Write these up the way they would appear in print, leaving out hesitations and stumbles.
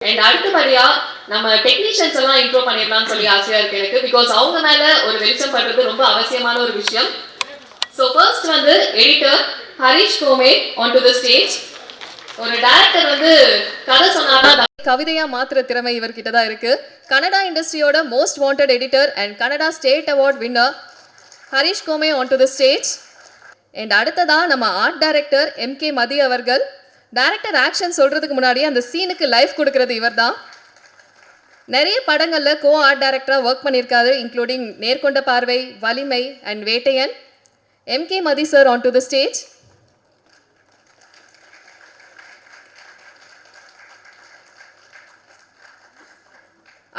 And அடுத்தபடியா நம்ம technicians எல்லாம் இம்ப்ரூவ் பண்ணிடலாம்னு சொல்லி ஆசையா இருக்கு எனக்கு. பிகாஸ் அவங்க மேல ஒரு வெளிச்சம் பண்றது ரொம்ப அவசியமான ஒரு விஷயம். ஸோ ஃபர்ஸ்ட் வந்து editor Harish come on to the stage. ஒரு டைரக்டர் வந்து கதை சொன்னாதான் கவிதையா மாத்திர திறமை இவர்கிட்ட தான் இருக்கு. கனடா இண்டஸ்ட்ரியோட most wanted editor and Kannada state award winner Harish come on to the stage. And அடுத்ததா நம்ம ஆர்ட் டைரக்டர் எம்கே மதி அவர்கள். டைரக்டர் ஆக்ஷன் சொல்றதுக்கு முன்னாடி அந்த சீனுக்கு லைஃப் கொடுக்கறது இவர் தான். நிறைய படங்கள்ல கோ ஆர்ட் டைரக்டரா ஒர்க் பண்ணியிருக்காரு, இன்க்ளூடிங் நேர்கொண்ட பார்வை, வலிமை and Vettaiyan. MK Mathi sir on to the stage.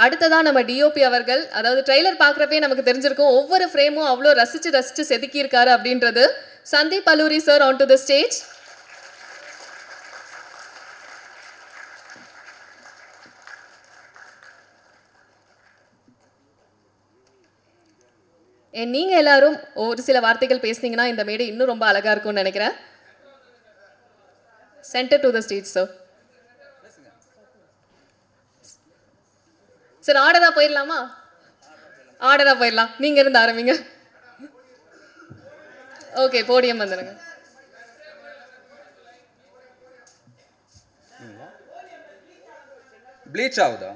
அடுத்ததான் நம்ம டிஓபி அவர்கள். அதாவது ட்ரெய்லர் பார்க்குறப்பே நமக்கு தெரிஞ்சிருக்கும் ஒவ்வொரு ஃப்ரேமும் அவ்வளோ ரசிச்சு ரசிச்சு செதுக்கி இருக்காரு அப்படின்றது. Sandeep Aluri sir on to the stage. நீங்க எல்லாரும் ஒரு சில வார்த்தைகள் பேசுனீங்கன்னா இந்த மேடை இன்னும் ரொம்ப அழகா இருக்கும்னு நினைக்கிறேன். Centre to the stage sir. Sir ஆர்டரா போயிடலாமா? ஆர்டரா போயிடலாம். நீங்க இருந்து ஆரம்பிங்க. ஓகே, போடியம் வந்துருங்க. ப்ளீச் ஆகுதா?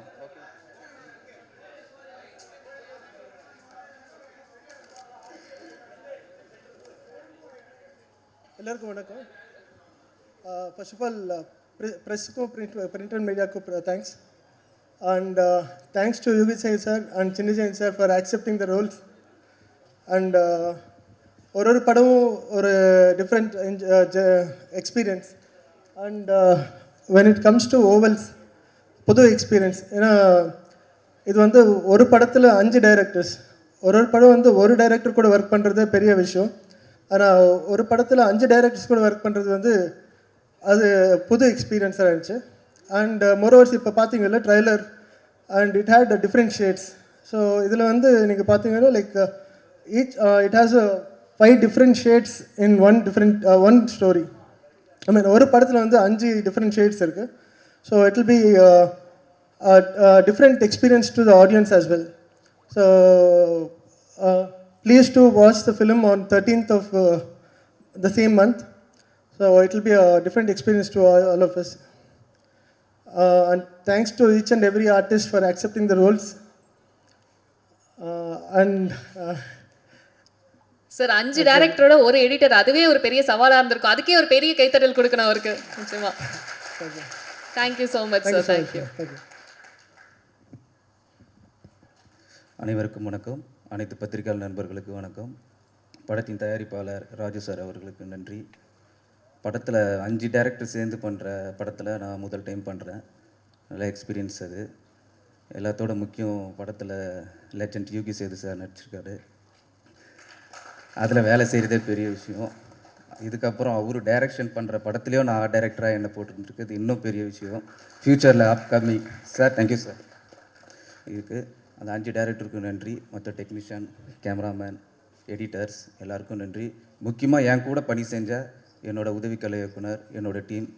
எல்லாருக்கும் வணக்கம். ஃபர்ஸ்ட் ஆஃப் ஆல் ப்ரெஸ்ஸுக்கும் பிரிண்ட் அண்ட் மீடியாவுக்கும் thanks. And thanks to Yuki Jain sir and Chinna Jain sir for accepting the roles. And ஒரு படமும் ஒரு different experience. And when it comes to Vowels புது எக்ஸ்பீரியன்ஸ். ஏன்னா இது வந்து ஒரு படத்தில் 5 டைரக்டர்ஸ், ஒரு படம் வந்து ஒரு டைரக்டர் கூட ஒர்க் பண்ணுறது பெரிய விஷயம். ஆனால் ஒரு படத்தில் 5 டைரக்டர்ஸ் கூட ஒர்க் பண்ணுறது வந்து அது புது எக்ஸ்பீரியன்ஸாக இருந்துச்சு. அண்ட் மோரோவர்ஸ் இப்போ பார்த்தீங்கன்னா trailer and it had different shades. So இதில் வந்து நீங்கள் பார்த்தீங்கன்னா like it has 5 different shades in one story. I mean ஒரு படத்தில் வந்து 5 டிஃப்ரெண்ட் ஷேட்ஸ் இருக்குது. So it will be different experience to the audience as well. So please to watch the film on 13th of the same month. So it will be a different experience to all of us. And thanks to each and every artist for accepting the roles. Sir 5 டைரக்டரோட ஒரு editor, அதுவே ஒரு பெரிய சவாலாக இருந்திருக்கும். அதுக்கே ஒரு பெரிய கைத்தட்டல் கொடுக்கணும் அவருக்கு. நிச்சயமா. Thank you so much sir. Thank you. அனைவருக்கும் வணக்கம். அனைத்து பத்திரிகையாளர் நண்பர்களுக்கு வணக்கம். படத்தின் தயாரிப்பாளர் ராஜு சார் அவர்களுக்கு நன்றி. படத்தில் 5 டைரக்டர் சேர்ந்து பண்ணுற படத்தில் நான் முதல் டைம் பண்ணுறேன். நல்ல எக்ஸ்பீரியன்ஸ் அது. எல்லாத்தோட முக்கியம் படத்தில் லெஜண்ட் யுகி சேது சார் நடிச்சிருக்காரு. அதில் வேலை செய்கிறதே பெரிய விஷயம். இதுக்கப்புறம் அவர் டைரக்ஷன் பண்ணுற படத்துலேயும் நான் டைரக்டராக என்ன போட்டுருக்குறது இன்னும் பெரிய விஷயம். ஃப்யூச்சரில் அப்கமிங் சார். Thank you sir. இதுக்கு அந்த 5 டைரக்டருக்கு நன்றி. மற்ற டெக்னீஷியன், கேமராமேன், எடிட்டர்ஸ் எல்லாருக்கும் நன்றி. முக்கியமாக என் கூட பணி செஞ்ச என்னோடய உதவி கலை இயக்குனர், என்னோடய டீம்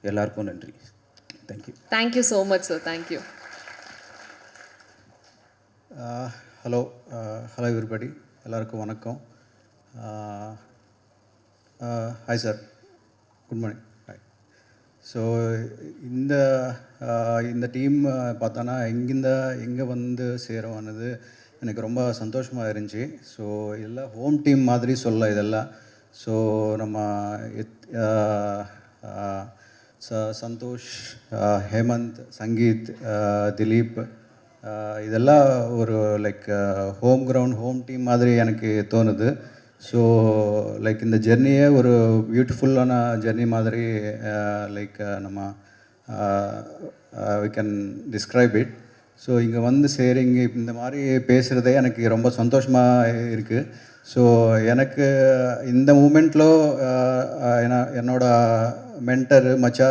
எல்லாருக்கும் நன்றி. Thank you. Thank you so much sir. Thank you. Hello everybody. எல்லாருக்கும் வணக்கம். Hi sir, good morning. Hi. So இந்த டீம் பார்த்தோன்னா எங்கே வந்து சேருவானது எனக்கு ரொம்ப சந்தோஷமாக இருந்துச்சு. ஸோ இதெல்லாம் ஹோம் டீம் மாதிரி சொல்ல இதெல்லாம். ஸோ நம்ம சந்தோஷ், ஹேமந்த், சங்கீத், திலீப் இதெல்லாம் ஒரு லைக் ஹோம் டீம் மாதிரி எனக்கு தோணுது. ஸோ லைக் இந்த ஜெர்னியே ஒரு பியூட்டிஃபுல்லான ஜெர்னி மாதிரி லைக் நம்ம we can describe it. So இங்கே வந்து சேரிங்க இந்த மாதிரி பேசுகிறதே எனக்கு ரொம்ப சந்தோஷமாக இருக்குது. ஸோ எனக்கு இந்த மூமெண்ட்டில் என்னோட மென்டர் மச்சா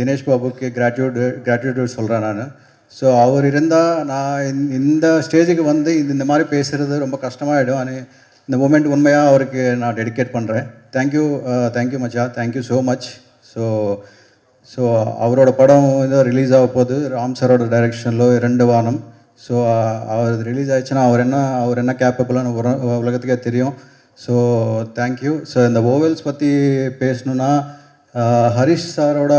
தினேஷ் பாபுக்கு கிராட்டிடியூட் சொல்கிறேன் நான். ஸோ அவர் இருந்தால் நான் இந்த ஸ்டேஜுக்கு வந்து இந்த மாதிரி பேசுகிறது ரொம்ப கஷ்டமாகிடும். ஆனால் இந்த மூமெண்ட் உண்மையாக அவருக்கு நான் டெடிகேட் பண்ணுறேன். தேங்க்யூ மச்சா, thank you so much. So so அவரோட படம் வந்து ரிலீஸ் ஆக போகுது ராம் சாரோட டைரெக்ஷனில் 2 வானம். ஸோ அவர் ரிலீஸ் ஆயிடுச்சுன்னா அவர் என்ன கேப்பபிளான உலகத்துக்கே தெரியும். So thank you. ஸோ இந்த ஓவல்ஸ் பற்றி பேசணுன்னா ஹரிஷ் சாரோட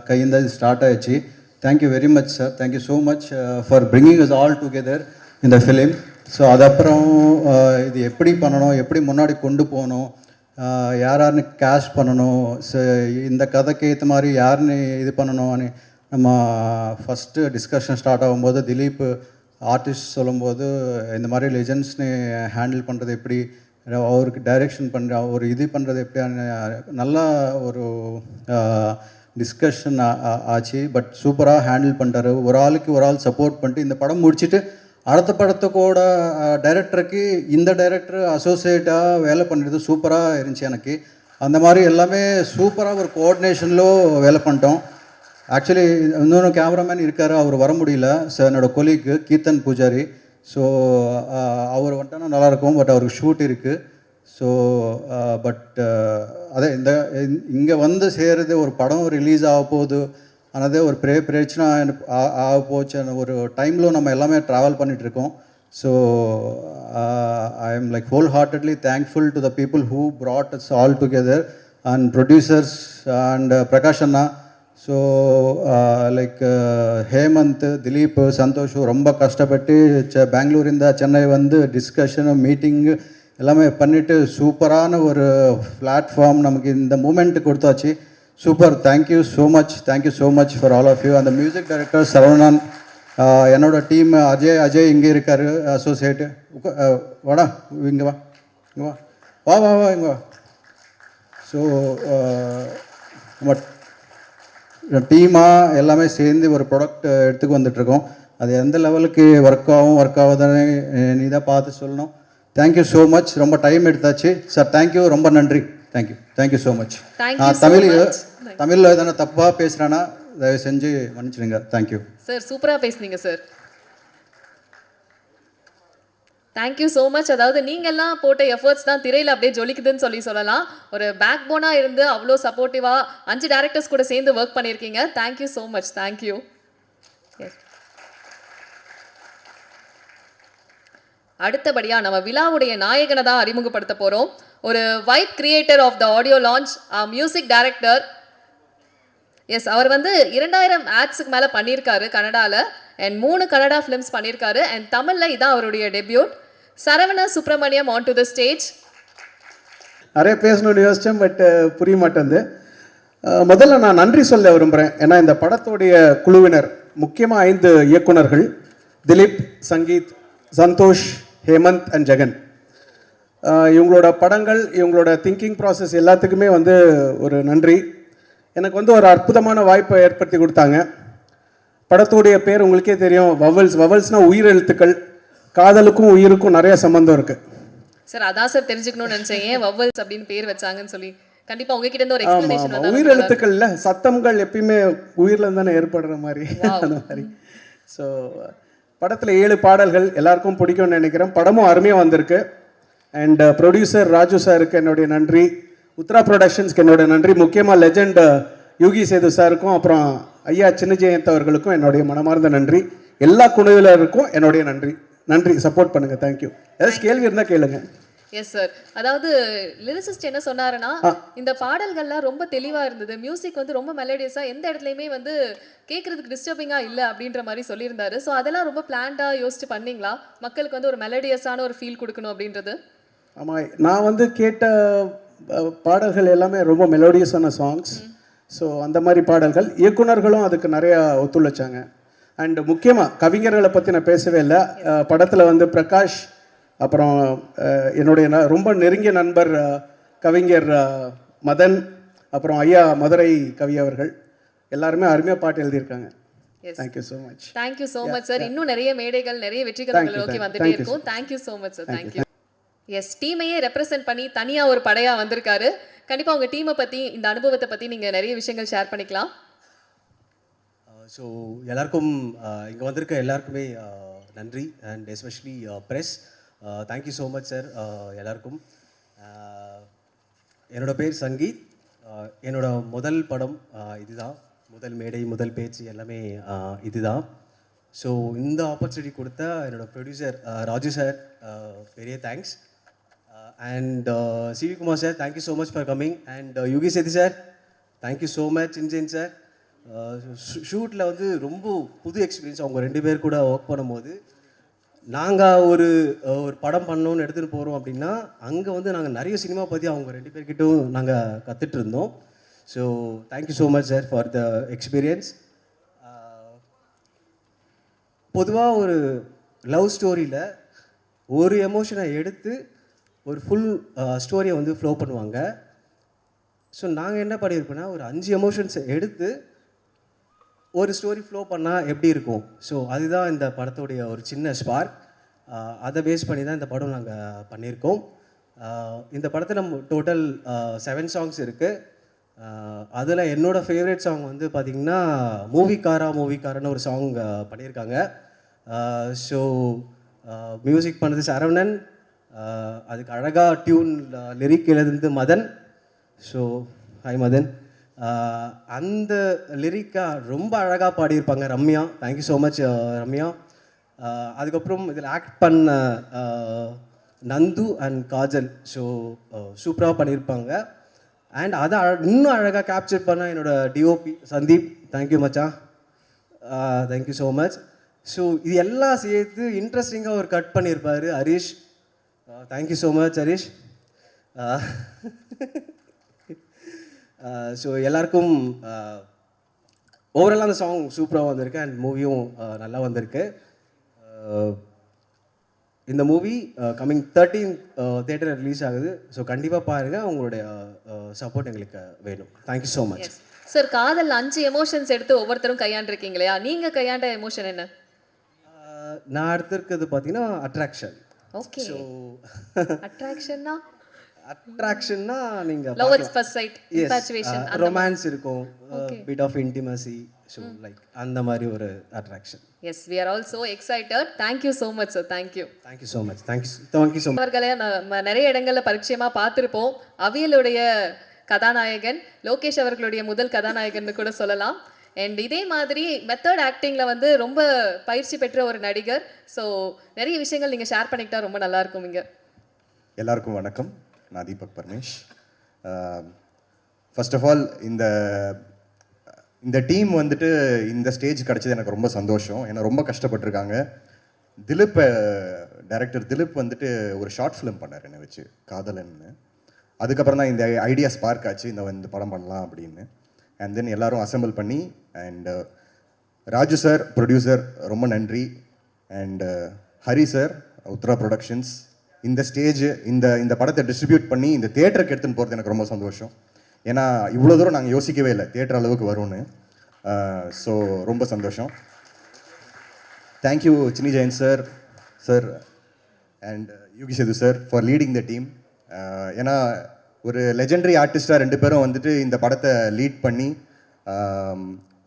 கைಯಿಂದ இது ஸ்டார்ட் ஆயிடுச்சு. Thank you very much sir. Thank you so much for bringing is all together இந்த ஃபிலிம். ஸோ அதுக்கப்புறம் இது எப்படி பண்ணணும், எப்படி முன்னாடி கொண்டு போகணும், யாருன்னு கேஷ் பண்ணணும், ஸோ இந்த கதைக்கு ஏற்ற மாதிரி யாருன்னு இது பண்ணணும்னு நம்ம ஃபஸ்ட்டு டிஸ்கஷன் ஸ்டார்ட் ஆகும்போது திலீப் ஆர்டிஸ்ட் சொல்லும்போது இந்த மாதிரி லெஜெண்ட்ஸ்னு ஹேண்டில் பண்ணுறது எப்படி, அவருக்கு டைரெக்ஷன் பண்ணுற ஒரு இது பண்ணுறது எப்படியான நல்லா ஒரு டிஸ்கஷன் ஆச்சு. பட் சூப்பராக ஹேண்டில் பண்ணுறாரு. ஒரு ஆளுக்கு ஒரு ஆள் சப்போர்ட் பண்ணிட்டு இந்த படம் முடிச்சுட்டு அடுத்த படத்துக்கூட டைரக்டருக்கு இந்த டைரக்டர் அசோசியேட்டாக வேலை பண்ணுறது சூப்பராக இருந்துச்சு எனக்கு. அந்த மாதிரி எல்லாமே சூப்பராக ஒரு கோஆர்டினேஷனில் வேலை பண்ணிட்டோம். ஆக்சுவலி இன்னொன்று கேமராமேன் இருக்கார், அவர் வர முடியல. ஸோ என்னோடய கொலீக் கீர்த்தன் பூஜாரி. ஸோ அவர் வந்துட்டோன்னா நல்லாயிருக்கும், பட் அவருக்கு ஷூட் இருக்குது. ஸோ பட் அதே இங்கே வந்து சேர்றது ஒரு படம் ரிலீஸ் ஆக போகுது ஆனதே ஒரு பிரச்சனை ஆக போச்சு. ஒரு டைமில் நம்ம எல்லாமே ட்ராவல் பண்ணிகிட்ருக்கோம். So I am like wholeheartedly thankful to the people who brought us all together and producers and Prakash அண்ணா. ஸோ லைக் ஹேமந்த், திலீப், சந்தோஷ் ரொம்ப கஷ்டப்பட்டு பெங்களூರಿಂದ சென்னை வந்து டிஸ்கஷனு மீட்டிங்கு எல்லாமே பண்ணிவிட்டு சூப்பரான ஒரு பிளாட்ஃபார்ம் நமக்கு இந்த மூமெண்ட் கொடுத்தாச்சு. Super. Thank you so much for all of you. அந்த மியூசிக் டைரக்டர் சரவணன், என்னோட டீம் அஜய் இங்கே இருக்கார் அசோசியேட்டு. வாடா இங்கே வா இங்கே வா. ஸோ நம்ம டீமாக எல்லாமே சேர்ந்து ஒரு ப்ராடக்ட் எடுத்துக்கு வந்துட்ருக்கோம். அது எந்த லெவலுக்கு ஒர்க் ஆகுதுன்னு நீ தான் பார்த்து சொல்லணும். Thank you so much. ரொம்ப டைம் எடுத்தாச்சு சார். தேங்க்யூ, ரொம்ப நன்றி. Thank you so much. நான் தமிழில் எதனா தப்பாக பேசுகிறேன்னா தயவு செஞ்சு மன்னிச்சிடுங்க. Thank you sir. சூப்பராக பேசுனீங்க சார். Thank you so much. அதாவது நீங்கள்லாம் போட்ட எஃபர்ட்ஸ் தான் திரையில் அப்படியே ஜொலிக்குதுன்னு சொல்லலாம். ஒரு பேக் போனாக இருந்து அவ்வளோ சப்போர்ட்டிவாக 5 டேரக்டர்ஸ் கூட சேர்ந்து ஒர்க் பண்ணியிருக்கீங்க. Thank you so much. தேங்க்யூ. அடுத்தபடியாக நம்ம விழாவுடைய நாயகனை தான் அறிமுகப்படுத்த போகிறோம். ஒரு vibe creator of the audio launch, music director. Yes, அவர் வந்து 2000 ஆட்ஸுக்கு மேலே பண்ணியிருக்காரு கன்னடாவில், அண்ட் 3 கன்னடா ஃபிலிம்ஸ் பண்ணியிருக்காரு, அண்ட் தமிழில் இதான் அவருடைய debut. Saravana Subramaniam on to the stage. நிறைய பேசணும்னு யோசித்தேன், பட் புரிய மாட்டேங்குது. முதல்ல நான் நன்றி சொல்ல விரும்புகிறேன். ஏன்னா இந்த படத்துடைய குழுவினர் முக்கியமாக 5 இயக்குனர்கள், திலீப், சங்கீத், சந்தோஷ், ஹேமந்த் அண்ட் ஜெகன். இவங்களோட படங்கள், இவங்களோட திங்கிங் ப்ராசஸ் எல்லாத்துக்குமே வந்து ஒரு நன்றி. எனக்கு வந்து ஒரு அற்புதமான வாய்ப்பை ஏற்படுத்தி கொடுத்தாங்க. படத்துடைய பேர் உங்களுக்கே தெரியும், வவல்ஸ்னால் உயிர் எழுத்துக்கள். காதலுக்கும் உயிருக்கும் நிறைய சம்பந்தம் இருக்குது சார். அதான் சார் தெரிஞ்சுக்கணும்னு நினச்சேன், ஏன் வவல்ஸ் அப்படின்னு பேர் வச்சாங்கன்னு சொல்லி. கண்டிப்பாக உங்ககிட்ட இருந்து ஒரு எக்ஸ்பிளனேஷன் வந்தா. உயிர் எழுத்துக்கள்ல சத்தங்கள் எப்பயுமே உயிரில் தானே ஏற்படுற மாதிரி அந்த மாதிரி. ஸோ படத்தில் 7 பாடல்கள் எல்லாருக்கும் பிடிக்கும்னு நினைக்கிறேன். படமும் அருமையாக வந்திருக்கு. அண்ட் ப்ரொடியூசர் ராஜு சாருக்கு என்னுடைய நன்றி, உத்ரா ப்ரொடக்ஷன்ஸ்க்கு என்னுடைய நன்றி, முக்கியமாக லெஜெண்ட் யோகி சேது சாருக்கும் அப்புறம் ஐயா சின்ன ஜெயந்த் அவர்களுக்கும் என்னுடைய மனமார்ந்த நன்றி. எல்லா குழுவினருக்கும் என்னுடைய நன்றி. சப்போர்ட் பண்ணுங்கள். தேங்க்யூ. ஏதாச்சும் கேள்வி இருந்தால் கேளுங்க. Yes sir. அதாவது லிரிசிஸ்ட் என்ன சொன்னாருன்னா, இந்த பாடல்கள்லாம் ரொம்ப தெளிவாக இருந்தது, மியூசிக் வந்து ரொம்ப மெலடியஸாக, எந்த இடத்துலையுமே வந்து கேட்குறதுக்கு டிஸ்டர்பிங்காக இல்லை அப்படின்ற மாதிரி சொல்லியிருந்தாரு. ஸோ அதெல்லாம் ரொம்ப பிளான்டாக யோசிச்சு பண்ணீங்களா, மக்களுக்கு வந்து ஒரு மெலடியஸான ஒரு ஃபீல் கொடுக்கணும் அப்படின்றது? ஆமாம், நான் வந்து கேட்ட பாடல்கள் எல்லாமே ரொம்ப மெலோடியஸான சாங்ஸ். ஸோ அந்த மாதிரி பாடல்கள், இயக்குனர்களும் அதுக்கு நிறையா ஒத்துழைச்சாங்க. அண்ட் முக்கியமாக கவிஞர்களை பற்றி நான் பேசவே இல்லை. படத்தில் வந்து பிரகாஷ், அப்புறம் என்னுடைய ரொம்ப நெருங்கிய நண்பர் கவிஞர் மதன், அப்புறம் ஐயா மதுரை கவி அவர்கள் எல்லாருமே அருமையாக பாட்டு எழுதியிருக்காங்க. Thank you so much. Thank you so much sir. இன்னும் நிறைய மேடைகள், நிறைய வெற்றிகள் நோக்கி வந்துட்டே இருக்கும். Thank you so much sir. Thank you. Yes, டீமையே ரெப்ரசென்ட் பண்ணி தனியாக ஒரு படையாக வந்திருக்காரு. கண்டிப்பாக உங்கள் டீமை பற்றி, இந்த அனுபவத்தை பற்றி நீங்கள் நிறைய விஷயங்கள் ஷேர் பண்ணிக்கலாம். ஸோ எல்லாருக்கும் இங்கே வந்திருக்க எல்லாருக்குமே நன்றி. And especially press, thank you so much sir எல்லாருக்கும். என்னோடய பேர் சங்கீத். என்னோட முதல் படம் இதுதான். முதல் மேடை, முதல் பேச்சு எல்லாமே இதுதான். ஸோ இந்த ஆப்பர்ச்சுனிட்டி கொடுத்த என்னோட ப்ரொடியூசர் ராஜு சார் பெரிய thanks. And CV Kumar sir, thank you so much for coming. And Yuki Sethi sir, thank you so much. இன்ஜெயின் சார், ஷூட்டில் வந்து ரொம்ப புது எக்ஸ்பீரியன்ஸ். அவங்க 2 பேர் கூட ஒர்க் பண்ணும்போது நாங்கள் ஒரு படம் பண்ணோன்னு எடுத்துகிட்டு போகிறோம் அப்படின்னா அங்கே வந்து நாங்கள் நிறைய சினிமா பற்றி அவங்க 2 பேர்கிட்டும் நாங்கள் கற்றுட்டு இருந்தோம். So thank you so much sir for the experience. பொதுவாக ஒரு லவ் ஸ்டோரியில் ஒரு எமோஷனை எடுத்து ஒரு ஃபுல் ஸ்டோரியை வந்து ஃப்ளோ பண்ணுவாங்க. ஸோ நாங்கள் என்ன பண்ணியிருப்போன்னா ஒரு 5 எமோஷன்ஸை எடுத்து ஒரு ஸ்டோரி ஃப்ளோ பண்ணால் எப்படி இருக்கும். ஸோ அதுதான் இந்த படத்துடைய ஒரு சின்ன ஸ்பார்க். அதை பேஸ் பண்ணி தான் இந்த படம் நாங்கள் பண்ணியிருக்கோம். இந்த படத்தில் டோட்டல் 7 சாங்ஸ் இருக்குது. அதில் என்னோடய ஃபேவரட் சாங் வந்து பார்த்திங்கன்னா மூவிக்காரான்னு ஒரு சாங் பண்ணியிருக்காங்க. ஸோ மியூசிக் பண்ணது சரவணன், அதுக்கு அழகாக டியூன் லிரிக் எழுதுனது மதன். So hi Madan. அந்த லிரிக்காக ரொம்ப அழகாக பாடியிருப்பாங்க Ramya. Thank you so much Ramya. அதுக்கப்புறம் இதில் ஆக்ட் பண்ண நந்து அண்ட் காஜல். ஸோ சூப்பராக பண்ணியிருப்பாங்க. அண்ட் அதை இன்னும் அழகாக கேப்சர் பண்ண என்னோடய டிஓபி சந்தீப். தேங்க்யூ மச்சான், தேங்க்யூ ஸோ மச். ஸோ இது எல்லாம் சேர்த்து இன்ட்ரெஸ்டிங்காக ஒரு கட் பண்ணியிருப்பார் Harish. Thank you so much Harish. So எல்லாருக்கும் ஓவராலாக அந்த சாங் சூப்பராக வந்திருக்கு அண்ட் மூவியும் நல்லா வந்திருக்கு. இந்த மூவி கம்மிங் 13th தேட்டரில் ரிலீஸ் ஆகுது. ஸோ கண்டிப்பாக பாருங்கள். உங்களுடைய சப்போர்ட் எங்களுக்கு வேணும். Thank you so much sir. காதல் 5 எமோஷன்ஸ் எடுத்து ஒவ்வொருத்தரும் கையாண்டிருக்கீங்க இல்லையா? நீங்கள் கையாண்ட எமோஷன் என்ன? நான் எடுத்திருக்கிறது பார்த்தீங்கன்னா அட்ராக்ஷன். ஓகே. ஸோ அட்ராக்ஷன்னா நீங்கள் love at first sight, infatuation, romance இருக்கும், bit of intimacy. So like அந்த மாதிரி ஒரு attraction. Yes, we are all so excited. Thank you so much sir. Thank you. Thank you so much. Thank you so much. அவர்களை நம்ம நிறைய இடங்கள்ல பரிச்சயமா பார்த்திருப்போம். அவியலுடைய கதாநாயகன் லோகேஷ் அவர்களுடைய முதல் கதாநாயகன் கூட சொல்லலாம். அண்ட் இதே மாதிரி மெத்தட் ஆக்டிங்கில் வந்து ரொம்ப பயிற்சி பெற்ற ஒரு நடிகர். ஸோ நிறைய விஷயங்கள் நீங்கள் ஷேர் பண்ணிக்கிட்டா ரொம்ப நல்லா இருக்கும். இங்கே எல்லாருக்கும் வணக்கம். நான் Deepak Paramesh. First of all இந்த டீம் வந்துட்டு இந்த ஸ்டேஜ் கிடச்சது எனக்கு ரொம்ப சந்தோஷம். ஏன்னா ரொம்ப கஷ்டப்பட்டிருக்காங்க. டைரக்டர் திலீப் வந்துட்டு ஒரு ஷார்ட் ஃபிலிம் பண்ணார் என்னை வச்சு, காதலன்னு. அதுக்கப்புறம் தான் இந்த ஐடியா ஸ்பார்க் ஆச்சு, இந்த படம் பண்ணலாம் அப்படின்னு. அண்ட் தென் எல்லாரும் அசெம்பிள் பண்ணி அண்ட் ராஜு சார் ப்ரொடியூசர் ரொம்ப நன்றி. And Hari sir Uthra productions இந்த ஸ்டேஜ் இந்த படத்தை டிஸ்ட்ரிபியூட் பண்ணி இந்த தேட்டருக்கு எடுத்துன்னு போகிறது எனக்கு ரொம்ப சந்தோஷம். ஏன்னா இவ்வளோ தூரம் நாங்கள் யோசிக்கவே இல்லை தேட்டர் அளவுக்கு வரும்னு. ஸோ ரொம்ப சந்தோஷம். Thank you Chinni Jayan sir and Yugi Sethu sir for leading the team. ஏன்னா ஒரு லெஜெண்டரி ஆர்டிஸ்டாக 2 பேரும் வந்துட்டு இந்த படத்தை லீட் பண்ணி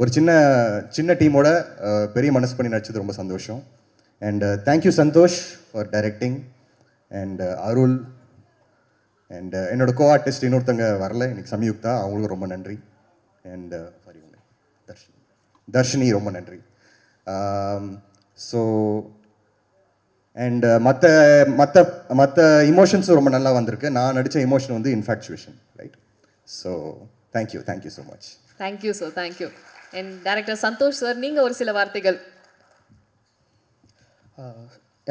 ஒரு சின்ன டீமோட பெரிய மனசு பண்ணி நடிச்சது ரொம்ப சந்தோஷம். And thank you Santhosh for directing and Arul and என்னோட கோ ஆர்டிஸ்ட் இன்னொருத்தங்க வரல இன்னைக்கு, சம்யுக்தா, அவங்களுக்கும் ரொம்ப நன்றி. அண்ட் சாரி தர்ஷினி ரொம்ப நன்றி. ஸோ அண்ட் மற்ற இமோஷன்ஸும் ரொம்ப நல்லா வந்திருக்கு. நான் நடித்த இமோஷன் வந்து infatuation, right? So thank you so much. Thank you sir, thank you. And director Santhosh sir, நீங்கள் ஒரு சில வார்த்தைகள்.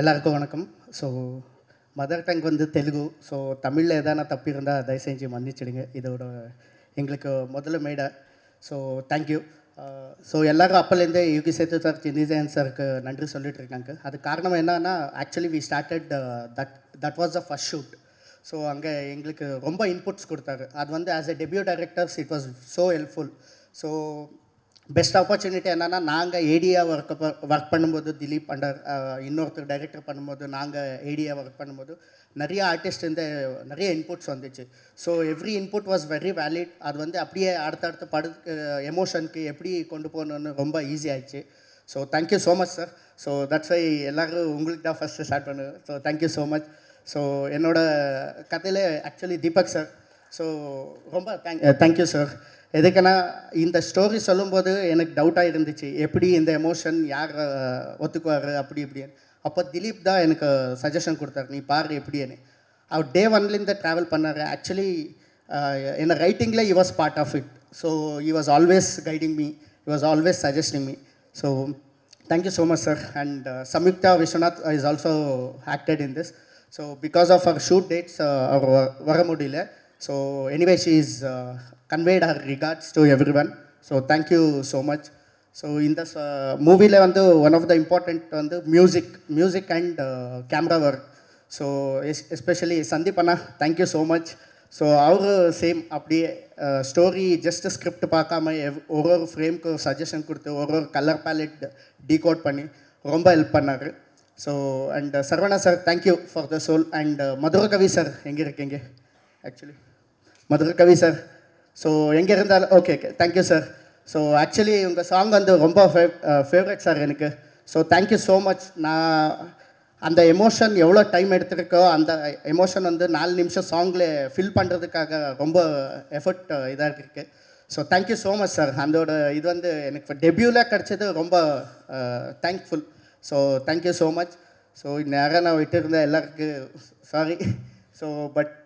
எல்லாருக்கும் வணக்கம். ஸோ மதர் டங் வந்து தெலுங்கு. ஸோ தமிழில் எதனா தப்பு இருந்தால் தயவு செஞ்சு மன்னிச்சிடுங்க. இதோட எங்களுக்கு முதல்ல மேடை. So thank you. ஸோ எல்லோரும் அப்போலேருந்தே யுகி சேத்து சார், சின்னி ஜெயன் சாருக்கு நன்றி சொல்லிட்டு இருக்காங்க. அது காரணம் என்னன்னா, actually we started that was the first shoot. So அங்கே எங்களுக்கு ரொம்ப இன்புட்ஸ் கொடுத்தாரு. அது வந்து as a debut directors it was so helpful. So best opportunity என்னென்னா, நாங்கள் ஏடியாக ஒர்க் பண்ணும்போது திலீப் அண்டர் இன்னொருத்தர் டைரக்டர் பண்ணும்போது, நாங்கள் ஏடியாக ஒர்க் பண்ணும்போது நிறைய ஆர்டிஸ்ட் நிறைய இன்புட்ஸ் வந்துச்சு. So every input was very valid. அது வந்து அப்படியே அடுத்தடுத்த எமோஷனுக்கு எப்படி கொண்டு போகணுன்னு ரொம்ப ஈஸி ஆயிடுச்சு. So thank you so much sir. So that's why எல்லோரும் உங்களுக்கு தான் ஃபஸ்ட்டு ஸ்டார்ட் பண்ணுவேன். So thank you so much. So என்னோடய கதையில் ஆக்சுவலி தீபக் சார். ஸோ ரொம்ப தேங்க்யூ சார். எதுக்குன்னா இந்த ஸ்டோரி சொல்லும்போது எனக்கு டவுட்டாக இருந்துச்சு, எப்படி இந்த எமோஷன் யார் ஒத்துக்குவார் அப்படி இப்படின்னு. அப்போ திலீப் தான் எனக்கு சஜஷன் கொடுத்தாரு, நீ பாரு எப்படின்னு. அவர் டே ஒன்லேருந்து ட்ராவல் பண்ணார். ஆக்சுவலி என்ன ரைட்டிங்கில் he was part of it. So he was always guiding me, he was always suggesting me. So thank you so much sir. And Samyukta Vishwanath is also acted in this. So because of her shoot dates அவர் வர முடியல. So anyway she is conveyed her regards to everyone. So thank you so much. So in this மூவியில் வந்து one of the important வந்து music and camera work. So especially Sandeep Anna thank you so much. So அவரு same அப்படியே story just script பார்க்காம ஒரு ஃப்ரேம்க்கு suggestion கொடுத்து ஒரு colour ballot decode பண்ணி ரொம்ப ஹெல்ப் பண்ணார். So and Saravana sir thank you for the soul. And Madhurakavi sir எங்கே இருக்கீங்க? ஆக்சுவலி மதுரகவி சார், ஸோ எங்கே இருந்தாலும் okay thank you sir. So actually உங்கள் சாங் வந்து ரொம்ப ஃபேவரட் சார் எனக்கு. So thank you so much. நான் அந்த எமோஷன் எவ்வளோ டைம் எடுத்திருக்கோ அந்த எமோஷன் வந்து 4 நிமிஷம் சாங்கில் ஃபில் பண்ணுறதுக்காக ரொம்ப எஃபர்ட் இதாக இருக்குது. So thank you so much sir. அதோட இது வந்து எனக்கு டெபியூவில் கிடச்சது ரொம்ப thankful. So thank you so much. So நேரம் நான் விட்டுருந்த எல்லாருக்கும் சாரி. ஸோ பட்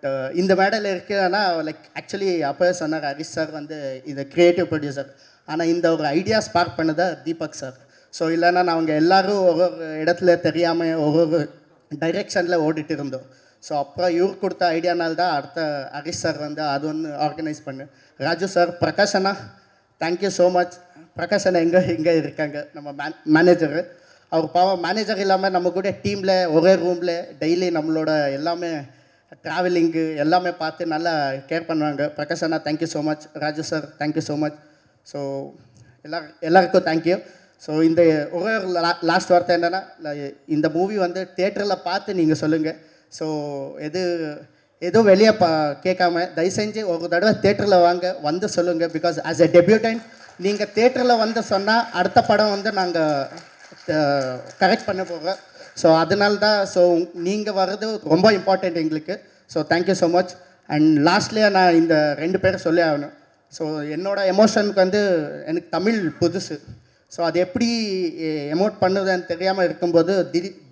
இந்த மேடையில் இருக்குன்னா லைக் ஆக்சுவலி அப்போ சொன்னார் ஹரிஷ் சார் வந்து இது க்ரியேட்டிவ் ப்ரொடியூசர், ஆனால் இந்த ஒரு ஐடியா ஸ்பார்க் பண்ணதா தீபக் சார். ஸோ இல்லைன்னா நாங்கள் எல்லோரும் ஒரு இடத்துல தெரியாமல் ஒரு டைரெக்ஷனில் ஓடிட்டு இருந்தோம். ஸோ அப்புறம் இவர் கொடுத்த ஐடியானால்தான் அடுத்த ஹரிஷ் சார் வந்து அது ஒன்று ஆர்கனைஸ் பண்ணு. ராஜு சார், பிரகாஷ் அண்ணா தேங்க்யூ ஸோ மச். பிரகாஷ் அண்ணா இங்கே இருக்காங்க நம்ம மேனேஜரு. அவர் பாவம் மேனேஜர் இல்லாமல் நம்ம கூட டீமில் ஒரே ரூமில் டெய்லி நம்மளோட எல்லாமே ட்ராவலிங்கு எல்லாமே பார்த்து நல்லா கேர் பண்ணுவாங்க. பிரகாஷ் அண்ணா thank you so much. Raju sir thank you so much. So எல்லாருக்கும் தேங்க்யூ. ஸோ இந்த ஒரே லாஸ்ட் வார்த்தை என்னென்னா, இந்த மூவி வந்து தியேட்டரில் பார்த்து நீங்கள் சொல்லுங்கள். ஸோ ஏதோ வெளியே கேட்காம தயவு செஞ்சு ஒரு தடவை தியேட்டரில் வந்து சொல்லுங்கள். பிகாஸ் ஆஸ் எ டெபியூட்டன்ட் நீங்கள் தியேட்டரில் வந்து சொன்னால் அடுத்த படம் வந்து நாங்கள் கரெக்ட் பண்ண போகிறோம். ஸோ அதனால தான் ஸோ நீங்கள் வர்றது ரொம்ப இம்பார்ட்டண்ட் எங்களுக்கு. So thank you so much. And லாஸ்ட்லேயே நான் இந்த 2 பேரை சொல்லி ஆகணும். ஸோ என்னோடய எமோஷனுக்கு வந்து எனக்கு தமிழ் புதுசு. ஸோ அது எப்படி எமோட் பண்ணுறதுன்னு தெரியாமல் இருக்கும்போது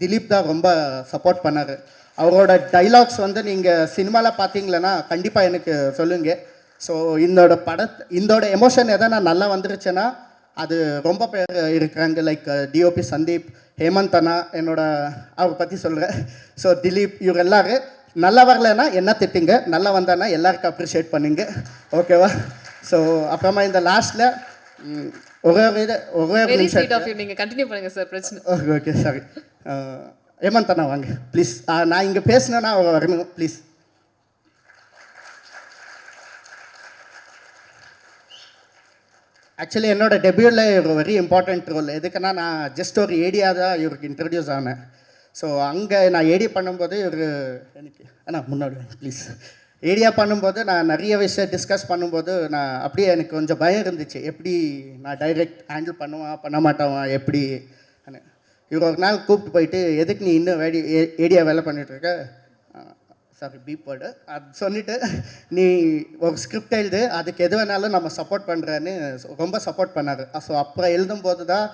திலீப் தான் ரொம்ப சப்போர்ட் பண்ணார். அவரோட டைலாக்ஸ் வந்து நீங்கள் சினிமாவில் பார்த்தீங்களன்னா கண்டிப்பாக எனக்கு சொல்லுங்கள். ஸோ இதோட எமோஷன் எதனா நல்லா வந்துருச்சுன்னா அது ரொம்ப பேர் இருக்கிறாங்க. லைக் டிஓபி சந்தீப், ஹேமந்த் அண்ணா, அவர் பற்றி சொல்கிறேன். ஸோ திலீப், இவர் எல்லோரும் நல்லா வரலன்னா என்ன திட்டுங்க, நல்லா வந்தானா எல்லாருக்கும் அப்ரிஷியேட் பண்ணுங்க, ஓகேவா? ஸோ அப்புறமா இந்த லாஸ்ட்டில் நீங்க கண்டினியூ பண்ணுங்க சார், பிரச்சனை. Okay sorry. ஹேமந்த் அண்ணா வாங்க ப்ளீஸ். நான் இங்கே பேசினேன்னா அவங்க வரணும் ப்ளீஸ். ஆக்சுவலி என்னோட டெபியூவில் ஒரு வெரி இம்பார்ட்டண்ட் ரோல். எதுக்குன்னா நான் ஜஸ்ட் ஒரு ஏடியா தான் இவருக்கு இன்ட்ரடியூஸ் ஆனேன். ஸோ அங்கே நான் ஏடியா பண்ணும்போது எனக்கு முன்னாடி ப்ளீஸ் ஏடியா பண்ணும்போது நான் நிறைய விஷயம் டிஸ்கஸ் பண்ணும்போது நான் அப்படியே எனக்கு கொஞ்சம் பயம் இருந்துச்சு, எப்படி நான் டைரெக்ட் ஹேண்டில் பண்ண மாட்டான் எப்படி. இவர் ஒரு நாள் கூப்பிட்டு போயிட்டு, எதுக்கு நீ இன்னும் ஏடியா வேலை பண்ணிகிட்ருக்க, சாரி பீப்போடு அது சொல்லிவிட்டு, நீ ஒரு ஸ்கிரிப்ட் எழுது, அதுக்கு எது வேணாலும் நம்ம சப்போர்ட் பண்ணுறேன்னு ரொம்ப சப்போர்ட் பண்ணார். ஸோ அப்புறம் எழுதும்போது தான்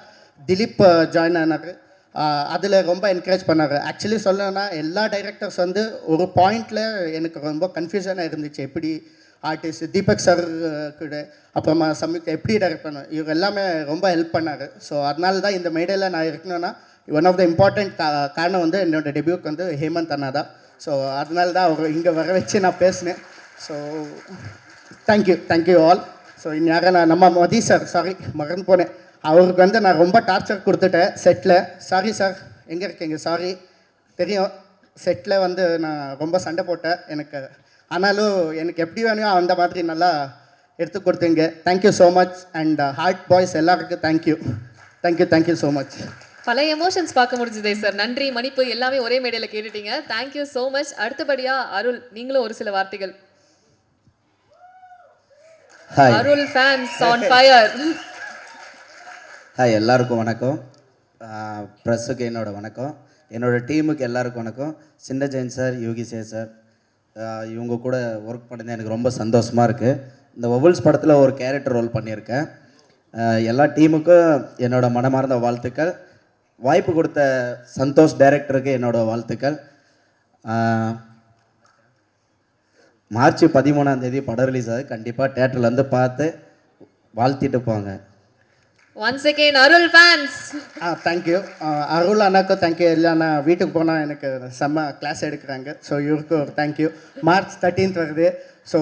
திலீப் ஜாயின் ஆனார். அதில் ரொம்ப என்கரேஜ் பண்ணார். ஆக்சுவலி சொல்லணும்னா எல்லா டைரக்டர்ஸ் வந்து ஒரு பாயிண்டில் எனக்கு ரொம்ப கன்ஃபியூஷனாக இருந்துச்சு, எப்படி ஆர்டிஸ்ட் தீபக் சார் கூட அப்புறமா சம்யுக்தா எப்படி டைரக்ட் பண்ண, இவர் எல்லாமே ரொம்ப ஹெல்ப் பண்ணார். ஸோ அதனால தான் இந்த மேடையில் நான் இருக்கணும்னா ஒன் ஆஃப் த இம்பார்ட்டண்ட் காரணம் வந்து என்னோடய டெபியூக்கு வந்து ஹேமந்த் அண்ணா தான். ஸோ அதனால தான் அவர் இங்கே வர வச்சு நான் பேசினேன். So thank you all. ஸோ இந்நேரம் நான் நம்ம மதி சார், சாரி மறந்து போனேன், அவருக்கு வந்து நான் ரொம்ப டார்ச்சர் கொடுத்துட்டேன் செட்டில். சாரி சார், எங்கே இருக்கீங்க? சாரி, தெரியும் செட்டில் வந்து நான் ரொம்ப சண்டை போட்டேன் எனக்கு, ஆனாலும் எனக்கு எப்படி வேணுமோ அந்த மாதிரி நல்லா எடுத்து கொடுத்தீங்க. Thank you so much. And heart boys எல்லாருக்கும் தேங்க்யூ ஸோ மச். பல எமோஷன்ஸ் பார்க்க முடிஞ்சதே சார். நன்றி, மன்னிப்பு எல்லாமே ஒரே மேடையில் கேட்டுட்டீங்க. Thank you so much. அடுத்தபடியா அருள், நீங்களும் ஒரு சில வார்த்தைகள். அருள் ஃபேன்ஸ் ஆன் ஃபயர். ஹாய், எல்லாருக்கும் வணக்கம். ப்ரெஸ்ஸுக்கு என்னோட வணக்கம், என்னோட டீமுக்கு எல்லாருக்கும் வணக்கம். சின்ன ஜெயின் சார், யோகி சார், இவங்க கூட ஒர்க் பண்ணது எனக்கு ரொம்ப சந்தோஷமாக இருக்குது. இந்த வவுல்ஸ் படத்தில் ஒரு கேரக்டர் ரோல் பண்ணியிருக்கேன். எல்லா டீமுக்கும் என்னோட மனமார்ந்த வாழ்த்துக்கள். வாய்ப்பு கொடுத்த சந்தோஷ் டைரக்டருக்கு என்னோட வாழ்த்துக்கள். மார்ச் 13 படம் ரிலீஸ் ஆகுது. கண்டிப்பாக தேட்டரில் வந்து பார்த்து வாழ்த்திட்டு போங்க. Once again, Arul fans. Thank you. Arul அண்ணாக்கும் தேங்க்யூ. இல்லைண்ணா வீட்டுக்கு போனால் எனக்கு செம்ம கிளாஸ் எடுக்கிறாங்க. ஸோ இவருக்கு ஒரு தேங்க்யூ. மார்ச் 13 வருது. So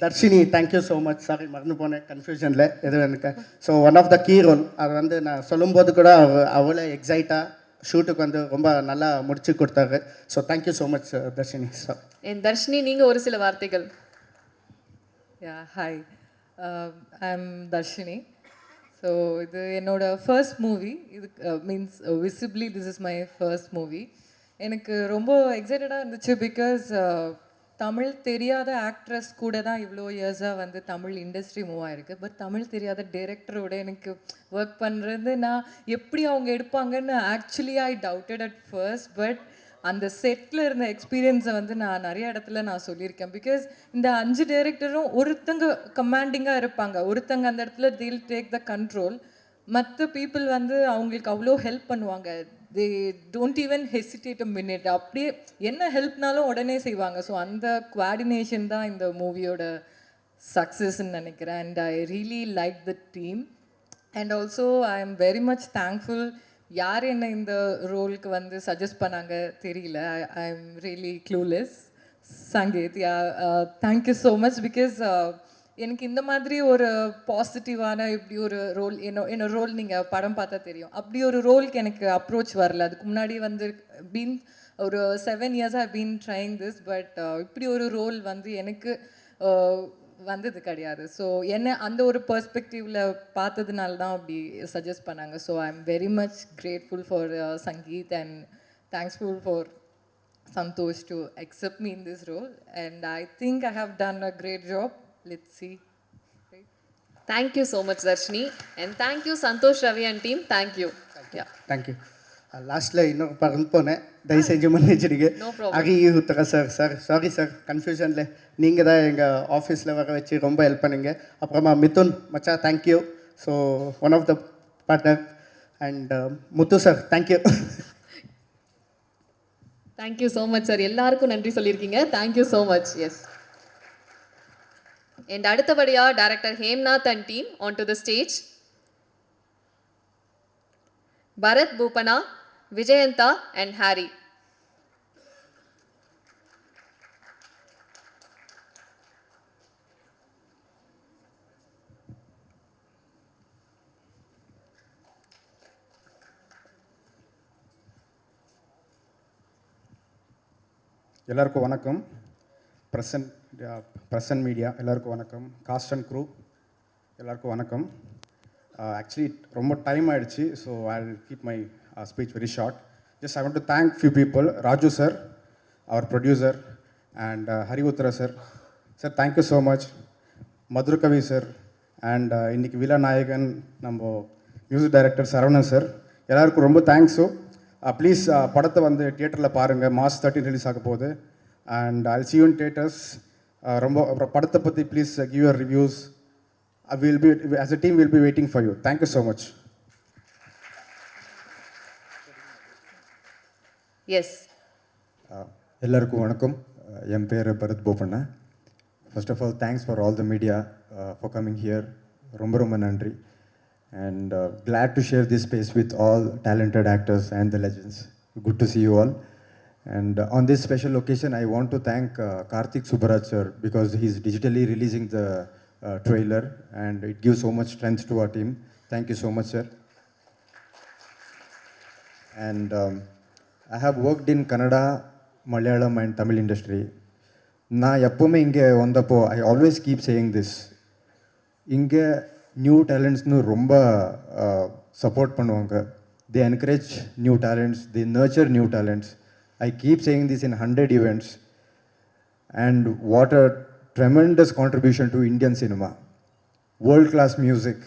Darshini thank you so much. Sorry மறந்து போனேன் கன்ஃபியூஷனில் எதுவும் எனக்கு. So one of the key role அது வந்து நான் சொல்லும்போது கூட அவ்வளோ எக்ஸைட்டாக ஷூட்டுக்கு வந்து ரொம்ப நல்லா முடிச்சு கொடுத்தாரு. So thank you so much Dharshini. So என் தர்ஷினி, நீங்கள் ஒரு சில வார்த்தைகள். Yeah, hi. I'm Darshini. So, இது என்னோட ஃபர்ஸ்ட் மூவி. இது means visibly this is my first movie. எனக்கு ரொம்ப எக்ஸைட்டடாக இருந்துச்சு பிகாஸ் தமிழ் தெரியாத ஆக்ட்ரஸ் கூட தான் இவ்வளோ இயர்ஸாக வந்து தமிழ் இண்டஸ்ட்ரி மூவ் ஆகிருக்கு. பட் தமிழ் தெரியாத டைரக்டரோட எனக்கு ஒர்க் பண்ணுறது நான் எப்படி அவங்க எடுப்பாங்கன்னு actually I doubted at first. But அந்த செட்டில் இருந்த எக்ஸ்பீரியன்ஸை வந்து நான் நிறைய இடத்துல நான் சொல்லியிருக்கேன். பிகாஸ் இந்த 5 டைரக்டரும் ஒருத்தங்க கமாண்டிங்காக இருப்பாங்க, ஒருத்தங்க அந்த இடத்துல they'll டேக் த கண்ட்ரோல். மற்ற பீப்புள் வந்து அவங்களுக்கு அவ்வளோ ஹெல்ப் பண்ணுவாங்க. They don't even hesitate a minute. அப்படியே என்ன ஹெல்ப்னாலும் உடனே செய்வாங்க. ஸோ அந்த கோஆர்டினேஷன் தான் இந்த மூவியோட சக்ஸஸ்ன்னு நினைக்கிறேன். And I really like the team. And also I am very much thankful. யார் என்ன இந்த ரோலுக்கு வந்து சஜஸ்ட் பண்ணாங்க தெரியல. I am really clueless. Sangeeth, thank you so much. Because எனக்கு இந்த மாதிரி ஒரு பாசிட்டிவான இப்படி ஒரு ரோல் என்ன ரோல் நீங்கள் படம் பார்த்தா தெரியும். அப்படி ஒரு ரோலுக்கு எனக்கு அப்ரோச் வரல. அதுக்கு முன்னாடி வந்து பீன் ஒரு 7 years I been trying this. But இப்படி ஒரு ரோல் வந்து எனக்கு வந்தது கிடையாது. ஸோ என்ன அந்த ஒரு பெர்ஸ்பெக்டிவில் பார்த்ததுனால தான் அப்படி சஜஸ்ட் பண்ணாங்க. So I am very much grateful for Sangeeth and thankful for Santhosh to accept me in this role. And I think I have done a great job. Let's see. Thank you so much, Darshini. And thank you, Santosh, Ravi and team. Thank you. Yeah. Thank you. லாஸ்ட்டில் இன்னொரு பறந்து போனேன், தயவு செஞ்சு மன்னிச்சிடுங்க. No problem. அகி உத்தர sir sorry sir கன்ஃபியூஷனில் நீங்கள் தான் எங்கள் ஆஃபீஸில் வர வச்சு ரொம்ப ஹெல்ப் பண்ணுங்க. அப்புறமா மிதுன் மச்சா thank you. So one of the partner. And Muthu sir thank you. Thank you so much, sir. எல்லாருக்கும் நன்றி சொல்லியிருக்கீங்க. Thank you so much. Yes. And அடுத்தபடியா director Hemnath and team onto the stage. Bharath Bhoopana, Vijayantha and Harry. எல்லாருக்கும் வணக்கம். ப்ரெசன்ட் மீடியா எல்லாருக்கும் வணக்கம். காஸ்ட் அண்ட் க்ரூ எல்லாருக்கும் வணக்கம். ஆக்சுவலி ரொம்ப டைம் ஆகிடுச்சு. So I will keep my speech very short. Just I want to thank few people. Raju sir, அவர் producer, and Hari Uthara sir. Sir thank you so much. Madhurakavi sir, and இன்றைக்கி விழா நாயகன் நம்ம மியூசிக் டைரக்டர் சரவணன் சார், எல்லாருக்கும் ரொம்ப தேங்க்ஸு. ப்ளீஸ் படத்தை வந்து தியேட்டரில் பாருங்கள். மார்ச் 13 ரிலீஸ் ஆக போகுது. And I'll see you in theatres. ரொம்ப அப்புறம் படத்தை பற்றி please give your reviews. We'll be, as a team, we'll be waiting for you. Thank you so much. Yes. எல்லாருக்கும் வணக்கம். என் பேர் Bharath Bopanna. First of all thanks for all the media for coming here. ரொம்ப ரொம்ப நன்றி. And glad to share this space with all talented actors and the legends. Good to see you all. And on this special occasion, I want to thank Karthik Subbaraj sir, because he's digitally releasing the trailer, and it gives so much strength to our team. Thank you so much, sir. And I have worked in Kannada, Malayalam and Tamil industry. நான் எப்போவுமே இங்கே வந்தப்போ I always keep saying this. இங்கே new டேலண்ட்ஸ்னு ரொம்ப support பண்ணுவாங்க. They encourage new talents, they nurture new talents. I keep saying this in 100 events. And what a tremendous contribution to Indian cinema. World class music,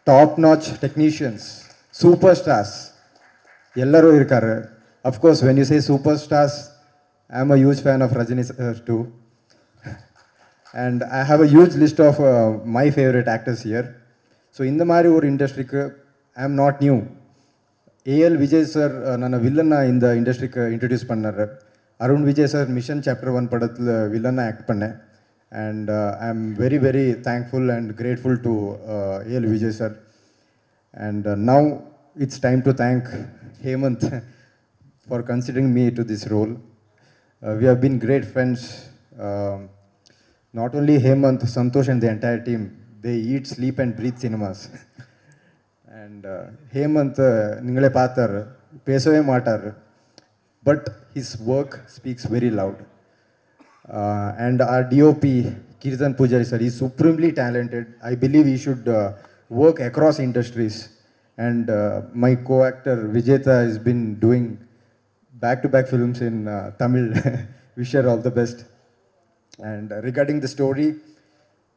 top notch technicians, superstars. எல்லாரும் இருக்காரு. Of course, when you say superstars, I'm a huge fan of Rajini sir too. And I have a huge list of my favorite actors here. So in the Mari or industry, I am not new. AL Vijay sir, nana villain in the industry introduce pannar. Arun Vijay sir, Mission Chapter 1 padathil villain act panna. And I am very, very thankful and grateful to AL Vijay sir. And now it's time to thank Hemant for considering me to this role. We have been great friends. Not only Hemant, Santosh and the entire team, they eat, sleep and breathe cinemas. And Hemant, ningale paathar, pesave maatar, but his work speaks very loud. And our DOP, Kirtan Pujari sir, is supremely talented. I believe he should work across industries. And my co-actor Vijeta has been doing back-to-back films in Tamil. Wish her all the best. And regarding the story,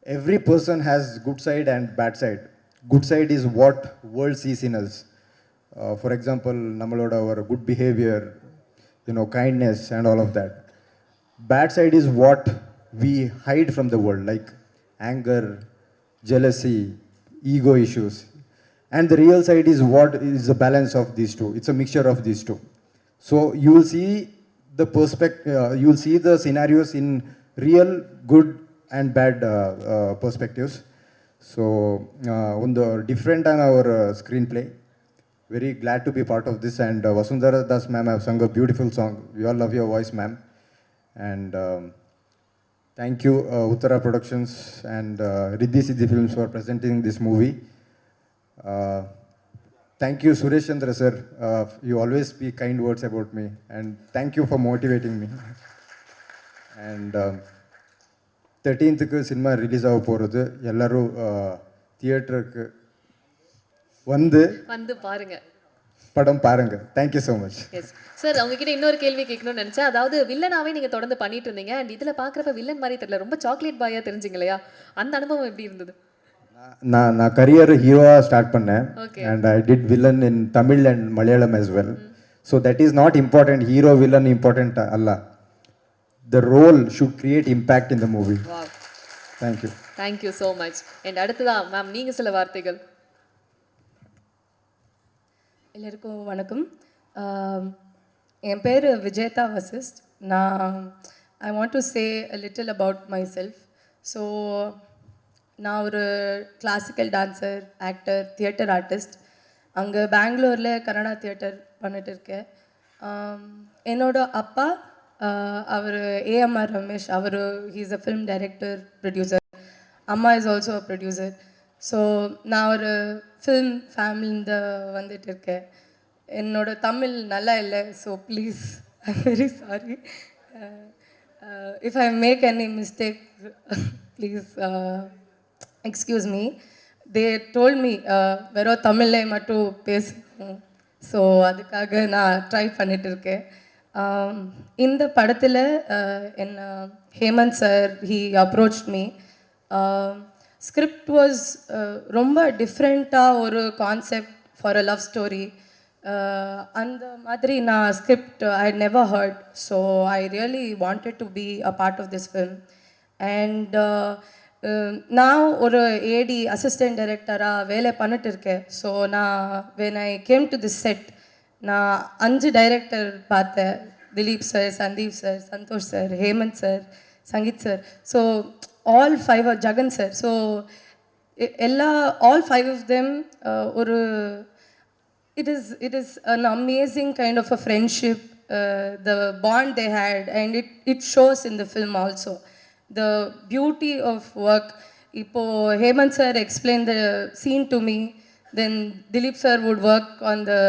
every person has good side and bad side. Good side is what world sees in us. For example, nammaloda our good behavior, kindness and all of that. Bad side is what we hide from the world, like anger, jealousy, ego issues. And the real side is what is the balance of these two. It's a mixture of these two. So you will see the you will see the scenarios in real good and bad perspectives. So on the different on our screenplay. Very glad to be part of this. And Vasundhara Das ma'am have sung a beautiful song. We all love your voice, ma'am. And thank you Uttara Productions and Riddhi Siddhi Films for presenting this movie. Thank you Suresh Chandra sir. You always speak kind words about me. And thank you for motivating me. And 13th cinema release ஆக போகிறது. எல்லாரும் தியேட்டருக்கு வந்து பாருங்க, படம் பாருங்க. Thank you so much. Yes sir, உங்ககிட்ட இன்னொரு கேள்வி கேட்கணும்னு நினைச்சேன். அதாவது வில்லனாவே நீங்க தொடர்ந்து பண்ணிட்டு இருந்தீங்க, அண்ட் இதுல பாக்குறப்ப வில்லன் மாதிரி தெரியல, ரொம்ப சாக்லேட் பாயா தெரிஞ்சிங்க இல்லையா? அந்த அனுபவம் எப்படி இருந்தது? நான் கரியர் ஹீரோவா ஸ்டார்ட் பண்ணேன். And I did villain in Tamil and Malayalam as well. So that is not important. Hero villain important அல்ல. The role should create impact in the movie. Wow. Thank you. Thank you so much. And அடுத்ததா ma'am நீங்க சில வார்த்தைகள். எல்லாருக்கும் வணக்கம். என் பேர் Vijetha Vasisht. I want to say a little about myself. So நான் ஒரு classical dancer, actor, theatre artist. அங்கே பெங்களூரில் கன்னடா தியேட்டர் பண்ணிட்டு இருக்கேன். என்னோட அப்பா அவர் ஏஎம்ஆர் ரமேஷ், அவர் he's a film director, producer. அம்மா is also a producer. So நான் ஒரு ஃபில்ம் ஃபேமிலிந்து வந்துட்டு இருக்கேன். என்னோட தமிழ் நல்லா இல்லை, so please I am very sorry. If I make any mistake please excuse me. They told me வெறும் தமிழ்ல மட்டும் பேசணும். ஸோ அதுக்காக நான் ட்ரை பண்ணிட்டு இருக்கேன். இந்த படத்தில் என்ன Hemanth sir he approached me. Script was ரொம்ப டிஃப்ரெண்ட்டாக ஒரு concept for a love story. அந்த மாதிரி நான் script I never heard. So I really wanted to be a part of this film. And நான் ஒரு ஏடி அசிஸ்டன்ட் டைரக்டராக வேலை பண்ணிட்டு இருக்கேன். ஸோ நான் when I came to this set, நான் 5 டைரக்டர் பார்த்தேன். Dileep sir, Sandeep sir, Santhosh sir, Hemanth sir, Sangeeth sir. So all 5 are Jagan sir. So all 5 of them ஒரு it is an amazing kind of a friendship, the bond they had, and it shows in the film also. The beauty of work. Ipo Hemant sir explained the scene to me, then Dilip sir would work on the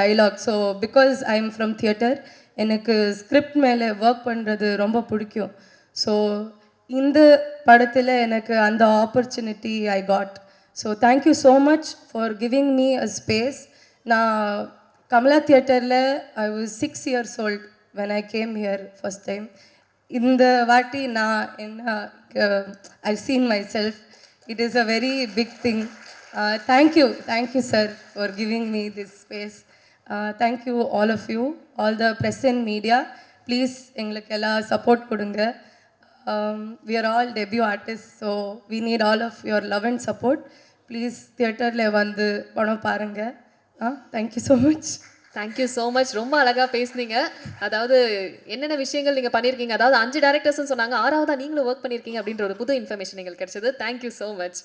dialogue. So because I am from theatre, எனக்கு script மேலே work பண்ணுறது ரொம்ப பிடிக்கும். So இந்த படத்தில் எனக்கு அந்த opportunity I got. So thank you so much for giving me a space. நான் கமலா தியேட்டரில் I was 6 years old when I came here first time. இந்த வாட்டி நான் என்ன I seen myself. It is a very big thing. Thank you sir for giving me this space. Thank you all of you, all the press and media. Please எங்களுக்கு எல்லாம் support கொடுங்க. We are all debut artists, so we need all of your love and support. Please தியேட்டரில் வந்து படம் பாருங்கள். Thank you so much. Thank you so much. ரொம்ப அழகாக பேசுனீங்க. அதாவது என்னென்ன விஷயங்கள் நீங்கள் பண்ணியிருக்கீங்க, அதாவது 5 டேரக்டர்ஸ்னு சொன்னாங்க, 6வதா நீங்களும் ஒர்க் பண்ணியிருக்கீங்க அப்படின்ற ஒரு புது இன்ஃபர்மேஷன் எங்களுக்கு கிடைச்சது. Thank you so much.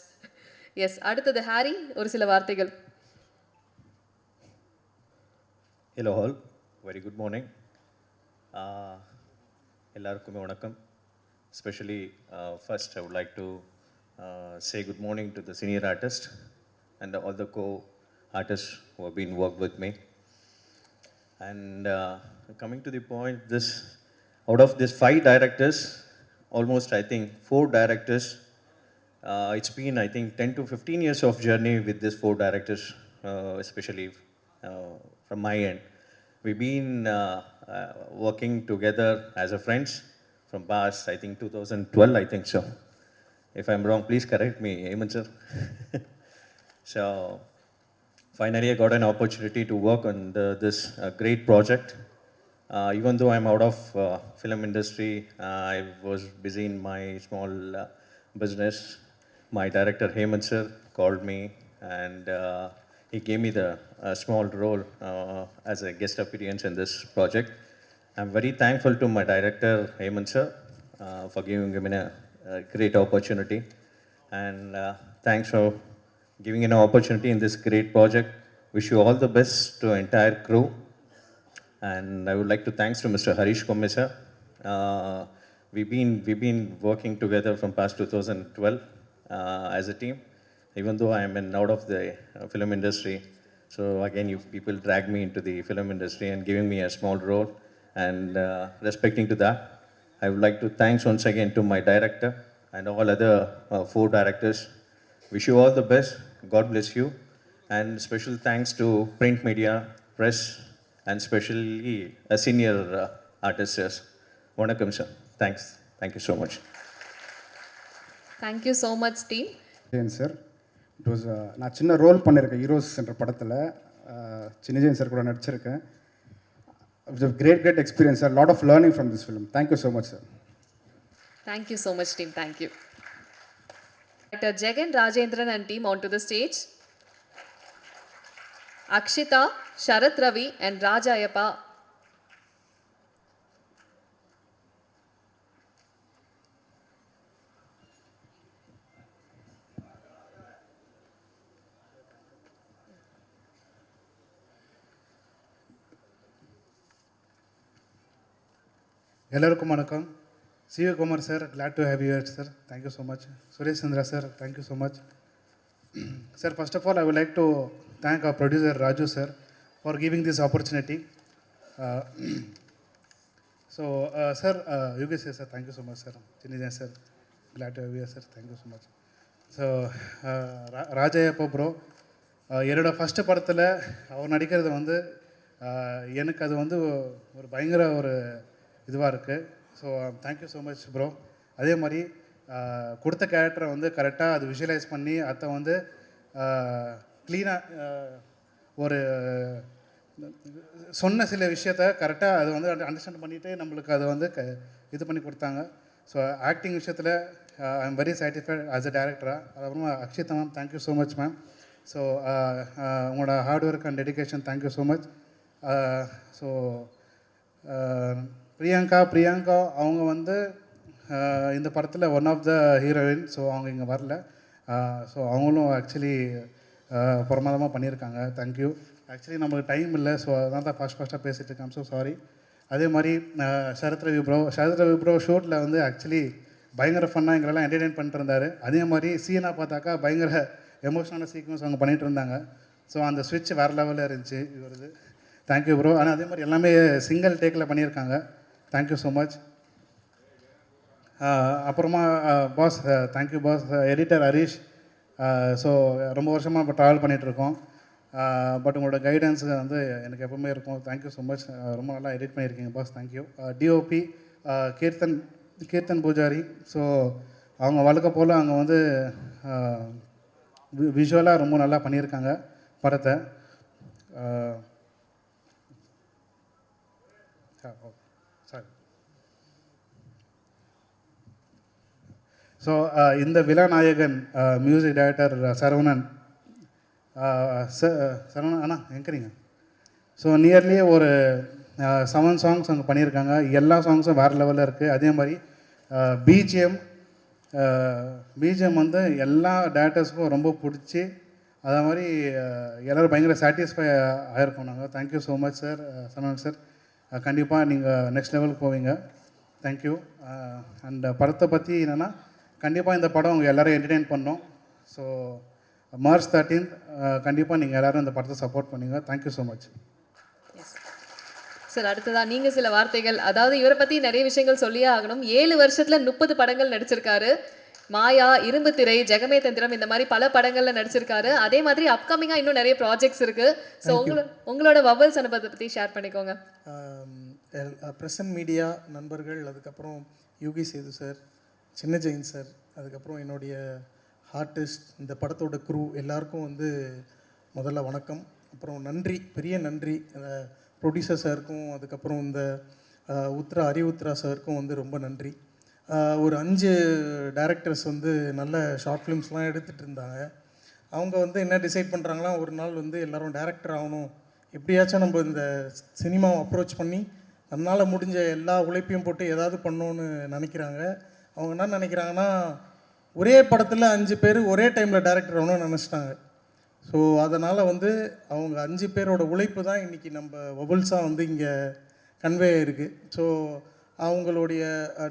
எஸ், அடுத்தது ஹாரி, ஒரு சில வார்த்தைகள். Hello all, very good morning. எல்லாருக்குமே வணக்கம். Especially first I would like to say good morning to the senior artist and all the co-artists who have been worked with me. And coming to the point, out of these 5 directors, almost I think 4 directors, it's been I think 10 to 15 years of journey with these 4 directors, especially from my end. We've been working together as a friends from past, I think 2012, I think so. If I'm wrong, please correct me, Hemant sir. So, finally I got an opportunity to work on this great project. Even though I'm out of film industry, I was busy in my small business. My director Hemant sir called me and he gave me the small role as a guest appearance in this project. I'm very thankful to my director Hemant sir for giving me a great opportunity, and thanks for giving an opportunity in this great project. Wish you all the best to entire crew, and I would like to thanks to Mr. Harish Kome sir. We've been working together from past 2012 as a team. Even though I am out of the film industry, so again you people drag me into the film industry and giving me a small role, and respecting to that, I would like to thanks once again to my director and all other 4 directors. Wish you all the best. God bless you, and special thanks to print media, press, and especially senior artists. Vanakkam sir. Thanks. Thank you so much. Thank you so much team. Jayan sir, it was நான் சின்ன role பண்ணியிருக்கேன் heroes என்ற படத்தில், சின்ன Jayan sir கூட நடிச்சிருக்கேன். It's a great experience sir, lot of learning from this film. Thank you so much sir. Thank you so much team. Thank you. Director Jagan Rajendran and team onto the stage. Akshita, Sharath Ravi and Raja Ayappa. எல்லாருக்கும் வணக்கம். Sivakumar sir, glad to have you here sir. Thank you so much. Suresh Chandra sir, thank you so much. Sir, first of all I would like to thank our producer Raju sir for giving this opportunity. Sir, Yogesh sir, thank you so much sir. Chinnijan sir, glad to have you here sir. Thank you so much. So Rajayappa bro, என்னோட first படத்தில் அவர் நடிக்கிறது வந்து எனக்கு அது வந்து ஒரு பயங்கர ஒரு இதுவாக இருக்குது. So thank you so much bro. அதே மாதிரி கொடுத்த கேரக்டரை வந்து கரெக்டாக அது விஷுவலைஸ் பண்ணி அதை வந்து க்ளீனாக ஒரு சொன்ன சில விஷயத்த கரெக்டாக அது வந்து அண்டர்ஸ்டாண்ட் பண்ணிவிட்டு நம்மளுக்கு அதை வந்து இது பண்ணி கொடுத்தாங்க. ஸோ ஆக்டிங் விஷயத்தில் I am very satisfied as a டேரக்டராக. அதுக்கப்புறமா Akshitha ma'am, thank you so much ma'am. So உங்களோட hard work and dedication thank you so much. So Priyanka அவங்க வந்து இந்த படத்தில் one of the heroine. So அவங்க இங்கே வரல. ஸோ அவங்களும் ஆக்சுவலி பிரமாதமாக பண்ணியிருக்காங்க. தேங்க்யூ. ஆக்சுவலி நம்மளுக்கு டைம் இல்லை, ஸோ அதான் தான் ஃபஸ்ட்டாக பேசிகிட்டு இருக்கேன். So sorry. அதே மாதிரி சரத் ரவி ப்ரோ ஷூட்டில் வந்து ஆக்சுவலி பயங்கர ஃபன்னாக எங்களெல்லாம் என்டர்டெயின் பண்ணிட்டு இருந்தார். அதே மாதிரி சீனாக பார்த்தாக்கா பயங்கர எமோஷனலான சீக்வன்ஸ் அவங்க பண்ணிகிட்டு இருந்தாங்க. ஸோ அந்த ஸ்விட்ச் வேறு லெவலில் இருந்துச்சு இவரது. Thank you bro. ஆனால் அதே மாதிரி எல்லாமே சிங்கிள் டேக்கில் பண்ணியிருக்காங்க. Thank you so much. அப்புறமா boss, thank you boss. Editor Harish. So ரொம்ப வருஷமாக இப்போ ட்ராவல் பண்ணிகிட்ருக்கோம். பட் உங்களோட கைடன்ஸ் வந்து எனக்கு எப்பவுமே இருக்கும். Thank you so much. ரொம்ப நல்லா எடிட் பண்ணியிருக்கீங்க boss. Thank you. DOP Keerthan Poojary. So அவங்க வழக்க போல் அவங்க வந்து விஷுவலாக ரொம்ப நல்லா பண்ணியிருக்காங்க படத்தை. சாரி. ஸோ இந்த விழாநாயகன் மியூசிக் டைரக்டர் சரவணன் சரவணன் அண்ணா எங்கிறீங்க? ஸோ நியர்லி ஒரு 7 சாங்ஸ் அங்கே பண்ணியிருக்காங்க. எல்லா சாங்ஸும் வேறு லெவலில் இருக்குது. அதே மாதிரி பிஜிஎம் வந்து எல்லா டேரக்டர்ஸுக்கும் ரொம்ப பிடிச்சி அதே மாதிரி எல்லோரும் பயங்கர சாட்டிஸ்ஃபை ஆகிருக்கோம் நாங்கள். Thank you so much sir Saravanan sir. கண்டிப்பாக நீங்கள் நெக்ஸ்ட் லெவலுக்கு போவீங்க. தேங்க்யூ. அண்ட் படத்தை பற்றி என்னென்னா கண்டிப்பாக இந்த படம் உங்கள் எல்லோரும் என்டர்டெயின் பண்ணோம். ஸோ மார்ச் 13th கண்டிப்பாக நீங்கள் எல்லோரும் இந்த படத்தை சப்போர்ட் பண்ணுங்க. Thank you so much. சார் அடுத்ததா நீங்கள் சில வார்த்தைகள், அதாவது இவரை பற்றி நிறைய விஷயங்கள் சொல்லியே ஆகணும். 7 வருஷத்தில் 30 படங்கள் நடிச்சிருக்காரு. மாயா, இரும்பு திரை, ஜெகமே தந்திரம், இந்த மாதிரி பல படங்கள்ல நடிச்சிருக்காரு. அதே மாதிரி அப்கமிங்காக இன்னும் நிறைய ப்ராஜெக்ட்ஸ் இருக்குது. ஸோ உங்களோட வவல்ஸ் அனுபவத்தை பற்றி ஷேர் பண்ணிக்கோங்க. ப்ரெசன்ட் மீடியா நண்பர்கள், அதுக்கப்புறம் யோகி சேது சார், சின்ன ஜெயின் சார், அதுக்கப்புறம் என்னுடைய ஆர்டிஸ்ட், இந்த படத்தோட குரூ எல்லாருக்கும் வந்து முதல்ல வணக்கம். அப்புறம் நன்றி, பெரிய நன்றி ப்ரொடியூசர் சாருக்கும், அதுக்கப்புறம் இந்த உத்ரா சாருக்கும் வந்து ரொம்ப நன்றி. ஒரு 5 டைரக்டர்ஸ் வந்து நல்ல ஷார்ட் ஃபிலிம்ஸ்லாம் எடுத்துகிட்டு இருந்தாங்க. அவங்க வந்து என்ன டிசைட் பண்ணுறாங்களா, ஒரு நாள் வந்து எல்லோரும் டைரக்டர் ஆகணும், எப்படியாச்சும் நம்ம இந்த சினிமாவை அப்ரோச் பண்ணி நம்மளால் முடிஞ்ச எல்லா உழைப்பையும் போட்டு ஏதாவது பண்ணோன்னு நினைக்கிறாங்க. அவங்க என்ன நினைக்கிறாங்கன்னா, ஒரே படத்தில் 5 பேர் ஒரே டைமில் டைரக்டர் ஆகணும்னு நினச்சிட்டாங்க. ஸோ அதனால் வந்து அவங்க 5 பேரோட உழைப்பு தான் இன்றைக்கி நம்ம வபுல்ஸாக வந்து இங்கே கன்வே இருக்குது. ஸோ அவங்களுடைய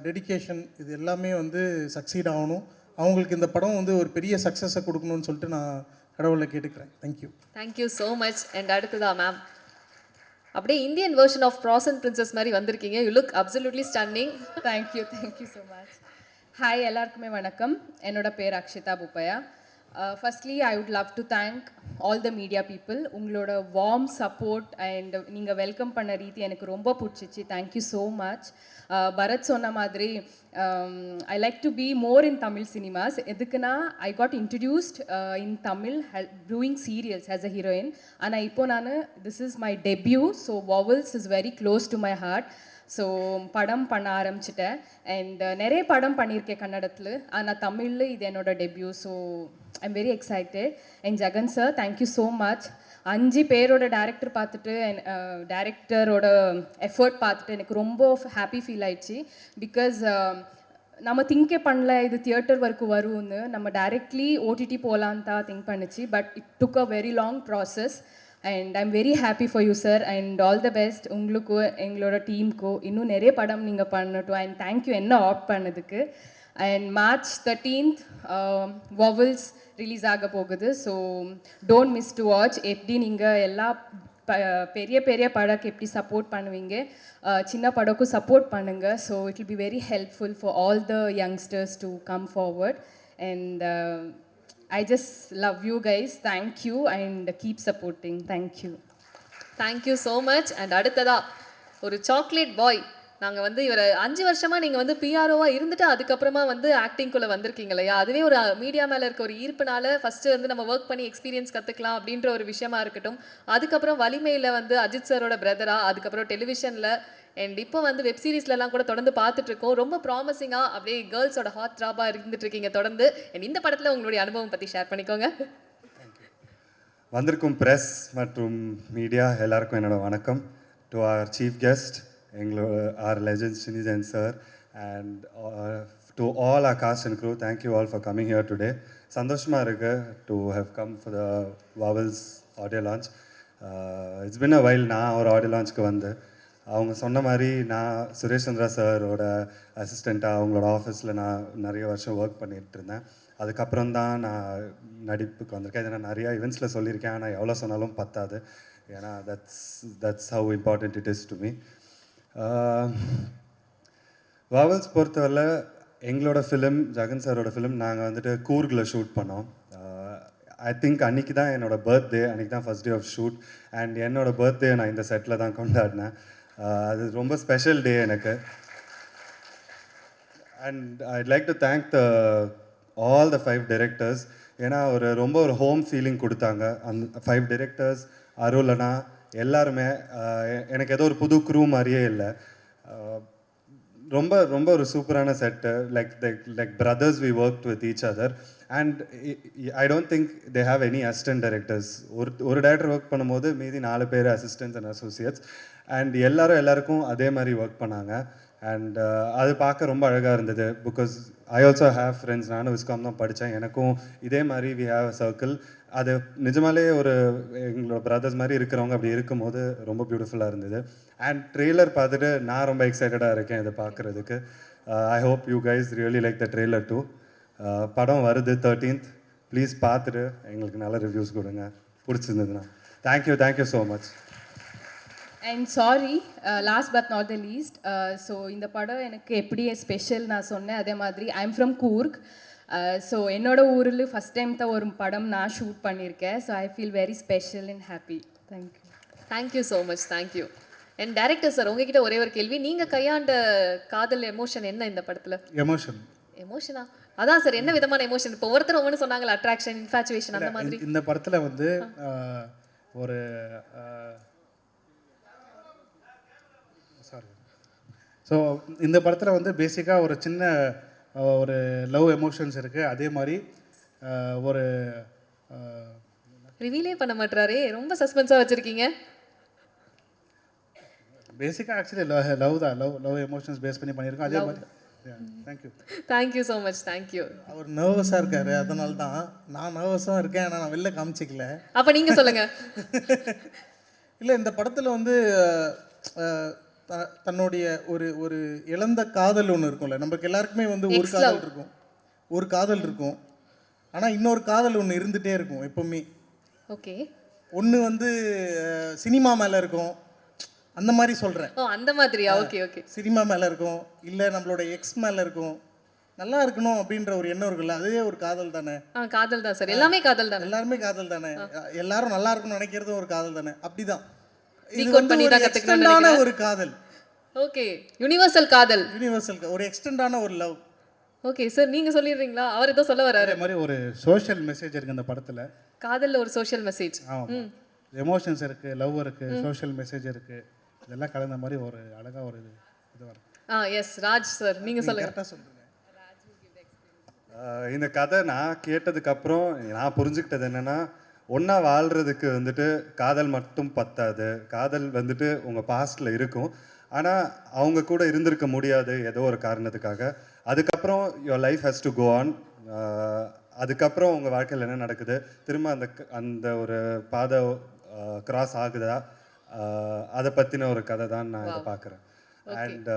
டெடிகேஷன் இது எல்லாமே வந்து சக்சீட் ஆகணும். அவங்களுக்கு இந்த படம் வந்து ஒரு பெரிய சக்ஸஸை கொடுக்கணும்னு சொல்லிட்டு நான் கடவுளை கேட்டுக்கிறேன். Thank you. Thank you so much. And அடுத்ததா மேம், அப்படியே இந்தியன் வெர்ஷன் ஆஃப் ப்ராஸ் அண்ட் பிரின்சஸ் மாதிரி வந்திருக்கீங்க. You look absolutely stunning. Thank you so much. Hi, எல்லாருக்குமே வணக்கம். என்னோட பேர் Akshitha Puppaiah. Firstly I would love to thank all the media people. உங்களோட வார்ம் சப்போர்ட் அண்ட் நீங்கள் வெல்கம் பண்ண ரீதி எனக்கு ரொம்ப பிடிச்சிச்சு. Thank you so much. பரத் சொன்ன மாதிரி I like to be more in Tamil cinemas. எதுக்குன்னா I got introduced in Tamil doing serials as a heroine. ஆனால் இப்போ நான் this is my debut. So Vowels is very close to my heart. So படம் பண்ண ஆரம்பிச்சிட்டேன். And நிறைய படம் பண்ணியிருக்கேன் கன்னடத்தில், ஆனால் தமிழில் இது என்னோட debut. So I am very excited. And Jegan sir, thank you so much. 5 பேரோட டேரக்டர் பார்த்துட்டு டேரக்டரோட எஃபர்ட் பார்த்துட்டு எனக்கு ரொம்ப ஹாப்பி ஃபீல் ஆயிடுச்சு. பிகாஸ் நம்ம திங்கே பண்ணல இது தியேட்டர் வரைக்கும் வரும்னு. நம்ம டைரெக்ட்லி ஓடிடி போகலான்னு தான் திங்க் பண்ணிச்சு. But it took a very long process. And I am very happy for you sir. And all the best உங்களுக்கும் எங்களோட டீமுக்கும். இன்னும் நிறைய படம் நீங்கள் பண்ணட்டும். அண்ட் தேங்க்யூ என்ன ஆப்ட் பண்ணதுக்கு. And March 13th vowels release ஆக போகுது. So don't miss to watch. எப்படி நீங்கள் எல்லா பெரிய பெரிய படக்கு எப்படி சப்போர்ட் பண்ணுவீங்க, சின்ன படக்கும் சப்போர்ட் பண்ணுங்கள். So it will be very helpful for all the youngsters to come forward. And I just love you guys. Thank you and keep supporting. Thank you. Thank you so much. And அடுத்ததா ஒரு chocolate boy. நாங்கள் வந்து இவரை 5 வருஷமாக நீங்கள் வந்து பிஆர்ஓவாக இருந்துட்டு அதுக்கப்புறமா வந்து ஆக்டிங்குள்ளே வந்திருக்கீங்க இல்லையா? அதுவே ஒரு மீடியா மேலே இருக்க ஒரு ஈர்ப்புனால ஃபஸ்ட்டு வந்து நம்ம ஒர்க் பண்ணி எக்ஸ்பீரியன்ஸ் கற்றுக்கலாம் அப்படின்ற ஒரு விஷயமா இருக்கட்டும். அதுக்கப்புறம் வலிமையில் வந்து அஜித் சாரோட பிரதரா, அதுக்கப்புறம் டெலிவிஷனில் அண்ட் இப்போ வந்து வெப் சீரிஸ்லலாம் கூட தொடர்ந்து பார்த்துட்ருக்கோம். ரொம்ப ப்ராமிசிங்காக அப்படியே கேர்ள்ஸோட ஹாட் ட்ராப்பாக இருந்துட்டுருக்கீங்க தொடர்ந்து. அண்ட் இந்த படத்தில் உங்களுடைய அனுபவம் பற்றி ஷேர் பண்ணிக்கோங்க. வந்திருக்கும் ப்ரெஸ் மற்றும் மீடியா எல்லாருக்கும் என்னோட வணக்கம். To our chief guest our legend Srini Jain sir, and to all our cast and crew, thank you all for coming here today. Sandoshma irukku to have come for the Vowels audio launch. It's been a while நான் ஒரு audio லான்ச்சுக்கு வந்து அவங்க சொன்ன மாதிரி நான் சுரேஷ் சந்திரா சாரோட அசிஸ்டண்ட்டாக அவங்களோட ஆஃபீஸில் நான் நிறைய வருஷம் ஒர்க் பண்ணிகிட்டு இருந்தேன். அதுக்கப்புறம் தான் நான் நடிப்புக்கு வந்திருக்கேன். இதை நான் நிறையா இவெண்ட்ஸில் சொல்லியிருக்கேன், ஆனால் எவ்வளோ சொன்னாலும் பத்தாது. ஏன்னா that's how important it is to me. Vowels பொறுத்தவரை எங்களோட ஃபிலிம், ஜெகன் சாரோட ஃபிலிம் நாங்கள் வந்துட்டு கூர்கில் ஷூட் பண்ணோம். ஐ திங்க் அன்றைக்கி தான் என்னோடய பர்த்டே, அன்றைக்கி தான் first day of shoot. And என்னோடய பர்த்டே நான் இந்த செட்டில் தான் கொண்டாடினேன். அது ரொம்ப ஸ்பெஷல் டே எனக்கு. And I'd like to thank all the 5 directors. ஏன்னா ரொம்ப ஒரு ஹோம் ஃபீலிங் கொடுத்தாங்க அந்த 5 டைரக்டர்ஸ். அருளனா எல்லாருமே எனக்கு ஏதோ ஒரு புது க்ரூ மாதிரியே இல்லை. ரொம்ப ரொம்ப ஒரு சூப்பரான set like brothers we work with each other and I don't think they have any assistant directors. ஒரு டைரக்டர் ஒர்க் பண்ணும்போது மீதி 4 பேர் அசிஸ்டன்ட்ஸ் அண்ட் அசோசியேட்ஸ் அண்ட் எல்லாருக்கும் அதே மாதிரி ஒர்க் பண்ணாங்க. அண்ட் அது பார்க்க ரொம்ப அழகாக இருந்தது. Because I also have friends, நானும் விஸ்காம் தான் படித்தேன், எனக்கும் இதே மாதிரி வி ஹேவ் அ சர்க்கிள். அது நிஜமாலே ஒரு எங்களோட பிரதர்ஸ் மாதிரி இருக்கிறவங்க அப்படி இருக்கும்போது ரொம்ப பியூட்டிஃபுல்லாக இருந்தது. அண்ட் ட்ரெய்லர் பார்த்துட்டு நான் ரொம்ப எக்ஸைட்டடாக இருக்கேன் இதை பார்க்குறதுக்கு. I hope you guys really like the trailer too. படம் வருது 13th. ப்ளீஸ் பார்த்துட்டு எங்களுக்கு நல்ல ரிவ்யூஸ் கொடுங்க பிடிச்சிருந்ததுன்னா. Thank you so much. And sorry last but not the least, so இந்த படம் எனக்கு எப்படி ஸ்பெஷல் நான் சொன்னேன் அதே மாதிரி I am from Coorg. So என்னோட ஊரில் ஃபஸ்ட் டைம் தான் ஒரு படம் நான் ஷூட் பண்ணியிருக்கேன். So I feel very special and happy. Thank you so much. Thank you. And director sir, உங்ககிட்ட ஒரே ஒரு கேள்வி. நீங்கள் கையாண்ட காதல் எமோஷன் என்ன இந்த படத்தில்? எமோஷனா? அதான் சார், என்ன விதமான எமோஷன்? இப்போ ஒவ்வொருத்தர் ஒவ்வொன்று சொன்னாங்களா, அட்ராக்ஷன், இன்ஃபாச்சுவேஷன் அந்த மாதிரி. இந்த படத்தில் வந்து ஒரு ஸோ இந்த படத்தில் வந்து பேசிக்காக ஒரு சின்ன ஒரு லவ் எமோஷன்ஸ் இருக்குது. அதே மாதிரி ஒரு ரிவீலே பண்ண மாட்டாரே, ரொம்ப சஸ்பென்ஸாக வச்சுருக்கீங்க. பேசிக்காக ஆக்சுவலி லவ் தான், லவ் எமோஷன்ஸ் பேஸ் பண்ணி பண்ணியிருக்கோம். அதே மாதிரி தேங்க்யூ ஸோ மச். தேங்க்யூ. அவர் நர்வஸாக இருக்காரு, அதனால தான் நான் நர்வஸாக இருக்கேன். ஆனால் நான் வெளில காமிச்சிக்கல. அப்போ நீங்கள் சொல்லுங்கள். இல்லை, இந்த படத்தில் வந்து தன்னுடைய ஒரு இழந்த காதல் ஒன்று இருக்கும்ல. நமக்கு எல்லாருக்குமே வந்து ஒரு காதல் இருக்கும். ஆனால் இன்னொரு காதல் ஒன்று இருந்துகிட்டே இருக்கும் எப்போவுமே. ஓகே. ஒன்று வந்து சினிமா மேலே இருக்கும், அந்த மாதிரி சொல்கிறேன். அந்த மாதிரியா? Okay okay. சினிமா மேலே இருக்கும், இல்லை நம்மளோட எக்ஸ் மேலே இருக்கும். நல்லா இருக்கணும் அப்படின்ற ஒரு எண்ணம் இருக்குல்ல, அதுவே ஒரு காதல் தானே? காதல் தான் சார், எல்லாமே காதல் தானே. எல்லாருமே காதல் தானே. எல்லாரும் நல்லா இருக்கணும்னு நினைக்கிறதும் ஒரு காதல் தானே. அப்படிதான் இது வந்து ஒரு எக்ஸ்டெண்டான ஒரு காதல். ஓகே, யூனிவர்சல் காதல். ஒரு எக்ஸ்டெண்டான ஒரு லவ். ஓகே சார், நீங்க சொல்லிடுறீங்களா? அவர் ஏதோ சொல்ல வராரு. அதே மாதிரி ஒரு சோஷியல் மெசேஜ் இருக்கு இந்த படத்துல. காதல்ல ஒரு சோஷியல் மெசேஜ். எமோஷன்ஸ் இருக்கு, லவ் இருக்கு, சோஷியல் மெசேஜ் இருக்கு. இதெல்லாம் கலந்த மாதிரி ஒரு அழகா ஒரு இது வரும். எஸ் ராஜ் சார், நீங்க சொல்லுங்க. கரெக்ட்டா சொல்லுங்க. இந்த கதை நான் கேட்டதுக்கப்புறம் நான் புரிஞ்சுக்கிட்டது என்னென்னா, ஒன்றா வாழ்கிறதுக்கு வந்துட்டு காதல் மட்டும் பத்தாது. காதல் வந்துட்டு உங்கள் பாஸ்டில் இருக்கும், ஆனால் அவங்க கூட இருந்திருக்க முடியாது ஏதோ ஒரு காரணத்துக்காக. அதுக்கப்புறம் your life has to go on. அதுக்கப்புறம் உங்கள் வாழ்க்கையில் என்ன நடக்குது, திரும்ப அந்த ஒரு பாதை கிராஸ் ஆகுதா, அதை பற்றின ஒரு கதை தான் நான் இதை பார்க்குறேன். And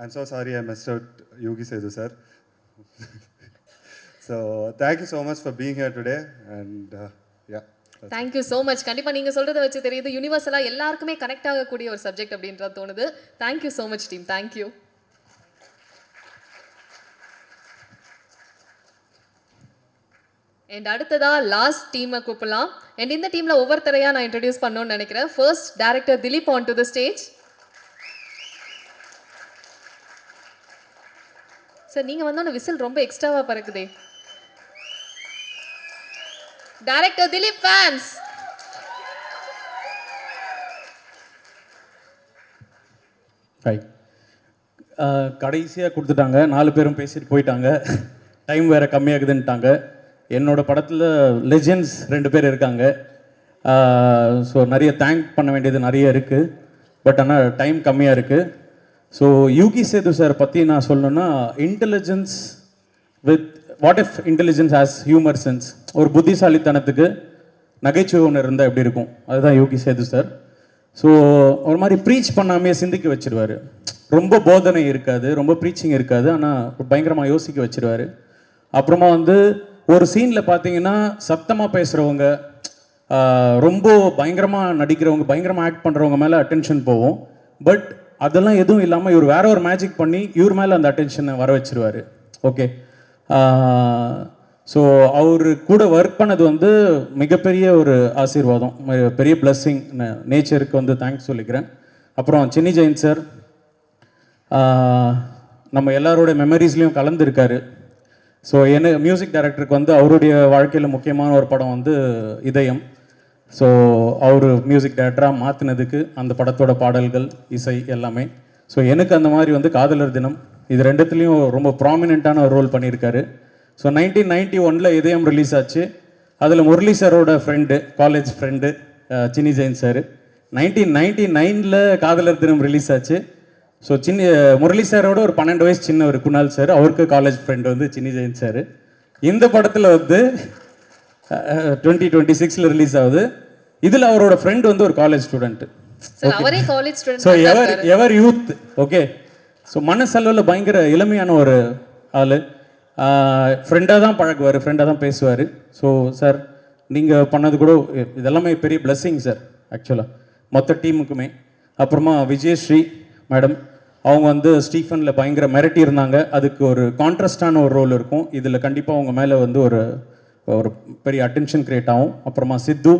I'm so sorry I missed out Yogi Sethu sir. So thank you so much for being here today. And thank you so much. கண்டிப்பாக நீங்கள் சொல்கிறத வச்சு தெரியுது யூனிவர்சலாக எல்லாருக்குமே கனெக்ட் ஆகக்கூடிய ஒரு சப்ஜெக்ட் அப்படின்றது தோணுது. Thank you so much team. Thank you. And அடுத்ததா லாஸ்ட் டீமை கூப்பிடலாம். அண்ட் இந்த டீமில் ஒவ்வொருத்தரையாக நான் இன்ட்ரடியூஸ் பண்ணணும்னு நினைக்கிறேன். First director Dileep on to the stage. Sir, நீங்கள் வந்தோன்னு விசில் ரொம்ப எக்ஸ்ட்ராவாக பறக்குதே. Director Dileep fans. ஹாய். கடைசியாக கொடுத்துட்டாங்க, 4 பேரும் பேசிட்டு போயிட்டாங்க. டைம் வேறு கம்மியாகுதுன்ட்டாங்க. என்னோட படத்தில் லெஜெண்ட்ஸ் 2 பேர் இருக்காங்க. ஸோ நிறைய தேங்க் பண்ண வேண்டியது நிறைய இருக்குது. பட் ஆனால் டைம் கம்மியாக இருக்குது. ஸோ யோகி சேது சார் பற்றி நான் சொல்லணுன்னா, intelligence with what if intelligence as humour sense. ஒரு புத்திசாலித்தனத்துக்கு நகைச்சுவை ஒன்று இருந்தால் எப்படி இருக்கும், அதுதான் யோகி சேது சார். ஸோ ஒரு மாதிரி ப்ரீச் பண்ணாமே சிந்திக்க வச்சிருவார். ரொம்ப போதனை இருக்காது, ரொம்ப ப்ரீச்சிங் இருக்காது, ஆனால் பயங்கரமாக யோசிக்க வச்சிருவார். அப்புறமா வந்து ஒரு சீனில் பார்த்தீங்கன்னா சத்தமாக பேசுகிறவங்க, ரொம்ப பயங்கரமாக நடிக்கிறவங்க, பயங்கரமாக ஆக்ட் பண்ணுறவங்க மேலே அட்டென்ஷன் போகும். பட் அதெல்லாம் எதுவும் இல்லாமல் இவர் வேற ஒரு மேஜிக் பண்ணி இவர் மேலே அந்த அட்டென்ஷனை வர வச்சிருவார். ஓகே. ஸோ அவர் கூட ஒர்க் பண்ணது வந்து மிகப்பெரிய ஒரு ஆசீர்வாதம், பெரிய பிளஸ்ஸிங். நேச்சருக்கு வந்து தேங்க்ஸ் சொல்லிக்கிறேன். அப்புறம் சின்னி ஜெயின் சார் நம்ம எல்லாரோட மெமரிஸ்லேயும் கலந்துருக்காரு. ஸோ என்ன மியூசிக் டைரக்டருக்கு வந்து அவருடைய வாழ்க்கையில் முக்கியமான ஒரு படம் வந்து இதயம். ஸோ அவர் மியூசிக் டைரக்டராக மாற்றினதுக்கு அந்த படத்தோட பாடல்கள், இசை எல்லாமே. ஸோ எனக்கு அந்த மாதிரி வந்து காதலர் தினம் இது ரெண்டுத்துலேயும் ரொம்ப ப்ராமினெண்ட்டான ஒரு ரோல் பண்ணியிருக்காரு. ஸோ 1991 இதயம் ரிலீஸ் ஆச்சு. அதில் முரளி சாரோட friend, college friend Chinni Jain sir. 1999 காதலர் தினம் ரிலீஸ் ஆச்சு. ஸோ முரளி சாரோட ஒரு 12 வயசு சின்னவர் குணால் சார், அவருக்கு காலேஜ் ஃப்ரெண்டு வந்து சின்னி ஜெயின் சார். இந்த படத்தில் வந்து 2026 ரிலீஸ் ஆகுது. இதில் அவரோட ஃப்ரெண்ட் வந்து ஒரு காலேஜ் ஸ்டூடெண்ட். அவரே காலேஜ் ஸ்டூடெண்ட். ஸோ எவர் யூத். ஓகே. ஸோ மனசளவில் பயங்கர இளமையான ஒரு ஆள். ஃப்ரெண்டாக தான் பழகுவார், ஃப்ரெண்டாக தான் பேசுவார். ஸோ சார் நீங்கள் பண்ணது கூட இதெல்லாமே பெரிய பிளெஸ்ஸிங் சார் ஆக்சுவலாக மொத்த டீமுக்குமே. அப்புறமா விஜயஸ்ரீ மேடம், அவங்க வந்து ஸ்டீஃபனில் பயங்கர மிரட்டி இருந்தாங்க. அதுக்கு ஒரு கான்ட்ராஸ்டான ஒரு ரோல் இருக்கும் இதில். கண்டிப்பாக அவங்க மேலே வந்து ஒரு பெரிய அட்டென்ஷன் க்ரியேட் ஆகும். அப்புறமா சித்து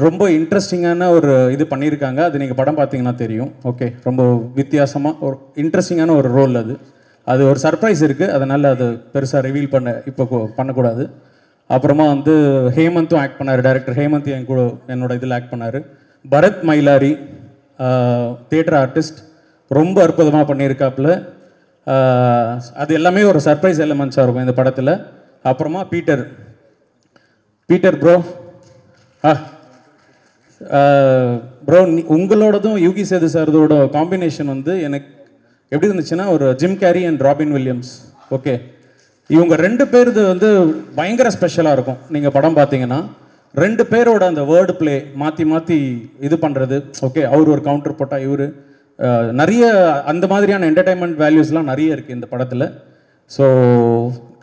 ரொம்ப இன்ட்ரெஸ்டிங்கான ஒரு இது பண்ணியிருக்காங்க. அது நீங்கள் படம் பார்த்தீங்கன்னா தெரியும். ஓகே, ரொம்ப வித்தியாசமாக ஒரு இன்ட்ரெஸ்டிங்கான ஒரு ரோல் அது. அது ஒரு சர்ப்ரைஸ் இருக்குது, அதனால் அது பெருசாக ரிவீல் பண்ணக்கூடாது. அப்புறமா வந்து ஹேமந்தும் ஆக்ட் பண்ணார். டைரக்டர் ஹேமந்த் என்னோட இதில் ஆக்ட் பண்ணார். பரத் மயிலாரி தியேட்டர் ஆர்டிஸ்ட், ரொம்ப அற்புதமாக பண்ணியிருக்காப்புல. அது எல்லாமே ஒரு சர்ப்ரைஸ் எலிமெண்ட்ஸாக இருக்கும் இந்த படத்தில். அப்புறமா பீட்டர் ப்ரோ ப்ரோ உங்களோடதும் யூகி சேது சார்தோட காம்பினேஷன் வந்து எனக்கு எப்படி இருந்துச்சுன்னா ஒரு Jim Carrey and Robin Williams. Okay, இவங்க 2 பேருது வந்து பயங்கர ஸ்பெஷலாக இருக்கும். நீங்கள் படம் பார்த்தீங்கன்னா 2 பேரோட அந்த வேர்டு பிளே மாற்றி இது பண்ணுறது. ஓகே, அவர் ஒரு கவுண்டர் போட்டால் இவர் நிறைய அந்த மாதிரியான என்டர்டைன்மெண்ட் வேல்யூஸ்லாம் நிறைய இருக்குது இந்த படத்தில். ஸோ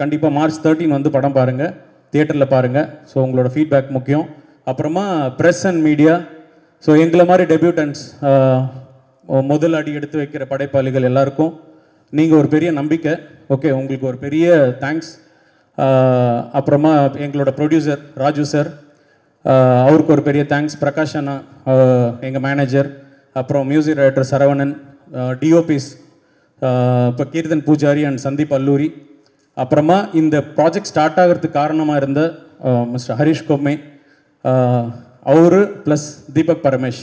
கண்டிப்பாக March 13 வந்து படம் பாருங்கள், தியேட்டரில் பாருங்கள். ஸோ உங்களோட ஃபீட்பேக் முக்கியம். அப்புறமா ப்ரெஸ் அண்ட் மீடியா, ஸோ எங்களை மாதிரி டெபியூட்டன்ஸ் முதல் அடி எடுத்து வைக்கிற படைப்பாளிகள் எல்லாருக்கும் நீங்கள் ஒரு பெரிய நம்பிக்கை. ஓகே, உங்களுக்கு ஒரு பெரிய தேங்க்ஸ். அப்புறமா எங்களோட ப்ரொடியூசர் ராஜு சார், அவருக்கு ஒரு பெரிய தேங்க்ஸ். பிரகாஷ் அண்ணா எங்கள் மேனேஜர், அப்புறம் மியூசிக் டைரக்டர் சரவணன், டிஓபிஸ் இப்போ கீர்த்தன் பூஜாரி அண்ட் சந்தீப் அல்லூரி. அப்புறமா இந்த ப்ராஜெக்ட் ஸ்டார்ட் ஆகிறதுக்கு காரணமாக இருந்த மிஸ்டர் ஹரிஷ் கொம்மே, அவரு ப்ளஸ் தீபக் பரமேஷ்,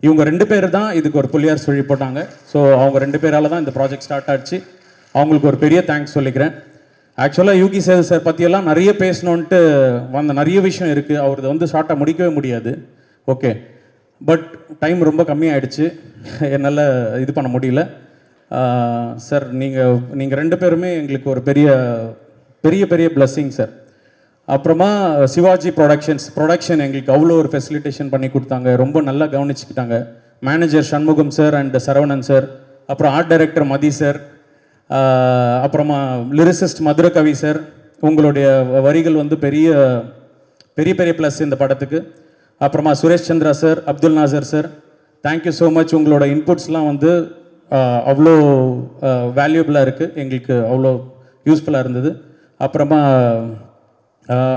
இவங்க 2 பேர் தான் இதுக்கு ஒரு புள்ளியார் சொல்லி போட்டாங்க. ஸோ அவங்க 2 பேரால் தான் இந்த ப்ராஜெக்ட் ஸ்டார்ட் ஆச்சு. அவங்களுக்கு ஒரு பெரிய தேங்க்ஸ் சொல்லிக்கிறேன். ஆக்சுவலாக யூகி சேது சார் பற்றியெல்லாம் நிறைய பேசணுன்ட்டு வந்த நிறைய விஷயம் இருக்குது. அவரது வந்து ஷார்ட்டாக முடிக்கவே முடியாது. ஓகே, பட் டைம் ரொம்ப கம்மியாகிடுச்சு, என்னால் இது பண்ண முடியல. சார் நீங்கள் 2 பேருமே எங்களுக்கு ஒரு பெரிய பிளஸ்ஸிங் சார். அப்புறமா சிவாஜி ப்ரொடக்ஷன் எங்களுக்கு அவ்வளோ ஒரு ஃபெசிலிட்டேஷன் பண்ணி கொடுத்தாங்க, ரொம்ப நல்லா கவனிச்சுக்கிட்டாங்க. Manager Shanmugam sir and Saravanan sir, அப்புறம் ஆர்ட் டைரக்டர் மதி சார், அப்புறமா லிரிசிஸ்ட் மதுர கவி சார். உங்களுடைய வரிகள் வந்து பெரிய ப்ளஸ் இந்த படத்துக்கு. அப்புறமா Suresh Chandra sir, Abdul Nasser sir, thank you so much. உங்களோட இன்புட்ஸ்லாம் வந்து அவ்வளோ வேல்யூபிளாக இருக்குது, எங்களுக்கு அவ்வளோ யூஸ்ஃபுல்லாக இருந்தது. அப்புறமா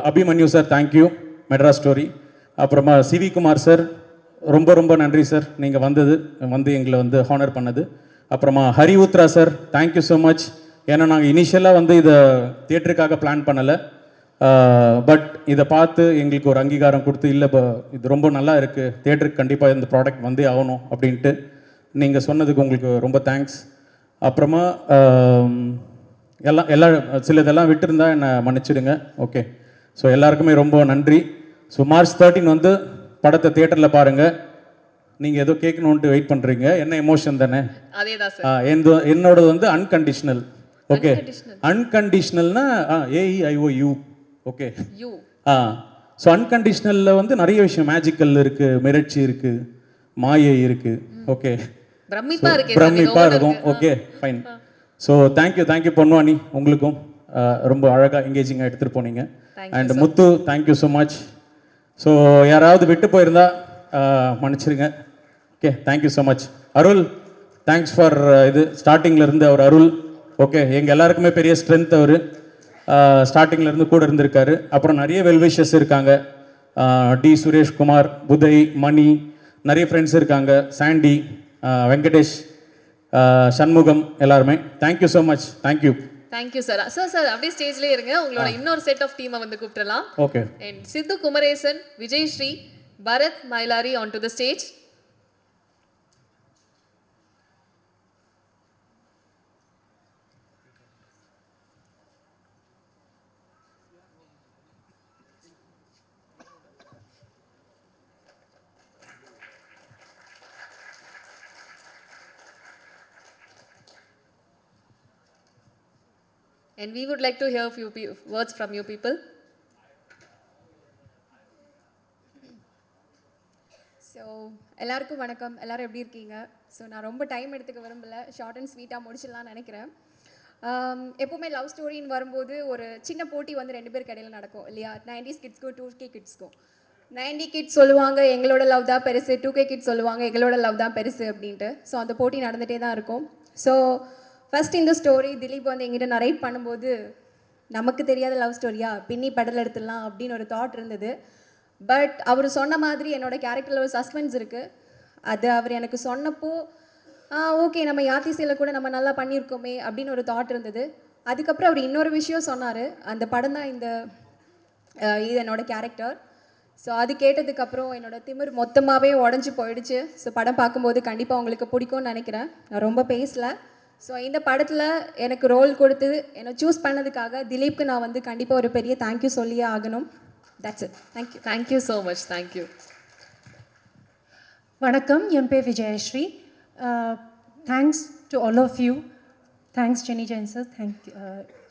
Abhimanyu sir, thank you, Madras story. அப்புறமா சிவி குமார் சார், ரொம்ப நன்றி சார், நீங்கள் வந்து எங்களை வந்து ஹானர் பண்ணது. அப்புறமா Hari Uthra sir, thank you so much. ஏன்னா நாங்கள் இனிஷியலாக வந்து இதை தியேட்டருக்காக பிளான் பண்ணலை, பட் இதை பார்த்து எங்களுக்கு ஒரு அங்கீகாரம் கொடுத்து, இல்லை இது ரொம்ப நல்லா இருக்குது, தியேட்டருக்கு கண்டிப்பாக இந்த ப்ராடக்ட் வந்தே ஆகணும் அப்படின்ட்டு நீங்கள் சொன்னதுக்கு உங்களுக்கு ரொம்ப தேங்க்ஸ். அப்புறமா சிலதெல்லாம் விட்டுருந்தா என்னை மன்னிச்சிடுங்க. ஓகே, ஸோ எல்லாருக்குமே ரொம்ப நன்றி. ஸோ March 13 வந்து படத்தை தியேட்டரில் பாருங்கள். நீங்கள் ஏதோ கேட்கணுன்ட்டு வெயிட் பண்ணுறீங்க, என்ன எமோஷன் தானே? என்னோடது வந்து அன்கண்டிஷனல். ஓகே, அன்கண்டிஷனல்னா AEIOU. ஓகே, ஸோ அன்கண்டிஷனலில் வந்து நிறைய விஷயம், மேஜிக்கல் இருக்குது, மிரட்சி இருக்குது, மாயை இருக்குது. ஓகே, பிரமிப்பாக இருக்கும். Okay, fine. ஸோ தேங்க்யூ பொன்வானி, உங்களுக்கும் ரொம்ப அழகாக எங்கேஜிங்காக எடுத்துகிட்டு போனீங்க. And Muthu, thank you so much. So யாராவது விட்டு போயிருந்தா மன்னிச்சிருங்க. Okay, thank you so much. Arul, thanks for இது ஸ்டார்டிங்லேருந்து அவர் அருள். ஓகே, எங்கள் எல்லாருக்குமே பெரிய ஸ்ட்ரென்த் அவர், ஸ்டார்டிங்லேருந்து கூட இருந்திருக்காரு. அப்புறம் நிறைய வெல்விஷஸ் இருக்காங்க, டி சுரேஷ்குமார், புதை, மணி, நிறைய ஃப்ரெண்ட்ஸ் இருக்காங்க, சாண்டி, வெங்கடேஷ், சண்முகம், எல்லாருமே thank you so much. Thank you sir. Sir அப்படியே ஸ்டேஜ்லேயே இருங்க, உங்களோட இன்னொரு செட் ஆஃப் டீமை வந்து கூப்பிடலாம். Okay, and Siddhu Kumaresan, Vijay Sri, Bharath Mayilari on to the stage. and we would like to hear a few words from you people. So எல்லாருக்கும் வணக்கம். எல்லோரும் எப்படி இருக்கீங்க? ஸோ நான் ரொம்ப டைம் எடுத்துக்க விரும்பலை, ஷார்ட் அண்ட் ஸ்வீட்டாக முடிச்சிடலாம்னு நினைக்கிறேன். எப்போவுமே லவ் ஸ்டோரின்னு வரும்போது ஒரு சின்ன போட்டி வந்து 2 பேருக்கு இடையில நடக்கும் இல்லையா? 90s கிட்ஸ்க்கும் 2K கிட்ஸ்க்கும். 90 கிட்ஸ் சொல்லுவாங்க எங்களோட லவ் தான் பெருசு, 2K கிட்ஸ் சொல்லுவாங்க எங்களோட லவ் தான் பெருசு அப்படின்ட்டு. ஸோ அந்த போட்டி நடந்துகிட்டே தான் இருக்கும். ஸோ ஃபஸ்ட் இந்த ஸ்டோரி திலீப் வந்து எங்கிட்ட நரேட் பண்ணும்போது நமக்கு தெரியாத லவ் ஸ்டோரியா, பின்னி படல் எடுத்துடலாம் அப்படின்னு ஒரு தாட் இருந்தது. பட் அவர் சொன்ன மாதிரி என்னோடய கேரக்டரில் ஒரு சஸ்பென்ஸ் இருக்குது. அது அவர் எனக்கு சொன்னப்போ ஓகே நம்ம யாத்திசையில் கூட நம்ம நல்லா பண்ணியிருக்கோமே அப்படின்னு ஒரு தாட் இருந்தது. அதுக்கப்புறம் அவர் இன்னொரு விஷயம் சொன்னார், அந்த படம் தான் இது என்னோடய கேரக்டர். ஸோ அது கேட்டதுக்கப்புறம் என்னோடய திமிர் மொத்தமாகவே உடஞ்சி போயிடுச்சு. ஸோ படம் பார்க்கும்போது கண்டிப்பாக உங்களுக்கு பிடிக்கும்னு நினைக்கிறேன். நான் ரொம்ப பேசலை. ஸோ இந்த படத்தில் எனக்கு ரோல் கொடுத்து என்னை சூஸ் பண்ணதுக்காக திலீப்க்கு நான் வந்து கண்டிப்பாக ஒரு பெரிய தேங்க்யூ சொல்லியே ஆகணும். That's it. Thank you. Thank you so much. Thank you. வணக்கம், என் பேர் Vijayasri. Thanks to all of you. Thanks Jeni Jain sir,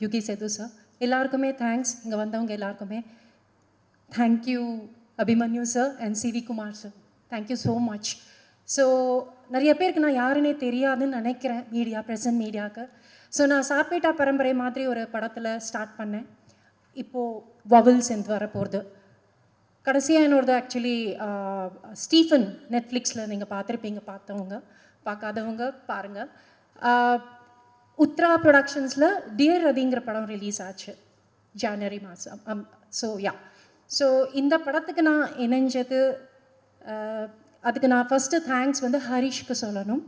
Yugi Sethu sir, எல்லாருக்குமே தேங்க்ஸ். இங்கே வந்தவங்க எல்லாருக்குமே thank you. Abhimanyu sir and CV Kumar sir, thank you so much. So நிறைய பேருக்கு நான் யாருன்னே தெரியாதுன்னு நினைக்கிறேன் ப்ரெசன்ட் மீடியாவுக்கு. ஸோ நான் சாப்பேட்டா பரம்பரை மாதிரி ஒரு படத்தில் ஸ்டார்ட் பண்ணேன். இப்போது வவல்ஸ் என்று வரப்போகிறது. கடைசியாக என்னோடது ஆக்சுவலி ஸ்டீஃபன் நெட்ஃப்ளிக்ஸில் நீங்கள் பார்த்துருப்பீங்க, பார்த்தவங்க பார்க்காதவங்க பாருங்கள். உத்ரா ப்ரொடக்ஷன்ஸில் டியர் ரதிங்கிற படம் ரிலீஸ் ஆச்சு ஜனவரி மாதம். ஸோ இந்த படத்துக்கு நான் இணைஞ்சது, அதுக்கு நான் ஃபஸ்ட்டு தேங்க்ஸ் வந்து ஹரிஷ்க்கு சொல்லணும்.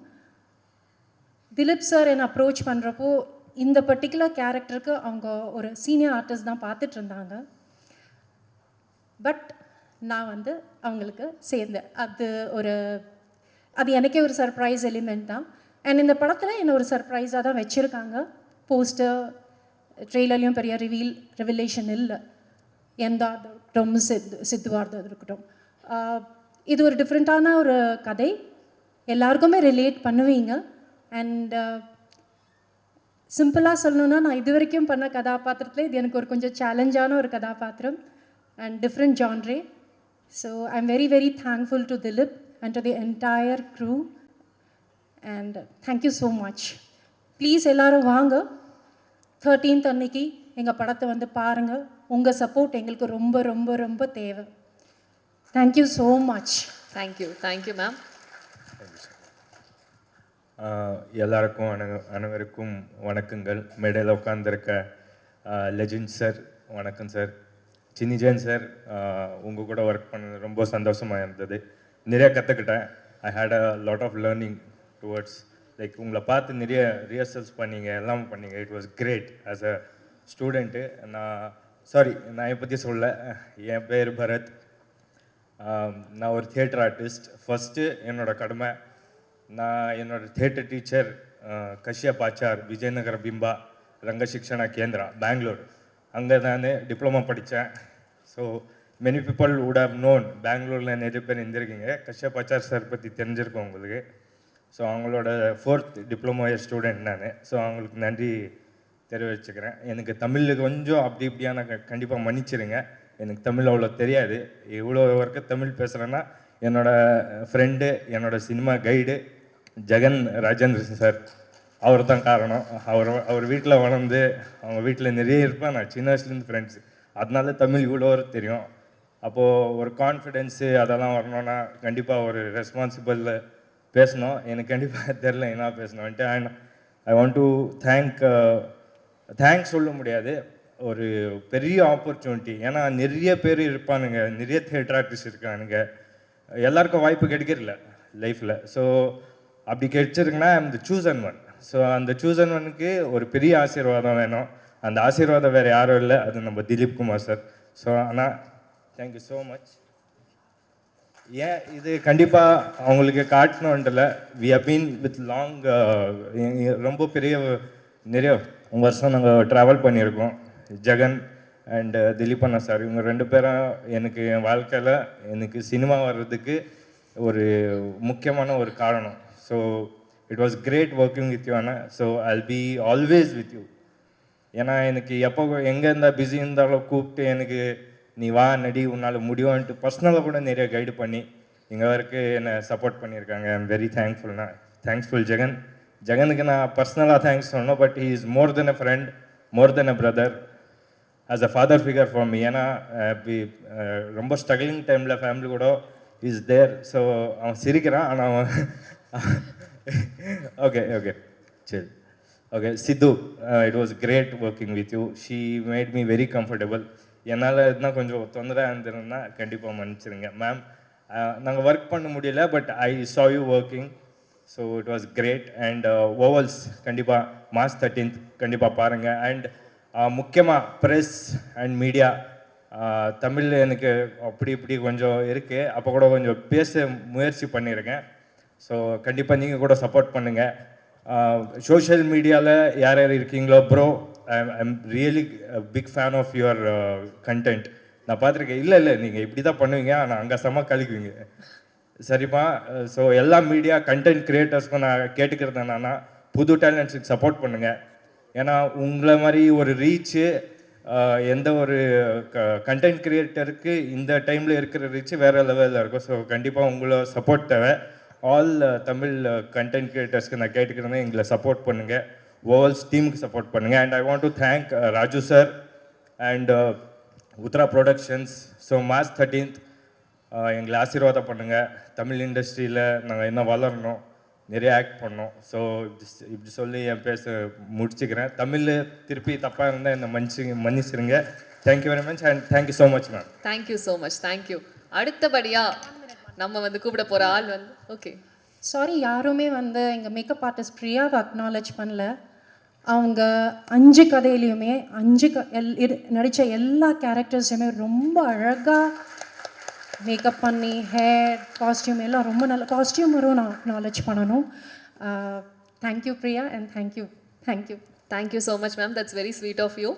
திலீப் சார் என்னை அப்ரோச் பண்ணுறப்போ இந்த பர்டிகுலர் கேரக்டருக்கு அவங்க ஒரு சீனியர் ஆர்டிஸ்ட் தான் பார்த்துட்டு இருந்தாங்க. பட் நான் வந்து அவங்களுக்கு சேர்ந்தேன். அது எனக்கே ஒரு சர்ப்ரைஸ் எலிமெண்ட் தான். அண்ட் இந்த படத்தில் என்ன ஒரு சர்ப்ரைஸாக தான் வச்சுருக்காங்க. போஸ்டர் ட்ரெய்லர்லையும் பெரிய ரிவிலேஷன் இல்லை. எந்த இருக்கட்டும், சித்துவார்த்தை இருக்கட்டும், இது ஒரு டிஃப்ரெண்ட்டான ஒரு கதை, எல்லாருக்குமே ரிலேட் பண்ணுவீங்க. அண்ட் சிம்பிளாக சொல்லணுன்னா, நான் இது வரைக்கும் பண்ண கதாபாத்திரத்தில் இது எனக்கு ஒரு கொஞ்சம் சேலஞ்சான ஒரு கதாபாத்திரம் and different genre. So I am very very thankful to Dileep and to the entire crew and thank you so much. Please எல்லோரும் வாங்க, 13th அன்னைக்கு எங்கள் படத்தை வந்து பாருங்கள். உங்கள் சப்போர்ட் எங்களுக்கு ரொம்ப ரொம்ப ரொம்ப தேவை. Thank you so much. Thank you ma'am. எல்லாருக்கும் அனைவருக்கும் வணக்கங்கள். மேடையில் உட்காந்துருக்க லெஜெண்ட் சார் வணக்கம் சார். சின்னி ஜெயின் சார், உங்கள் கூட ஒர்க் பண்ணது ரொம்ப சந்தோஷமாக இருந்தது. நிறைய கற்றுக்கிட்டேன். I had a lot of learning towards like உங்களை பார்த்து நிறைய ரிஹர்சல்ஸ் பண்ணீங்க, எல்லாம் பண்ணீங்க. It was great. As a student நான் என் பற்றி சொல்ல, என் பேர் பரத். நான் ஒரு தியேட்டர் ஆர்டிஸ்ட். ஃபஸ்ட்டு என்னோடய கடமை, நான் என்னோடய தியேட்டர் டீச்சர் கஷ்யப் ஆச்சார், விஜயநகர பிம்பா ரங்கசிக்ஷணா கேந்திரா, பெங்களூர். அங்கே நான் டிப்ளமா படித்தேன். So many people would have known, பெங்களூரில் நிறைய பேர் இருந்திருக்கீங்க. கஷ்யப் ஆச்சார் சார் பற்றி தெரிஞ்சிருக்கோம் உங்களுக்கு. ஸோ அவங்களோட 4th டிப்ளமோ இயர் ஸ்டூடெண்ட் நான். ஸோ அவங்களுக்கு நன்றி தெரிவிச்சுக்கிறேன். எனக்கு தமிழ் கொஞ்சம் அப்படி இப்படியான கண்டிப்பாக மன்னிச்சிருங்க. எனக்கு தமிழ் அவ்வளோ தெரியாது. இவ்வளோ வரைக்கும் தமிழ் பேசுகிறேன்னா என்னோடய ஃப்ரெண்டு, என்னோடய cinema guide Jagan Rajendran sir, அவர் தான் காரணம். அவர் வீட்டில் வளர்ந்து அவங்க வீட்டில் நிறைய இருப்பேன். நான் சின்ன வயசுலேருந்து ஃப்ரெண்ட்ஸு, அதனால தமிழ் இவ்வளோ தெரியும். அப்போது ஒரு கான்ஃபிடென்ஸு அதெல்லாம் வரணும்னா கண்டிப்பாக ஒரு ரெஸ்பான்சிபிள் பேசணும். எனக்கு கண்டிப்பாக தெரில என்ன பேசணுன்ட்டு. And I want to thanks சொல்ல முடியாது, ஒரு பெரிய ஆப்பர்ச்சுனிட்டி. ஏன்னா நிறைய பேர் இருப்பானுங்க, நிறைய தியேட்டர் ஆர்டிஸ்ட் இருக்கானுங்க, எல்லாருக்கும் வாய்ப்பு கிடைக்கிறதில்ல லைஃப்பில். ஸோ அப்படி கிடைச்சிருக்குன்னா I am the chosen one. So அந்த சூசன் ஒனுக்கு ஒரு பெரிய ஆசீர்வாதம் வேணும். அந்த ஆசீர்வாதம் வேறு யாரும் இல்லை, அது நம்ம திலீப் குமார் சார். ஸோ ஆனால் தேங்க்யூ ஸோ மச். ஏன் இது கண்டிப்பாக அவங்களுக்கு காட்டணுன்றல, we have been with long, ரொம்ப பெரிய நிறைய வருஷம் நாங்கள் ட்ராவல் பண்ணியிருக்கோம். ஜெகன் அண்ட் திலீப் அண்ணா சார், இவங்க 2 பேரும் எனக்கு என் வாழ்க்கையில் எனக்கு சினிமா வர்றதுக்கு ஒரு முக்கியமான ஒரு காரணம். So it was great working with you அண்ணா. So I'll be always with you. ஏன்னா எனக்கு எப்போ எங்கே இருந்தால் பிஸி இருந்தாலும் கூப்பிட்டு எனக்கு நீ வா நடி உன்னால் முடியும்ன்ட்டு பர்சனலாக கூட நிறைய கைடு பண்ணி இங்கே வரைக்கும் என்னை சப்போர்ட் பண்ணியிருக்காங்க. I am very thankful Jagan. ஜெகனுக்கு நான் பர்சனலாக தேங்க்ஸ் சொல்லணும், but he is more than a friend, more than a brother, as a father figure for me. ஏன்னா ரொம்ப ஸ்ட்ரகிளிங் டைமில் ஃபேமிலி கூட இஸ் தேர். ஸோ அவன் சிரிக்கிறான், ஆனால் அவன் ஓகே சரி okay. Sidhu, it was great working with you. She made me very comfortable. என்னால் இருந்தால் கொஞ்சம் தொந்தரவாக இருந்திருந்தா கண்டிப்பாக மன்னிச்சிருங்க மேம். நாங்கள் ஒர்க் பண்ண முடியல, but I saw you working. So it was great. And ஓவல்ஸ் கண்டிப்பாக March 13th கண்டிப்பாக பாருங்கள். அண்ட் முக்கியமாக ப்ரெஸ் அண்ட் மீடியா, தமிழ் எனக்கு அப்படி இப்படி கொஞ்சம் இருக்குது, அப்போ கூட கொஞ்சம் பேச முயற்சி பண்ணியிருக்கேன். ஸோ கண்டிப்பாக நீங்கள் கூட சப்போர்ட் பண்ணுங்கள். சோஷியல் மீடியாவில் யார் யார் இருக்கீங்களோ bro, I'm really big fan of your content. நான் பார்த்துருக்கேன். இல்லை நீங்கள் இப்படி தான் பண்ணுவீங்க, ஆனால் அங்கே செம்ம கழிக்குவீங்க. சரிப்பா. ஸோ எல்லா மீடியா கண்டென்ட் க்ரியேட்டர்ஸ்க்கும் நான் கேட்டுக்கிறது என்னன்னா, புது டேலண்ட்ஸுக்கு சப்போர்ட் பண்ணுங்கள். ஏன்னா உங்களை மாதிரி ஒரு ரீச்சு எந்த ஒரு கண்டென்ட் க்ரியேட்டருக்கு இந்த டைமில் இருக்கிற ரீச்சு வேறு லெவலில் இருக்கும். ஸோ கண்டிப்பாக உங்களை சப்போர்ட் தேவை. ஆல் தமிழ் கண்டென்ட் க்ரியேட்டர்ஸ்க்கு நான் கேட்டுக்கிறேன், எங்களை சப்போர்ட் பண்ணுங்கள். ஓவல்ஸ் டீமுக்கு சப்போர்ட் பண்ணுங்கள். And I want to thank Raju sir and Uthra productions. So March 13th எங்களை ஆசீர்வாதம் பண்ணுங்கள். தமிழ் இண்டஸ்ட்ரியில் நாங்கள் என்ன வளரணும், நிறைய ஆக்ட் பண்ணோம். ஸோ இப்படி சொல்லி என் பேச முடிச்சுக்கிறேன். தமிழ் திருப்பி தப்பாக இருந்தால் என்னை மன்னிச்சிருங்க. Thank you very much and thank you so much ma'am. Thank you so much. Thank you. அடுத்தபடியாக நம்ம கூப்பிட போகிற ஆள் ஓகே சாரி, யாருமே எங்கள் மேக்கப் ஆர்டிஸ்ட் பிரியாவை அக்னாலேஜ் பண்ணல. அவங்க 5 கதையிலையுமே நடித்த எல்லா கேரக்டர்ஸையுமே ரொம்ப அழகாக மேக்கப் பண்ணி ஹேர் காஸ்டியூம் எல்லாம் ரொம்ப நல்ல காஸ்டியூம் வரும். நான் அக்னாலேஜ் பண்ணணும். Thank you Priya and thank you so much ma'am. That's very sweet of you.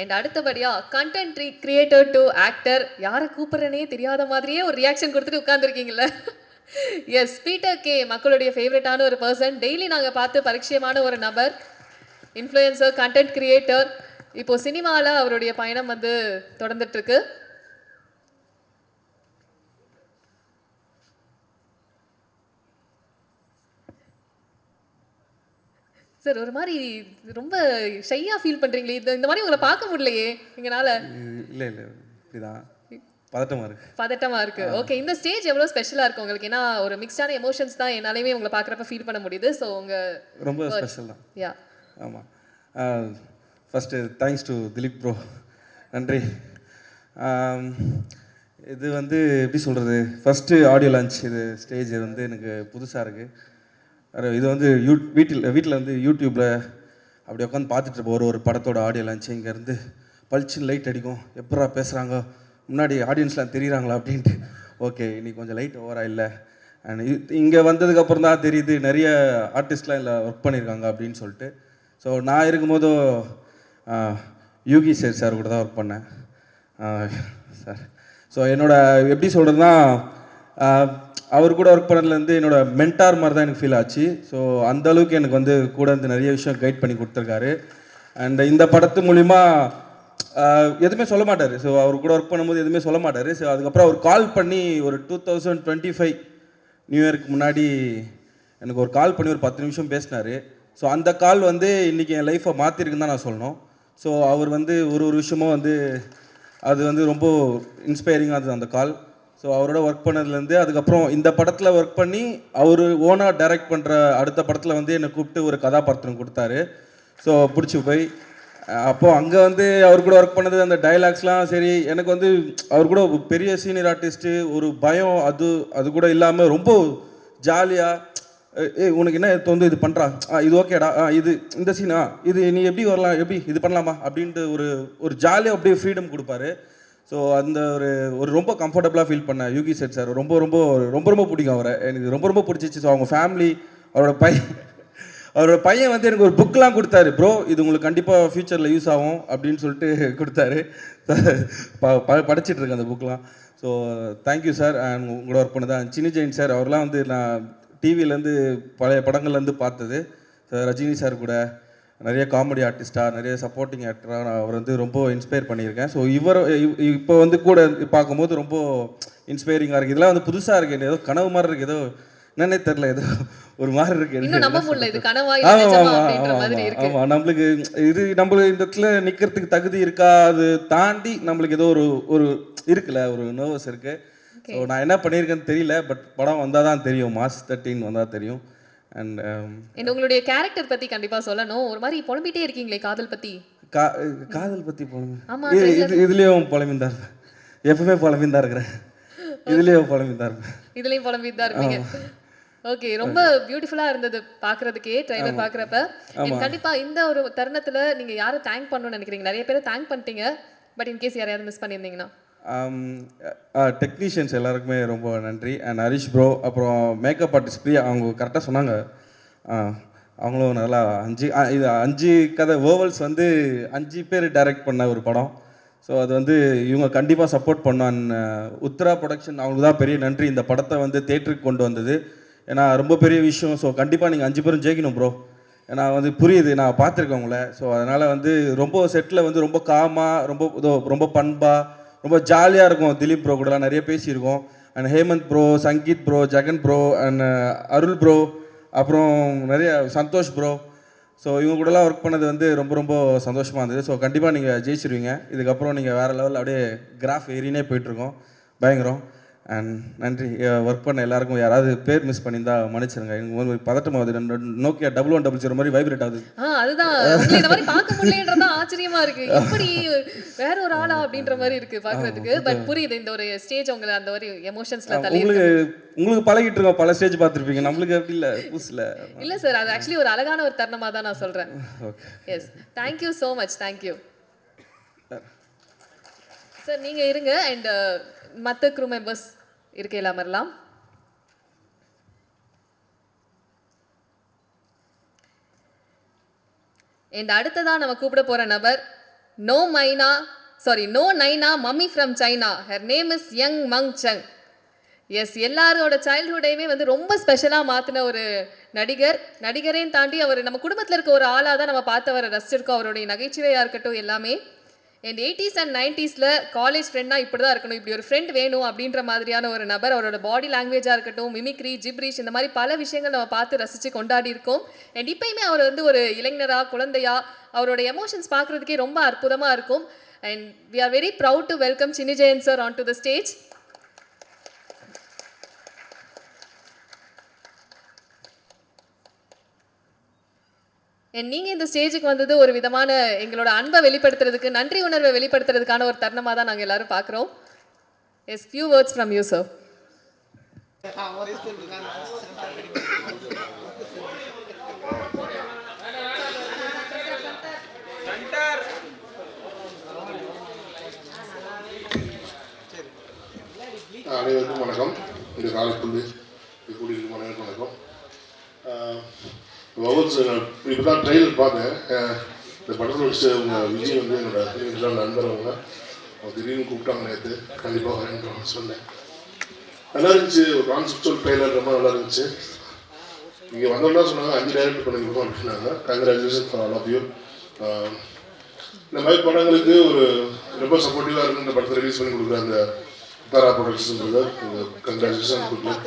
And அடுத்தபடியாக கண்டென்ட் கிரியேட்டர் டு ஆக்டர், யாரை கூப்பிட்றனே தெரியாத மாதிரியே ஒரு ரியாக்ஷன் கொடுத்துட்டு உட்காந்துருக்கீங்கள. எஸ், பீட்டர் கே மக்களுடைய ஃபேவரட்டான ஒரு பர்சன், டெய்லி நாங்கள் பார்த்து பரிச்சயமான ஒரு நபர், இன்ஃப்ளூயன்சர், கண்டென்ட் கிரியேட்டர். இப்போது சினிமாவில் அவருடைய பயணம் தொடர்ந்துட்டுருக்கு. சார் ஒரு மாதிரி ரொம்ப ஷையாக ஃபீல் பண்ணுறீங்களே, இந்த மாதிரி உங்களை பார்க்க முடியலையே எங்களால். இல்லை இப்படிதான் பதட்டமாக இருக்குது. ஓகே, இந்த ஸ்டேஜ் எவ்வளோ ஸ்பெஷலாக இருக்குது உங்களுக்கு? ஏன்னா ஒரு மிக்ஸ்டான எமோஷன்ஸ் தான் என்னாலையுமே உங்களை பார்க்குறப்ப ஃபீல் பண்ண முடியுது. ஸோ ரொம்ப ஸ்பெஷல் தான். யா ஆமாம். First thanks to Dileep bro, நன்றி. இது எப்படி சொல்கிறது, ஃபஸ்ட்டு ஆடியோ லான்ச். இது ஸ்டேஜ் எனக்கு புதுசாக இருக்குது. இது வீட்டில் யூடியூப்பில் அப்படி உட்காந்து பார்த்துட்டு இருப்போம் ஒரு படத்தோட ஆடியோ லான்ச். இங்கேருந்து பளிச்சுன்னு லைட் அடிக்கும், எப்படா பேசுகிறாங்க, முன்னாடி ஆடியன்ஸ்லாம் தெரியுறாங்களா அப்படின்ட்டு. ஓகே, இன்னைக்கு கொஞ்சம் லைட் ஓவராக இல்லை. அண்ட் இங்கே வந்ததுக்கப்புறம் தான் தெரியுது நிறைய ஆர்டிஸ்ட்லாம் இல்லை ஒர்க் பண்ணியிருக்காங்க அப்படின்னு சொல்லிட்டு. ஸோ நான் இருக்கும்போதும் யூகி சார் கூட தான் ஒர்க் பண்ணேன் சார். ஸோ எப்படி சொல்கிறதுனா, அவர் கூட ஒர்க் பண்ணதுலேருந்து என்னோட மென்டார் மாதிரி தான் எனக்கு ஃபீல் ஆச்சு. ஸோ அந்தளவுக்கு எனக்கு கூட நிறைய விஷயம் கைட் பண்ணி கொடுத்துருக்காரு. அண்ட் இந்த படத்து மூலிமா எதுவுமே சொல்ல மாட்டார். ஸோ அவர் கூட ஒர்க் பண்ணும்போது எதுவுமே சொல்ல மாட்டார். ஸோ அதுக்கப்புறம் அவர் கால் பண்ணி ஒரு 2025 நியூ இயருக்கு முன்னாடி எனக்கு ஒரு கால் பண்ணி ஒரு 10 நிமிஷம் பேசினார். ஸோ அந்த கால் இன்றைக்கி என் லைஃப்பை மாற்றிருக்குன்னு தான் நான் சொல்லணும். ஸோ அவர் ஒரு விஷயமும் அது ரொம்ப இன்ஸ்பைரிங்காக இருந்தது அந்த கால். ஸோ அவரோட ஒர்க் பண்ணதுலேருந்து அதுக்கப்புறம் இந்த படத்தில் ஒர்க் பண்ணி அவர் ஓனாக டைரக்ட் பண்ணுற அடுத்த படத்தில் என்னை கூப்பிட்டு ஒரு கதாபாத்திரம் கொடுத்தாரு. ஸோ பிடிச்சி போய் அப்போது அங்கே அவர் கூட ஒர்க் பண்ணது அந்த டைலாக்ஸ்லாம் சரி, எனக்கு அவர் கூட பெரிய சீனியர் ஆர்டிஸ்ட்டு, ஒரு பயம் அது கூட இல்லாமல் ரொம்ப ஜாலியாக உனக்கு என்ன இது பண்ணுறா, இது ஓகேடா, இது இந்த சீனா, இது நீ எப்படி வரலாம், எப்படி இது பண்ணலாமா அப்படின்ட்டு ஒரு ஜாலியாக அப்படியே ஃப்ரீடம் கொடுப்பாரு. ஸோ அந்த ஒரு ரொம்ப கம்ஃபர்டபுளாக ஃபீல் பண்ணேன். யூகி சார் ரொம்ப ரொம்ப ரொம்ப ரொம்ப பிடிக்கும் அவரை, எனக்கு ரொம்ப ரொம்ப பிடிச்சிச்சு. ஸோ அவங்க ஃபேமிலி, அவரோட பையன் எனக்கு ஒரு புக்கெலாம் கொடுத்தாரு. ப்ரோ இது உங்களுக்கு கண்டிப்பாக ஃப்யூச்சரில் யூஸ் ஆகும் அப்படின்னு சொல்லிட்டு கொடுத்தாரு. படிச்சிட்ருக்கேன் அந்த புக்கெலாம். So thank you sir. அண்ட் உங்களோட ஒர்க் பண்ணதான் சினி ஜெயின் சார், அவர்லாம் நான் டிவிலேருந்து பழைய படங்கள்லேருந்து பார்த்தது. ரஜினி சார் கூட நிறைய காமெடி ஆர்டிஸ்ட்டாக நிறைய சப்போர்ட்டிங் ஆக்டராக நான் அவர் வந்து ரொம்ப இன்ஸ்பயர் பண்ணியிருக்கேன். ஸோ இப்போ வந்து கூட பார்க்கும்போது ரொம்ப இன்ஸ்பைரிங்காக இருக்குது. இதெல்லாம் வந்து புதுசாக இருக்குது, ஏதோ கனவு மாதிரி இருக்குது, ஏதோ என்னன்னே தெரில, ஏதோ ஒரு மாதிரி இருக்குது. இன்னும் நம்ப முடியல, இது கனவா இல்ல நிஜமா அப்படின்ற மாதிரி இருக்கு. ஆமாம், நம்மளுக்கு நம்மளுக்கு இந்த இடத்துல நிற்கிறதுக்கு தகுதி இருக்கா, அது தாண்டி நம்மளுக்கு ஏதோ ஒரு இருக்குல்ல, ஒரு நர்வஸ் இருக்குது. ஸோ நான் என்ன பண்ணியிருக்கேன்னு தெரியல, பட் படம் வந்தால் தான் தெரியும், மார்ச் 13 வந்தால் தெரியும். அண்ட் உங்களுடைய கேரக்டர் பத்தி கண்டிப்பா சொல்லணும். ஒரு மாதிரி புலம்பிட்டே இருக்கீங்களே காதல் பத்தி. காதல் பத்தி ஆமா, இதுலேயும் புலம்பிந்தா இருப்பேன், எப்பவுமே புலம்பிந்தா இருக்கிறேன், இதுலேயும் புலம்பிந்தா இருப்பேன், இதுலேயும் புலம்பிட்டு தான் இருப்பீங்க. ஓகே, ரொம்ப பியூட்டிஃபுல்லா இருந்தது பார்க்கறதுக்கே ட்ரைலர் பார்க்குறப்ப. கண்டிப்பா இந்த ஒரு தருணத்துல நீங்க யாரை தேங்க் பண்ணணும்னு நினைக்கிறீங்க? நிறைய பேரை தேங்க் பண்ணிட்டீங்க, பட் இன்கேஸ் யாரையாவது மிஸ் பண்ணியிருந்தீங்கன்னா? டெக்னீஷியன்ஸ் எல்லாருக்குமே ரொம்ப நன்றி. அண்ட் ஹரிஷ் ப்ரோ, அப்புறம் மேக்கப் ஆர்டிஸ்ட் பிரியா, அவங்க கரெக்டாக சொன்னாங்க. அவங்களும் நல்லா 5 கதை வேர்வல்ஸ் வந்து 5 பேர் டைரக்ட் பண்ண ஒரு படம். ஸோ அது வந்து இவங்க கண்டிப்பாக சப்போர்ட் பண்ணான். உத்ரா ப்ரொடக்ஷன், அவங்களுக்கு தான் பெரிய நன்றி இந்த படத்தை வந்து தேட்டருக்கு கொண்டு வந்தது. ஏன்னா ரொம்ப பெரிய விஷயம். ஸோ கண்டிப்பாக நீங்கள் 5 பேரும் ஜெயிக்கணும் ப்ரோ. ஏன்னா வந்து புரியுது, நான் பார்த்துருக்கேன் உங்களை. ஸோ அதனால் வந்து ரொம்ப செட்டில் வந்து ரொம்ப காமாக, ரொம்ப பண்பாக, ரொம்ப ஜாலியாக இருக்கும். திலீப் ப்ரோ கூடலாம் நிறைய பேசியிருக்கோம். And Hemanth bro, Sangeeth bro, Jegan bro, and Arul bro, அப்புறம் நிறைய சந்தோஷ் ப்ரோ. ஸோ இவங்க கூடலாம் ஒர்க் பண்ணது வந்து ரொம்ப ரொம்ப சந்தோஷமாக இருந்தது. ஸோ கண்டிப்பாக நீங்கள் ஜெயிச்சிருவீங்க. இதுக்கப்புறம் நீங்கள் வேறு லெவலில் அப்படியே கிராஃப் ஏறினே போயிட்டுருக்கோம், பயங்கரம். அண்ட் நன்றி. ஒர்க் பண்ண எல்லாருக்கும் யாராவது பேர் மிஸ் பண்ணியிருந்தா மன்னிச்சிருங்க. எனக்கு ஒரு பதட்டம் ஆகுது, நோக்கியா 1100 மாதிரி வைப்ரேட் ஆகுது. அதுதான் இந்த மாதிரி பார்க்க முடியலன்றதான் ஆச்சரியமா இருக்கு. எப்படி வேற ஒரு ஆளா அப்படின்ற மாதிரி இருக்கு பார்க்கறதுக்கு. பட் புரியுது, இந்த ஒரு ஸ்டேஜ் உங்களை அந்த ஒரு எமோஷன்ஸ்ல தள்ளி உங்களுக்கு பழகிட்டு இருக்கோம், பல ஸ்டேஜ் பார்த்துருப்பீங்க, நம்மளுக்கு அப்படி இல்லை, புதுசில் இல்ல சார். அது ஆக்சுவலி ஒரு அழகான ஒரு தருணமா தான் நான் சொல்றேன். Yes, thank you so much. Thank you sir. நீங்க இருங்க. அண்ட் மற்ற க்ரூ மெம்பர்ஸ் இருக்கையில அமரலாம். அண்ட் அடுத்ததா நம்ம கூப்பிட போற நபர் நோ நைனா mummy from China. Her name is Yung Mung Sung. Yes, எல்லாரோட சைல்ட்ஹுட்டையுமே வந்து ரொம்ப ஸ்பெஷலாக மாற்றின ஒரு நடிகரையும் தாண்டி அவர் நம்ம குடும்பத்தில் இருக்க ஒரு ஆளாக தான் நம்ம பார்த்து அவரை ரசிச்சிருக்கோம். அவருடைய நகைச்சுவையாக இருக்கட்டும் எல்லாமே. அண்ட் 80s and 90sல காலேஜ் ஃப்ரெண்டாக இப்படி தான் இருக்கணும், இப்படி ஒரு ஃப்ரெண்ட் வேணும் அப்படின்ற மாதிரியான ஒரு நபர். அவரோட பாடி லாங்குவேஜாக இருக்கட்டும், மிமிக்ரி, ஜிப்ரிஷ், இந்த மாதிரி பல விஷயங்கள் நம்ம பார்த்து ரசித்து கொண்டாடி இருக்கோம். அண்ட் இப்போயுமே அவர் வந்து ஒரு இளைஞரா, குழந்தையா, அவரோட எமோஷன்ஸ் பார்க்குறதுக்கே ரொம்ப அற்புதமாக இருக்கும். And we are very proud to welcome Chinni Jayan sir onto the stage. நீங்கள் இந்த ஸ்டேஜுக்கு வந்தது ஒரு விதமான எங்களோட அன்பை வெளிப்படுத்துறதுக்கு, நன்றி உணர்வை வெளிப்படுத்துறதுக்கான ஒரு தருணமாக தான் நாங்கள் எல்லாரும் பார்க்குறோம். Yes, few words from you sir. அனைவருக்கும் வணக்கம். இந்த காலத்துக்கு கூடியிருக்கும் அனைவருக்கும் வணக்கம். இப்போ தான் ட்ரெயிலர் பார்த்தேன். இந்த படத்தில் வச்சு உங்கள் விஜய் வந்து என்னோட நண்பர். அவங்க திடீர்னு கூப்பிட்டாங்க நேற்று, கண்டிப்பாக வரேன்னு சொன்னேன். நல்லா இருந்துச்சு. ஒரு கான்செப்டுவல் ட்ரெயிலர் ரொம்ப நல்லா இருந்துச்சு. இங்கே வந்தோம்னா சொன்னாங்க 5 டைரக்ட் பண்ணியிருக்கோம் அப்படின்னாங்க. Congratulation for all of you. இந்த மாதிரி படங்களுக்கு ஒரு ரொம்ப சப்போர்ட்டிவாக இருக்கு. இந்த படத்தை ரிலீஸ் பண்ணி கொடுக்குற அந்த தாரா ப்ரொடக்ஷன்ஸுக்கு கங்க்ராச்சுலேஷன் கொடுக்கலாம்.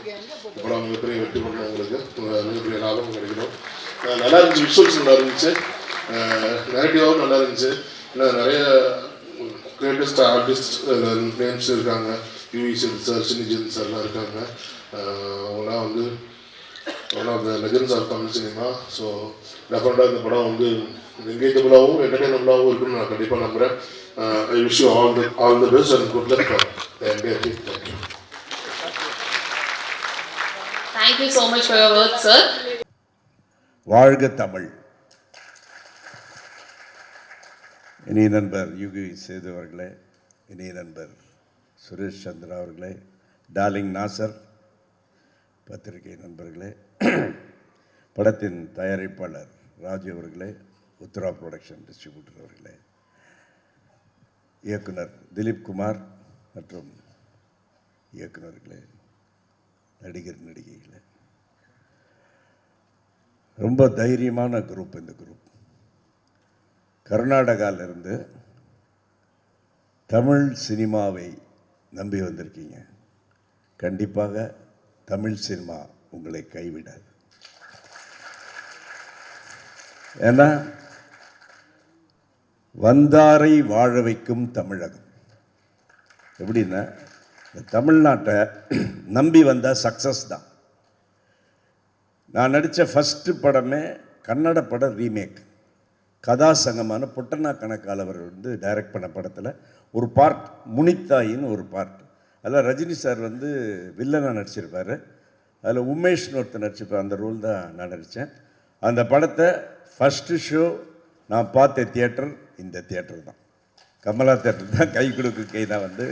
இந்த படம் மிகப்பெரிய வெற்றி பண்ணணும், உங்களுக்கு மிகப்பெரிய லாபம் கிடைக்கணும். நல்லா இருந்துச்சு, விஷுவல்ஸ் நல்லா இருந்துச்சு, நெரட்டிவாகவும் நல்லா இருந்துச்சு. இன்னும் நிறைய கிரேட்டஸ்ட் ஆர்டிஸ்ட் நேம்ஸ் இருக்காங்க. யூவி சேது சார், சின்னி ஜெயன் சார்லாம் இருக்காங்க. அவங்களாம் வந்து one of the legends of Tamil cinema. So டெஃபினட்டாக இந்த படம் வந்து என்கேஜபிளாகவும் என்டர்டைனபிளாகவும் இருக்குன்னு நான் கண்டிப்பாக நம்புகிறேன். I wish you all the best and good luck for the entire team. Thank you. Thank you so much for your words, sir. வாழ்க தமிழ். இனிய நண்பர் யுகி சேது அவர்களே, இனிய நண்பர் சுரேஷ் சந்திரா அவர்களே, டார்லிங் நாசர், பத்திரிகை நண்பர்களே, படத்தின் தயாரிப்பாளர் ராஜு அவர்களே, உத்ரா ப்ரொடக்ஷன் டிஸ்ட்ரிபியூட்டர் அவர்களே, இயக்குனர் திலீப் குமார் மற்றும் இயக்குனர்களே, நடிகர் நடிகைகளே, ரொம்ப தைரியமான குரூப் இந்த குரூப். கர்நாடகாவிலிருந்து தமிழ் சினிமாவை நம்பி வந்திருக்கீங்க. கண்டிப்பாக தமிழ் சினிமா உங்களை கைவிடாது. ஏன்னா வந்தாரை வாழ வைக்கும் தமிழகம். எப்படின்னா இந்த தமிழ்நாட்டை நம்பி வந்தால் சக்ஸஸ் தான். நான் நடித்த ஃபஸ்ட்டு படமே கன்னட படம் ரீமேக். கதாசங்கமான புட்டனா கணக்கால் அவர் வந்து டைரக்ட் பண்ண படத்தில் ஒரு பார்ட் முனித்தாயின்னு ஒரு பார்ட். அதில் ரஜினி சார் வந்து வில்லனாக நடிச்சிருப்பார். அதில் உமேஷ்னு ஒருத்தர் நடிச்சிருப்பார். அந்த ரோல் தான் நான் நடித்தேன். அந்த படத்தை ஃபஸ்ட்டு ஷோ நான் பார்த்த தியேட்டர் இந்த தியேட்டர் தான், கமலா தியேட்டர் தான். கை கொடுக்கு கை தான் வந்து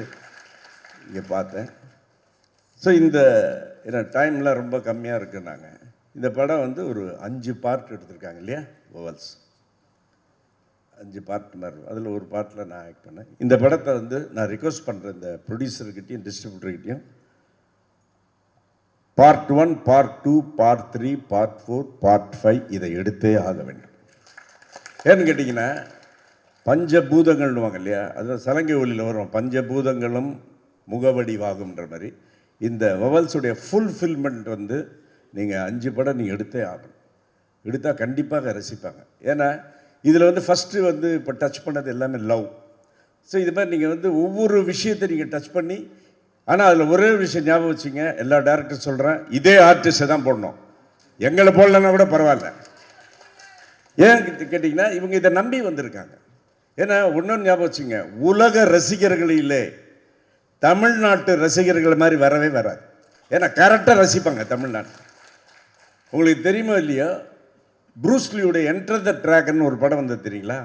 இங்கே பார்த்தேன். ஸோ இந்த டைம்லாம் ரொம்ப கம்மியாக இருக்குன்னாங்க. இந்த படம் வந்து ஒரு 5 பார்ட் எடுத்திருக்காங்க இல்லையா, வவல்ஸ் 5 பார்ட் மாதிரி. அதில் ஒரு பார்ட்டில் நான் ஆக்ட் பண்ணேன். இந்த படத்தை வந்து நான் ரிக்வஸ்ட் பண்ணுறேன் இந்த ப்ரொடியூசர்கிட்டையும் டிஸ்ட்ரிபியூட்டர்கிட்டையும், part 1, part 2, part 3, part 4, part 5 இதை எடுத்தே ஆக வேண்டும். ஏன்னு கேட்டிங்கன்னா பஞ்சபூதங்கள்னுவாங்க இல்லையா, அது சலங்கை ஒலியில் வரும், பஞ்சபூதங்களும் முகவடிவாகுன்ற மாதிரி. இந்த வவல்ஸுடைய ஃபுல்ஃபில்மெண்ட் வந்து நீங்கள் 5 படம் நீங்கள் எடுத்தே ஆகணும். எடுத்தால் கண்டிப்பாக ரசிப்பாங்க. ஏன்னா இதில் வந்து ஃபஸ்ட்டு வந்து இப்போ டச் பண்ணது எல்லாமே லவ். ஸோ இது மாதிரி நீங்கள் வந்து ஒவ்வொரு விஷயத்தை நீங்கள் டச் பண்ணி, ஆனால் அதில் ஒரே விஷயம் ஞாபகம் வச்சுங்க, எல்லா டேரக்டர் சொல்கிறேன், இதே ஆர்டிஸ்ட்டை தான் போடணும், எங்களை போடலன்னா கூட பரவாயில்ல. ஏன் கேட்டிங்கன்னா இவங்க இதை நம்பி வந்திருக்காங்க. ஏன்னா ஒன்றும் ஞாபகம் வச்சுங்க, உலக ரசிகர்களிலே தமிழ்நாட்டு ரசிகர்கள் மாதிரி வரவே வராது. ஏன்னா கரெக்டாக ரசிப்பாங்க தமிழ்நாட்டு. உங்களுக்கு தெரியுமா இல்லையா, ப்ரூஸ்லியுடைய என்டர் த ட்ராகன் ஒரு படம் வந்தது தெரியுங்களா?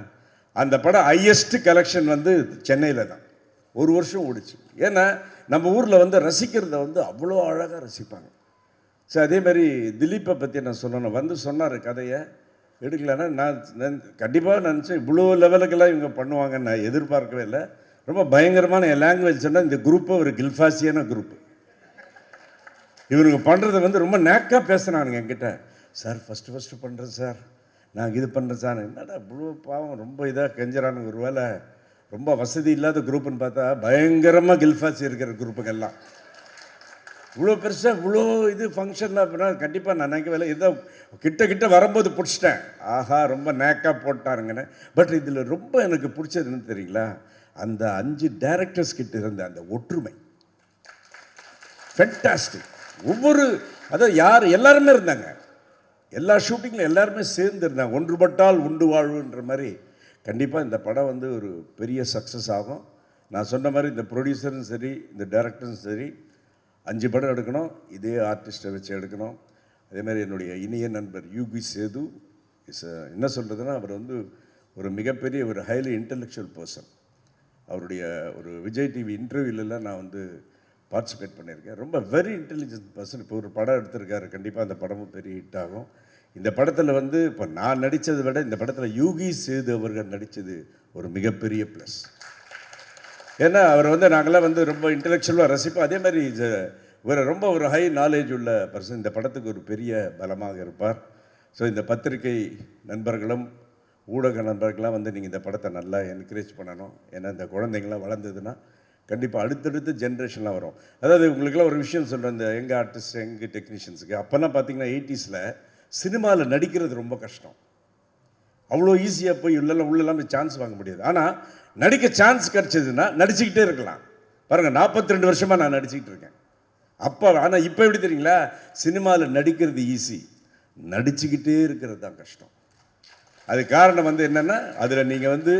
அந்த படம் ஹையஸ்ட் கலெக்ஷன் வந்து சென்னையில் தான், ஒரு வருஷம் ஓடிச்சு. ஏன்னா நம்ம ஊரில் வந்து ரசிக்கிறத வந்து அவ்வளோ அழகாக ரசிப்பாங்க. ஸோ அதே மாதிரி திலீப்பை பற்றி நான் சொல்லணும். வந்து சொன்னார் கதையை, எடுக்கலைன்னா நான் கண்டிப்பாக நினச்சேன் இவ்வளோ லெவலுக்கெல்லாம் இவங்க பண்ணுவாங்கன்னு நான் எதிர்பார்க்கவே இல்லை. ரொம்ப பயங்கரமான என் லாங்குவேஜ் சொன்னால் இந்த குரூப்பை ஒரு கில்ஃபாசியான குரூப்பு. இவனுங்க பண்ணுறத வந்து ரொம்ப நேக்காக பேசுகிறானுங்க என்கிட்ட. சார் ஃபஸ்ட்டு பண்ணுறேன் சார், நாங்கள் இது பண்ணுறேன் சார். என்னடா இவ்வளோ பாவம் ரொம்ப இதாக கெஞ்சறானுங்க. ஒரு வேளை ரொம்ப வசதி இல்லாத குரூப்புன்னு பார்த்தா பயங்கரமாக கில்ஃபாசி இருக்கிற குரூப்புங்கெல்லாம் இவ்வளோ பெருசாக இவ்வளோ இது ஃபங்க்ஷனில் அப்படின்னா கண்டிப்பாக நான் நினைக்கவே இல்லை. ஏதோ கிட்ட வரும்போது பிடிச்சிட்டேன், ஆஹா ரொம்ப நேக்காக போட்டாருங்கன்னு. பட் இதில் ரொம்ப எனக்கு பிடிச்சது என்ன தெரியுங்களா, அந்த 5 டைரக்டர்ஸ் கிட்ட இருந்த அந்த ஒற்றுமை ஃபென்டாஸ்டிக். ஒவ்வொரு அதாவது யார் எல்லாருமே இருந்தாங்க, எல்லா ஷூட்டிங்கில் எல்லாருமே சேர்ந்து இருந்தாங்க. ஒன்றுபட்டால் உண்டு வாழ்வுன்ற மாதிரி. கண்டிப்பாக இந்த படம் வந்து ஒரு பெரிய சக்ஸஸ் ஆகும். நான் சொன்ன மாதிரி இந்த ப்ரொடியூசரும் சரி, இந்த டைரக்டரும் சரி, 5 படம் எடுக்கணும், இதே ஆர்டிஸ்ட்டை வச்சு எடுக்கணும். அதேமாதிரி என்னுடைய இனிய நண்பர் யூகி சேது என்ன சொல்கிறதுனா, அவர் வந்து ஒரு மிகப்பெரிய ஒரு ஹைலி இன்டெலெக்சுவல் பர்சன். அவருடைய ஒரு விஜய் டிவி இன்டர்வியூலெலாம் நான் வந்து பார்ட்டிசிபேட் பண்ணியிருக்கேன். ரொம்ப வெரி இன்டெலிஜென்ட் பர்சன். இப்போ ஒரு படம் எடுத்திருக்காரு, கண்டிப்பாக அந்த படமும் பெரிய ஹிட் ஆகும். இந்த படத்தில் வந்து இப்போ நான் நடித்ததை விட இந்த படத்தில் யூகி சேது அவர்கள் நடித்தது ஒரு மிகப்பெரிய ப்ளஸ். ஏன்னா அவர் வந்து நாங்களாம் வந்து ரொம்ப இன்டெலெக்சுவலாக ரசிப்போம். அதே மாதிரி ரொம்ப ஒரு ஹை நாலேஜ் உள்ள பர்சன். இந்த படத்துக்கு ஒரு பெரிய பலமாக இருப்பார். ஸோ இந்த பத்திரிகை நண்பர்களும் ஊடக நண்பர்கள்லாம் வந்து நீங்கள் இந்த படத்தை நல்லா என்கரேஜ் பண்ணணும். ஏன்னா இந்த குழந்தைங்களாம் வளர்ந்ததுன்னா கண்டிப்பாக அடுத்தடுத்து ஜென்ரேஷன்லாம் வரும். அதாவது உங்களுக்குலாம் ஒரு விஷயம் சொல்கிறேன், இந்த எங்கள் ஆர்டிஸ்ட் எங்கள் டெக்னீஷியன்ஸுக்கு அப்போல்லாம் பார்த்தீங்கன்னா 80s சினிமாவில் நடிக்கிறது ரொம்ப கஷ்டம். அவ்வளோ ஈஸியாக போய் உள்ளெல்லாம் போய் சான்ஸ் வாங்க முடியாது. ஆனால் நடிக்க சான்ஸ் கிடச்சிதுன்னா நடிச்சுக்கிட்டே இருக்கலாம். பாருங்கள் 42 வருஷமாக நான் நடிச்சுக்கிட்டு இருக்கேன் அப்போ. ஆனால் இப்போ எப்படி தெரியுங்களா, சினிமாவில் நடிக்கிறது ஈஸி, நடிச்சுக்கிட்டே இருக்கிறது தான் கஷ்டம். அது காரணம் வந்து என்னென்னா, அதில் நீங்கள் வந்து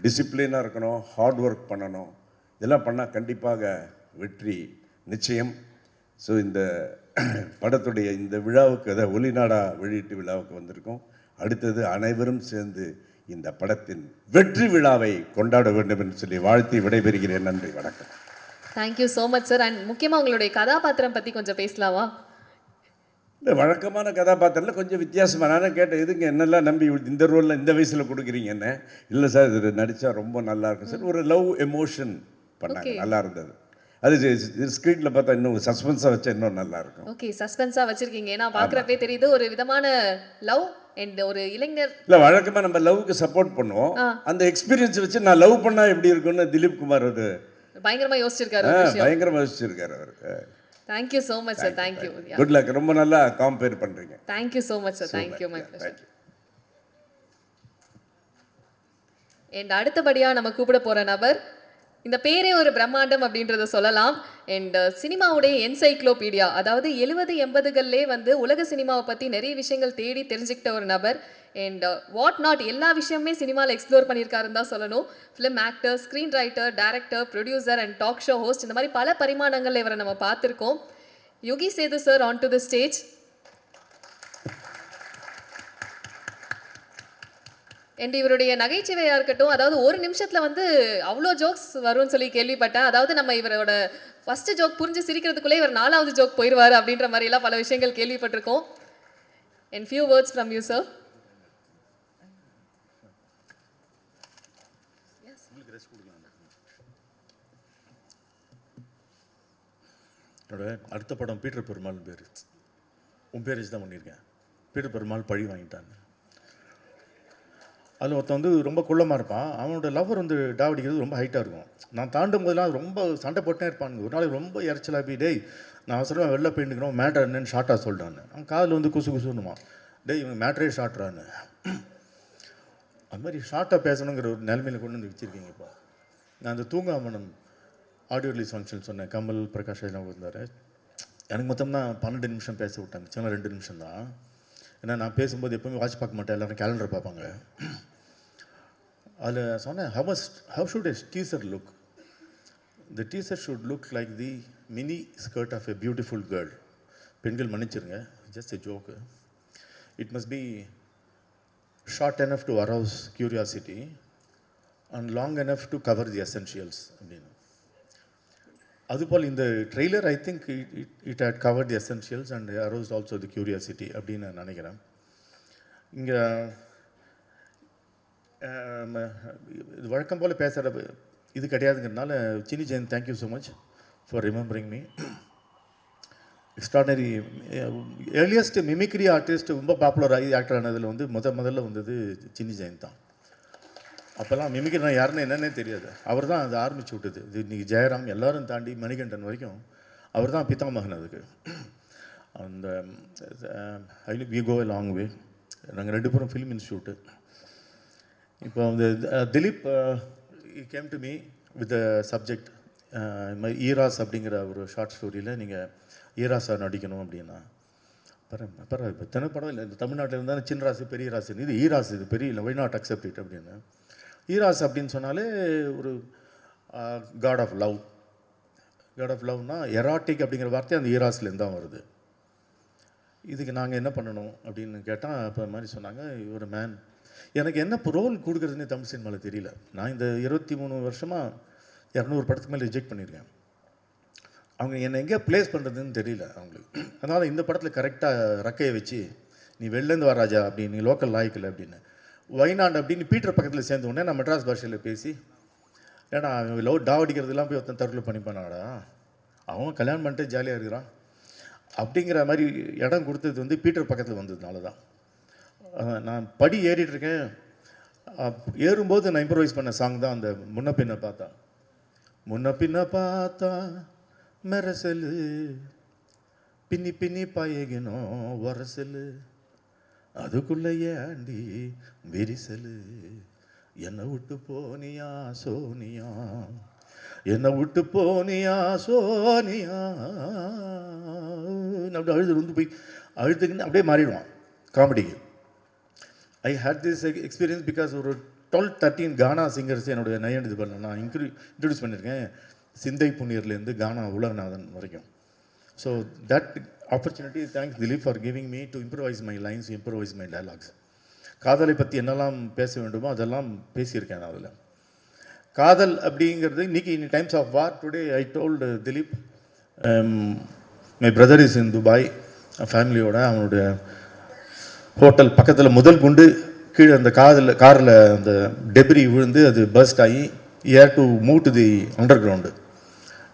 டிசிப்ளினாக இருக்கணும், ஹார்ட் ஒர்க் பண்ணணும். இதெல்லாம் பண்ணால் கண்டிப்பாக வெற்றி நிச்சயம். ஸோ இந்த படத்துடைய இந்த விழாவுக்கு, அதாவது ஒளிநாடா வெளியீட்டு விழாவுக்கு வந்திருக்கோம். அடுத்தது அனைவரும் சேர்ந்து இந்த படத்தின் வெற்றி விழாவை கொண்டாட வேண்டும் என்று சொல்லி வாழ்த்தி விடைபெறுகிறேன். நன்றி, வணக்கம். Thank you so much sir. And முக்கியமாக உங்களுடைய கதாபாத்திரம் பற்றி கொஞ்சம் பேசலாமா? இந்த வழக்கமான கதாபாத்திரத்தில் கொஞ்சம் வித்தியாசமாக நான் கேட்டேன், எதுங்க என்னெல்லாம் நம்பி இந்த ரோலில் இந்த வயசில் கொடுக்குறீங்க என்ன? இல்லை சார், இது நடித்தா ரொம்ப நல்லா இருக்கும் சார். ஒரு லவ் எமோஷன் பண்ணாங்க, நல்லா இருந்தது. அது ஸ்க்ரீனில் பார்த்தா இன்னும் சஸ்பென்ஸாக வச்சா இன்னும் நல்லா இருக்கும். ஓகே, சஸ்பென்ஸாக வச்சுருக்கீங்க. ஏன்னா பார்க்குறப்பே தெரியுது ஒரு விதமான லவ் அண்ட் ஒரு இளைஞர் இல்லை வழக்கமாக நம்ம லவ்வுக்கு சப்போர்ட் பண்ணுவோம். அந்த எக்ஸ்பீரியன்ஸ் வச்சு நான் லவ் பண்ணால் எப்படி இருக்குன்னு திலீப் குமார் அது பயங்கரமாக யோசிச்சிருக்காரு. பயங்கரமாக யோசிச்சிருக்காரு அவர். Thank you so much sir. Thank you. Good luck. ரொம்ப நல்லா காம்பேர் பண்ணுறீங்க. Thank you so much sir. Thank you. My pleasure. And அடுத்தபடியாக நம்ம கூப்பிட போகிற நபர், இந்த பேரே ஒரு பிரம்மாண்டம் அப்படின்றத சொல்லலாம். அண்ட் சினிமாவுடைய என்சைக்ளோபீடியா, அதாவது 70-80களிலே வந்து உலக சினிமாவை பற்றி நிறைய விஷயங்கள் தேடி தெரிஞ்சுக்கிட்ட ஒரு நபர். அண்ட் வாட் நாட் எல்லா விஷயமே சினிமாவில் எக்ஸ்ப்ளோர் பண்ணியிருக்காருன்னு தான் சொல்லணும். Film actor, screenwriter, director, producer and talk show host, இந்த மாதிரி பல பரிமாணங்களில் இவரை நம்ம பார்த்துருக்கோம். Yugi Sethu sir on to the stage. And இவருடைய நகைச்சுவையாக இருக்கட்டும், அதாவது ஒரு நிமிஷத்தில் வந்து அவ்வளோ ஜோக்ஸ் வரும்னு சொல்லி கேள்விப்பட்டேன். அதாவது நம்ம இவரோட ஃபஸ்ட்டு ஜோக் புரிஞ்சு சிரிக்கிறதுக்குள்ளே இவர் 4வது ஜோக் போயிடுவார் அப்படின்ற மாதிரிலாம் பல விஷயங்கள் கேள்விப்பட்டிருக்கோம். And few words from you sir. என்னோட அடுத்த படம் பீட்டர் பெருமாள் பேர். உன் பேர் தான் பண்ணியிருக்கேன். பீட்டர் பெருமாள் பழி வாங்கிட்டாங்க. அதில் ஒருத்தன் வந்து ரொம்ப குள்ளமாக இருப்பான். அவனோட லவ்வர் வந்து டாவடிக்கிறது ரொம்ப ஹைட்டாக இருக்கும். நான் தாண்டும் போதெல்லாம் ரொம்ப சண்டை போட்டே இருப்பானுங்க. ஒரு நாளைக்கு ரொம்ப இறைச்சலாக போய், டேய் நான் அவசரமாக வெளில போயிட்டுக்கிறோம், மேட்டர் என்னன்னு ஷார்ட்டாக சொல்லிட்டான்னு. அவன் காதில் வந்து குசு குசுன்னுவான். டேய் இவன் மேட்டரே ஷார்ட்றான்னு. அது மாதிரி ஷார்ட்டாக பேசணுங்கிற ஒரு நிலைமையில் கொண்டு வந்து வச்சுருக்கீங்க. இப்போ நான் அந்த தூங்காமணம் ஆடியோ ரிலீஸ் ஃபங்க்ஷன் சொன்னேன். கமல் பிரகாஷ் எல்லாம் இருந்தார். எனக்கு மொத்தம் தான் 12 நிமிஷம் பேச விட்டாங்க. சின்ன 2 நிமிஷம் தான். ஏன்னா நான் பேசும்போது எப்போவுமே வாட்ச் பார்க்க மாட்டேன், எல்லோரும் கேலண்டர் பார்ப்பாங்க. அதில் சொன்னேன், how should a teaser look? The teaser should look like the mini skirt of a beautiful girl. பெண்கள் மன்னிச்சிருங்க, just a joke. It must be short enough to arouse curiosity and long enough to cover the essentials. அப்படின்னு அதுபோல் இந்த trailer I think it had covered the essentials and aroused also the curiosity அப்படின்னு நான் நினைக்கிறேன். இங்கே இது வழக்கம் போல் பேசுகிற இது கிடையாதுங்கிறதுனால Chinni Jayanth, thank you so much for remembering me. Extraordinary earliest mimicry artist ரொம்ப பாப்புலர் ஆகி ஆக்டர் ஆனதில் வந்து முதல்ல வந்தது சின்னி ஜெயந்த் தான். அப்போல்லாம் மிமிக்ரினா யாருன்னு என்னன்னே தெரியாது. அவர் தான் அதை ஆரம்பிச்சு விட்டது. இது இன்றைக்கி ஜெயராம் எல்லாரும் தாண்டி மணிகண்டன் வரைக்கும் அவர் தான் பிதாமகன் அதுக்கு. அந்த we go a long way. நாங்கள் 2 பேரும் ஃபிலிம் இன்ஸ்டியூட்டு. இப்போ வந்து Dileep came to me with subject Eros அப்படிங்கிற ஒரு ஷார்ட் ஸ்டோரியில் நீங்கள் ஈராஸாக நடிக்கணும் அப்படின்னா பரவாயில்ல. இப்போ தின படம் இல்லை, இந்த தமிழ்நாட்டில் இருந்தால் சின்ன ராசு பெரிய ராசு, இது ஈராஸ், இது பெரிய இல்லை, வை நாட் அக்செப்ட் இட் அப்படின்னு. ஈராஸ் அப்படின்னு சொன்னாலே ஒரு god of love. God of லவ்னா எராட்டிக் அப்படிங்கிற வார்த்தை அந்த ஈராஸ்லேருந்து தான் வருது. இதுக்கு நாங்கள் என்ன பண்ணணும் அப்படின்னு கேட்டால் இப்போ மாதிரி சொன்னாங்க, ஒரு மேன். எனக்கு என்ன ரோல் கொடுக்குறதுன்னு தமிழ் சினிமாவில் தெரியல. நான் இந்த 23 வருஷமாக 200 படத்துக்கு மேலே ரிஜெக்ட் பண்ணியிருக்கேன். அவங்க என்னை எங்கே ப்ளேஸ் பண்ணுறதுன்னு தெரியல அவங்களுக்கு. அதனால் இந்த படத்தில் கரெக்டாக ரக்கையை வச்சு, நீ வெளிலேருந்து வா ராஜா அப்படின்னு, நீ லோக்கல் லாய்க்கில் அப்படின்னு, வைநாடு அப்படின்னு பீட்டர் பக்கத்தில் சேர்ந்த உடனே நான் மெட்ராஸ் பாஷையில் பேசி, ஏன்னா அவன் லவ் டாவடிக்கிறதுலாம் போய் ஒருத்தன் தருவில் பண்ணிப்பானாடா, அவன் கல்யாணம் பண்ணிட்டு ஜாலியாக இருக்கிறான் அப்படிங்கிற மாதிரி இடம் கொடுத்தது வந்து பீட்டர் பக்கத்தில் வந்ததுனால தான். நான் படி ஏறிட்டுருக்கேன். ஏறும்போது நான் இம்ப்ரவைஸ் பண்ண சாங் தான் அந்த முன்ன பின்ன பார்த்தா. முன்ன பின்ன பார்த்தா மெரசல், பின்னி பின்னி பாயகணும் வரசல், அதுக்குள்ளே ஏண்டி விரிசல், என்னை விட்டு போனியா சோனியா, என்னை விட்டு போனியா சோனியா. அப்படி அழுது வந்து போய் அழுதுக்குன்னு அப்படியே மாறிடுவான் காமெடிக்கு. ஐ ஹேட் திஸ் எக்ஸ்பீரியன்ஸ் பிகாஸ் ஒரு 12-13 கானா சிங்கர்ஸ் என்னுடைய நயன் இது பண்ண நான் இன்ட்ரடியூஸ் பண்ணியிருக்கேன். சிந்தை புண்ணியர்லேருந்து கானா உலகநாதன் வரைக்கும். So that opportunity thanks Dileep for giving me to improvise my lines, improvise my dialogues. காதலை பற்றி என்னெல்லாம் பேச வேண்டுமோ அதெல்லாம் பேசியிருக்கேன் நான் அதில். காதல் அப்படிங்கிறது இன்றைக்கி in times of war today I told Dileep, my brother is in Dubai ஃபேமிலியோட. அவனுடைய ஹோட்டல் பக்கத்தில் முதல் குண்டு கீழே அந்த காரில் அந்த டெப்ரி விழுந்து அது பர்ஸ்ட் ஆகி air to move to the underground.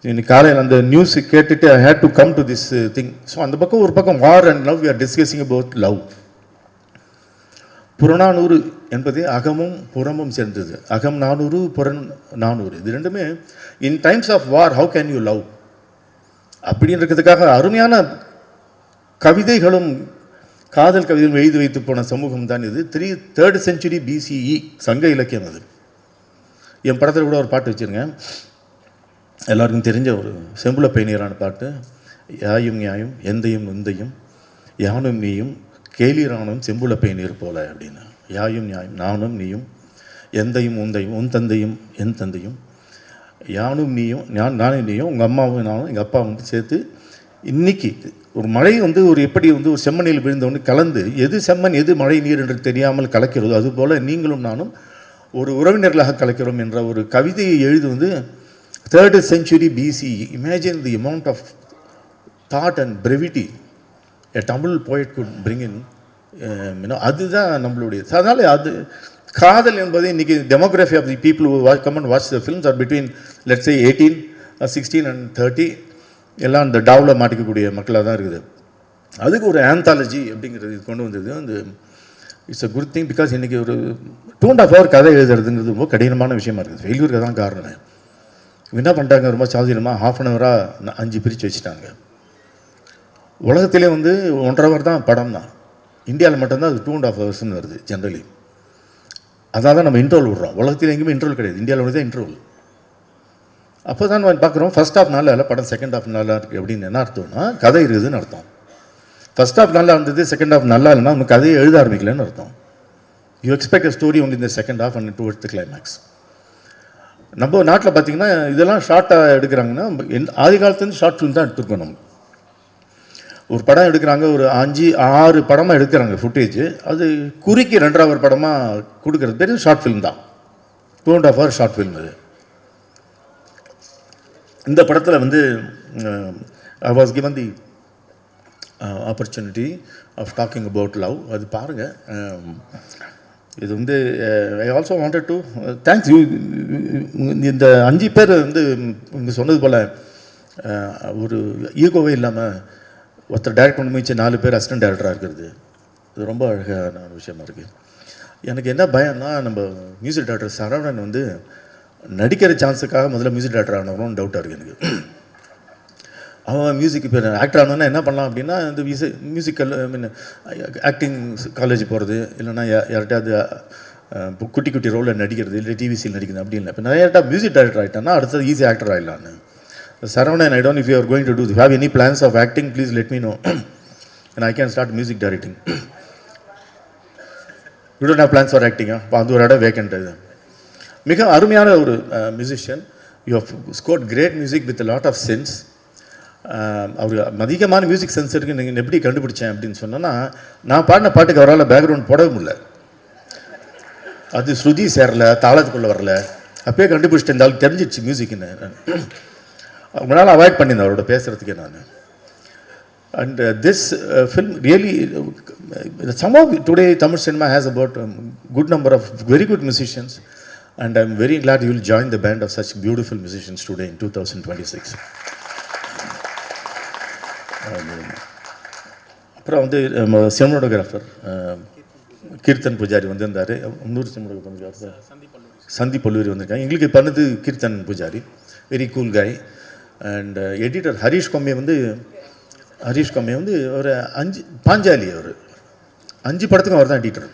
இன்னைக்கு காலையில் அந்த நியூஸ் கேட்டுட்டு I had to come to this thing. So அந்த பக்கம் ஒரு பக்கம் war and love, we are discussing about love. Purananuru என்பது அகமும் புறமும் சேர்ந்தது. அகம் 400, புறம் 400. இது ரெண்டுமே in times of war how can you love அப்படின்றதுக்காக அருமையான கவிதைகளும் காதல் கவிதையும் எழுதி வைத்து போன சமூகம் தான் இது. 3rd century BCE சங்க இலக்கியம் அது. என் படத்தில் கூட ஒரு பாட்டு வச்சுருங்க, எல்லாருக்கும் தெரிஞ்ச ஒரு செம்புல பெயினியரான பாட்டு. யாயும் நியாயும் எந்தையும் நுந்தையும் யானும் நீயும் கேலிரானும் செம்புல பெயினியர் போல அப்படின்னு. யாயும் நியாயம் நானும் நீயும் எந்தையும் உந்தையும் உன் தந்தையும் என் தந்தையும் யானும் நீயும் நானும் நீயும் உங்கள் அம்மாவும் நானும் எங்கள் அப்பா வந்து சேர்த்து இன்னைக்கு ஒரு மழை வந்து ஒரு எப்படி வந்து ஒரு செம்மண்ணில் விழுந்தவொன்னு கலந்து எது செம்மண் எது மழை நீர் என்று தெரியாமல் கலக்கிறதோ அதுபோல் நீங்களும் நானும் ஒரு உறவினர்களாக கலக்கிறோம் என்ற ஒரு கவிதையை எழுது வந்து 3rd century BCE. Imagine the amount of thought and brevity a Tamil poet could bring in. அதுதான் நம்மளுடைய. அதனால் அது காதல் என்பது இன்றைக்கி demography of the people who come and watch the films are between let's say 18, 16 and 30. எல்லாம் இந்த டாவில் மாட்டிக்கக்கூடிய மக்களாக தான் இருக்குது. அதுக்கு ஒரு ஆந்தாலஜி அப்படிங்கிறது கொண்டு வந்தது அந்த it's a good thing. Because இன்றைக்கி ஒரு 2.5 hour கதை எழுதுறதுங்கிறது ரொம்ப கடினமான விஷயமா இருக்குது. ஃபெயில்யூருக்கு தான் காரணம். என்ன பண்ணிட்டாங்க, ரொம்ப சாதிரமாக 1/2 hour 5 பிரித்து வச்சுட்டாங்க. உலகத்திலே வந்து 1.5 hour தான் படம் தான். இந்தியாவில் மட்டும்தான் அது 2.5 hours வருது ஜென்ரலி. அதான் தான் நம்ம இன்ட்ரோல் விடுறோம். உலகத்தில் எங்கேயுமே இன்ட்ரோல் கிடையாது, இந்தியாவில் வந்து தான் இன்ட்ரோல். அப்போ தான் நம்ம பார்க்குறோம் ஃபர்ஸ்ட் ஹாஃப் நல்லா இல்லை, படம் செகண்ட் ஹாஃப் நல்லா இருக்குது அப்படின்னு. என்ன அர்த்தம்னா கதை இருக்குதுன்னு அர்த்தம். ஃபர்ஸ்ட் ஹாஃப் நல்லா இருந்தது, செகண்ட் ஹாஃப் நல்லா இல்லைன்னா நம்ம கதையை எழுத ஆரம்பிக்கலன்னு அர்த்தம். You expect a story only இந்த second half and towards the climax. நம்ம நாட்டில் பார்த்திங்கன்னா இதெல்லாம் ஷார்ட்டாக எடுக்கிறாங்கன்னா ஆதி காலத்துலேருந்து ஷார்ட் ஃபிலிம் தான் எடுத்துருக்கோம். நம்ம ஒரு படம் எடுக்கிறாங்க, ஒரு 5-6 படமாக எடுக்கிறாங்க ஃபுட்டேஜ். அது குறுக்கி 2 hour படமாக கொடுக்குறது பெரிய ஷார்ட் ஃபிலிம் தான். 2.5 hour ஷார்ட் ஃபிலிம் அது. இந்த படத்தில் வந்து I was given the opportunity of talking about love. அது பாருங்கள். இது வந்து I also wanted to thanks you. இந்த 5 பேர் வந்து இங்கே சொன்னது போல் ஒரு ஈகோவே இல்லாமல் ஒருத்தர் டைரக்ட் பண்ணி வச்சு 4 பேர் அசிஸ்டன்ட் டைரக்டராக இருக்கிறது இது ரொம்ப அழகான விஷயமா இருக்குது. எனக்கு என்ன பயம்னா, நம்ம மியூசிக் டைரக்டர் சரவணன் வந்து நடிக்கிற சான்ஸுக்காக முதல்ல மியூசிக் டைரக்டர் ஆனவரும் டவுட்டாக இருக்குது எனக்கு. அவன் மியூசிக் இப்போ ஆக்டர் ஆனோன்னா என்ன பண்ணலாம் அப்படின்னா, இந்த மியூசிக்கல் ஐ மீன் ஆக்டிங் காலேஜ் போகிறது, இல்லைன்னா யார்கிட்டையாவது குட்டி குட்டி ரோலில் நடிக்கிறது, இல்லை டிவிசியில் நடிக்கிறது அப்படி இல்லை. இப்போ நிறைய மியூசிக் டைரக்டர் ஆகிட்டான்னா அடுத்தது ஈஸி ஆக்டர் ஆகிடலான்னு. Saravanan, I don't know if you are going to do this. If you have any plans of acting, please let me know. And I can start music directing. You don't have plans for acting, huh? அது ஒரு இடம் vacant. இது மிக அருமையான ஒரு musician. You have scored great music with lot of sense. அவர் அதிகமான music sense இருக்குது. நீங்கள் எப்படி கண்டுபிடிச்சேன் அப்படின்னு சொன்னோன்னா, நான் பாடின பாட்டுக்கு அவரால் பேக்ரவுண்ட் போடவே முடியல. அது ஸ்ருதி சேரல, தாளத்துக்குள்ளே வரல. அப்பயே கண்டுபிடிச்சிட்டு இருந்தாலும் தெரிஞ்சிடுச்சு மியூசிக்னு. ரொம்ப நாள் அவாய்ட் பண்ணியிருந்தேன் அவரோட பேசுகிறதுக்கே நான். And this film really somehow today Tamil cinema has about a good number of very good musicians, and I'm very glad you will join the band of such beautiful musicians today in 2026. அப்புறம் வந்து cinematographer kirtan pujari வந்திருந்தார். இன்னொரு cinematographer Sandeep பல்லூரி வந்திருக்காங்க. எங்களுக்கு பண்ணது Keerthan Poojari, very cool guy. And editor Harish Komme வந்து ஒரு 5 பாஞ்சாலி, அவர் 5 படத்துக்கும் அவர் தான் editor.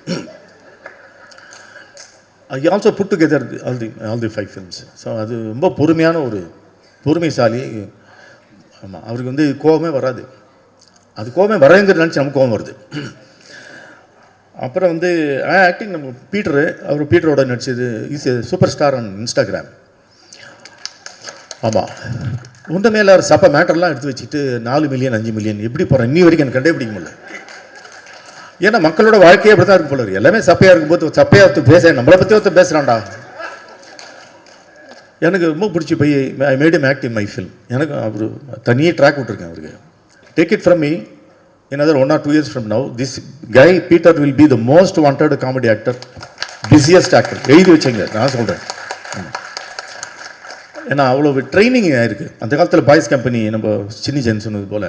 I also put together all the 5 films. So அது ரொம்ப பொறுமைசாலி. ஆமாம், அவருக்கு வந்து கோபமே வராது. அது கோபமே வராதுங்கிறது நினச்சி நமக்கு கோபம் வருது. அப்புறம் வந்து ஆக்டிங் நம்ம பீட்டரோட நடிச்சது is super star on Instagram. ஆமாம், உண்ட மேலே சப்ப மேட்டர்லாம் எடுத்து வச்சுட்டு 4 மில்லியன் 5 மில்லியன் எப்படி போகிறேன் இன்னி வரைக்கும் எனக்கு கண்டுபிடிக்க முடியல. ஏன்னா மக்களோட வாழ்க்கையே அப்படி தான் இருக்கும் போல இருக்கு. எல்லாமே சப்பையாக இருக்கும்போது சப்பையாக பேச நம்மளை பற்றி ஒருத்தர் பேசுகிறான்டா. எனக்கு ரொம்ப பிடிச்சி போய் I made him act in my film. எனக்கு அவர் தனியே ட்ராக் விட்டுருக்கேன் அவருக்கு. Take it from me, another 1 or 2 years from now, this guy Peter will be the most wanted comedy actor, busiest actor. எழுதி வச்சுங்க, நான் சொல்கிறேன். ஏன்னா அவ்வளோ ட்ரைனிங் ஆயிருக்கு. அந்த காலத்தில் பாய்ஸ் கம்பெனி நம்ம சின்னி ஜென் சொன்னது போல்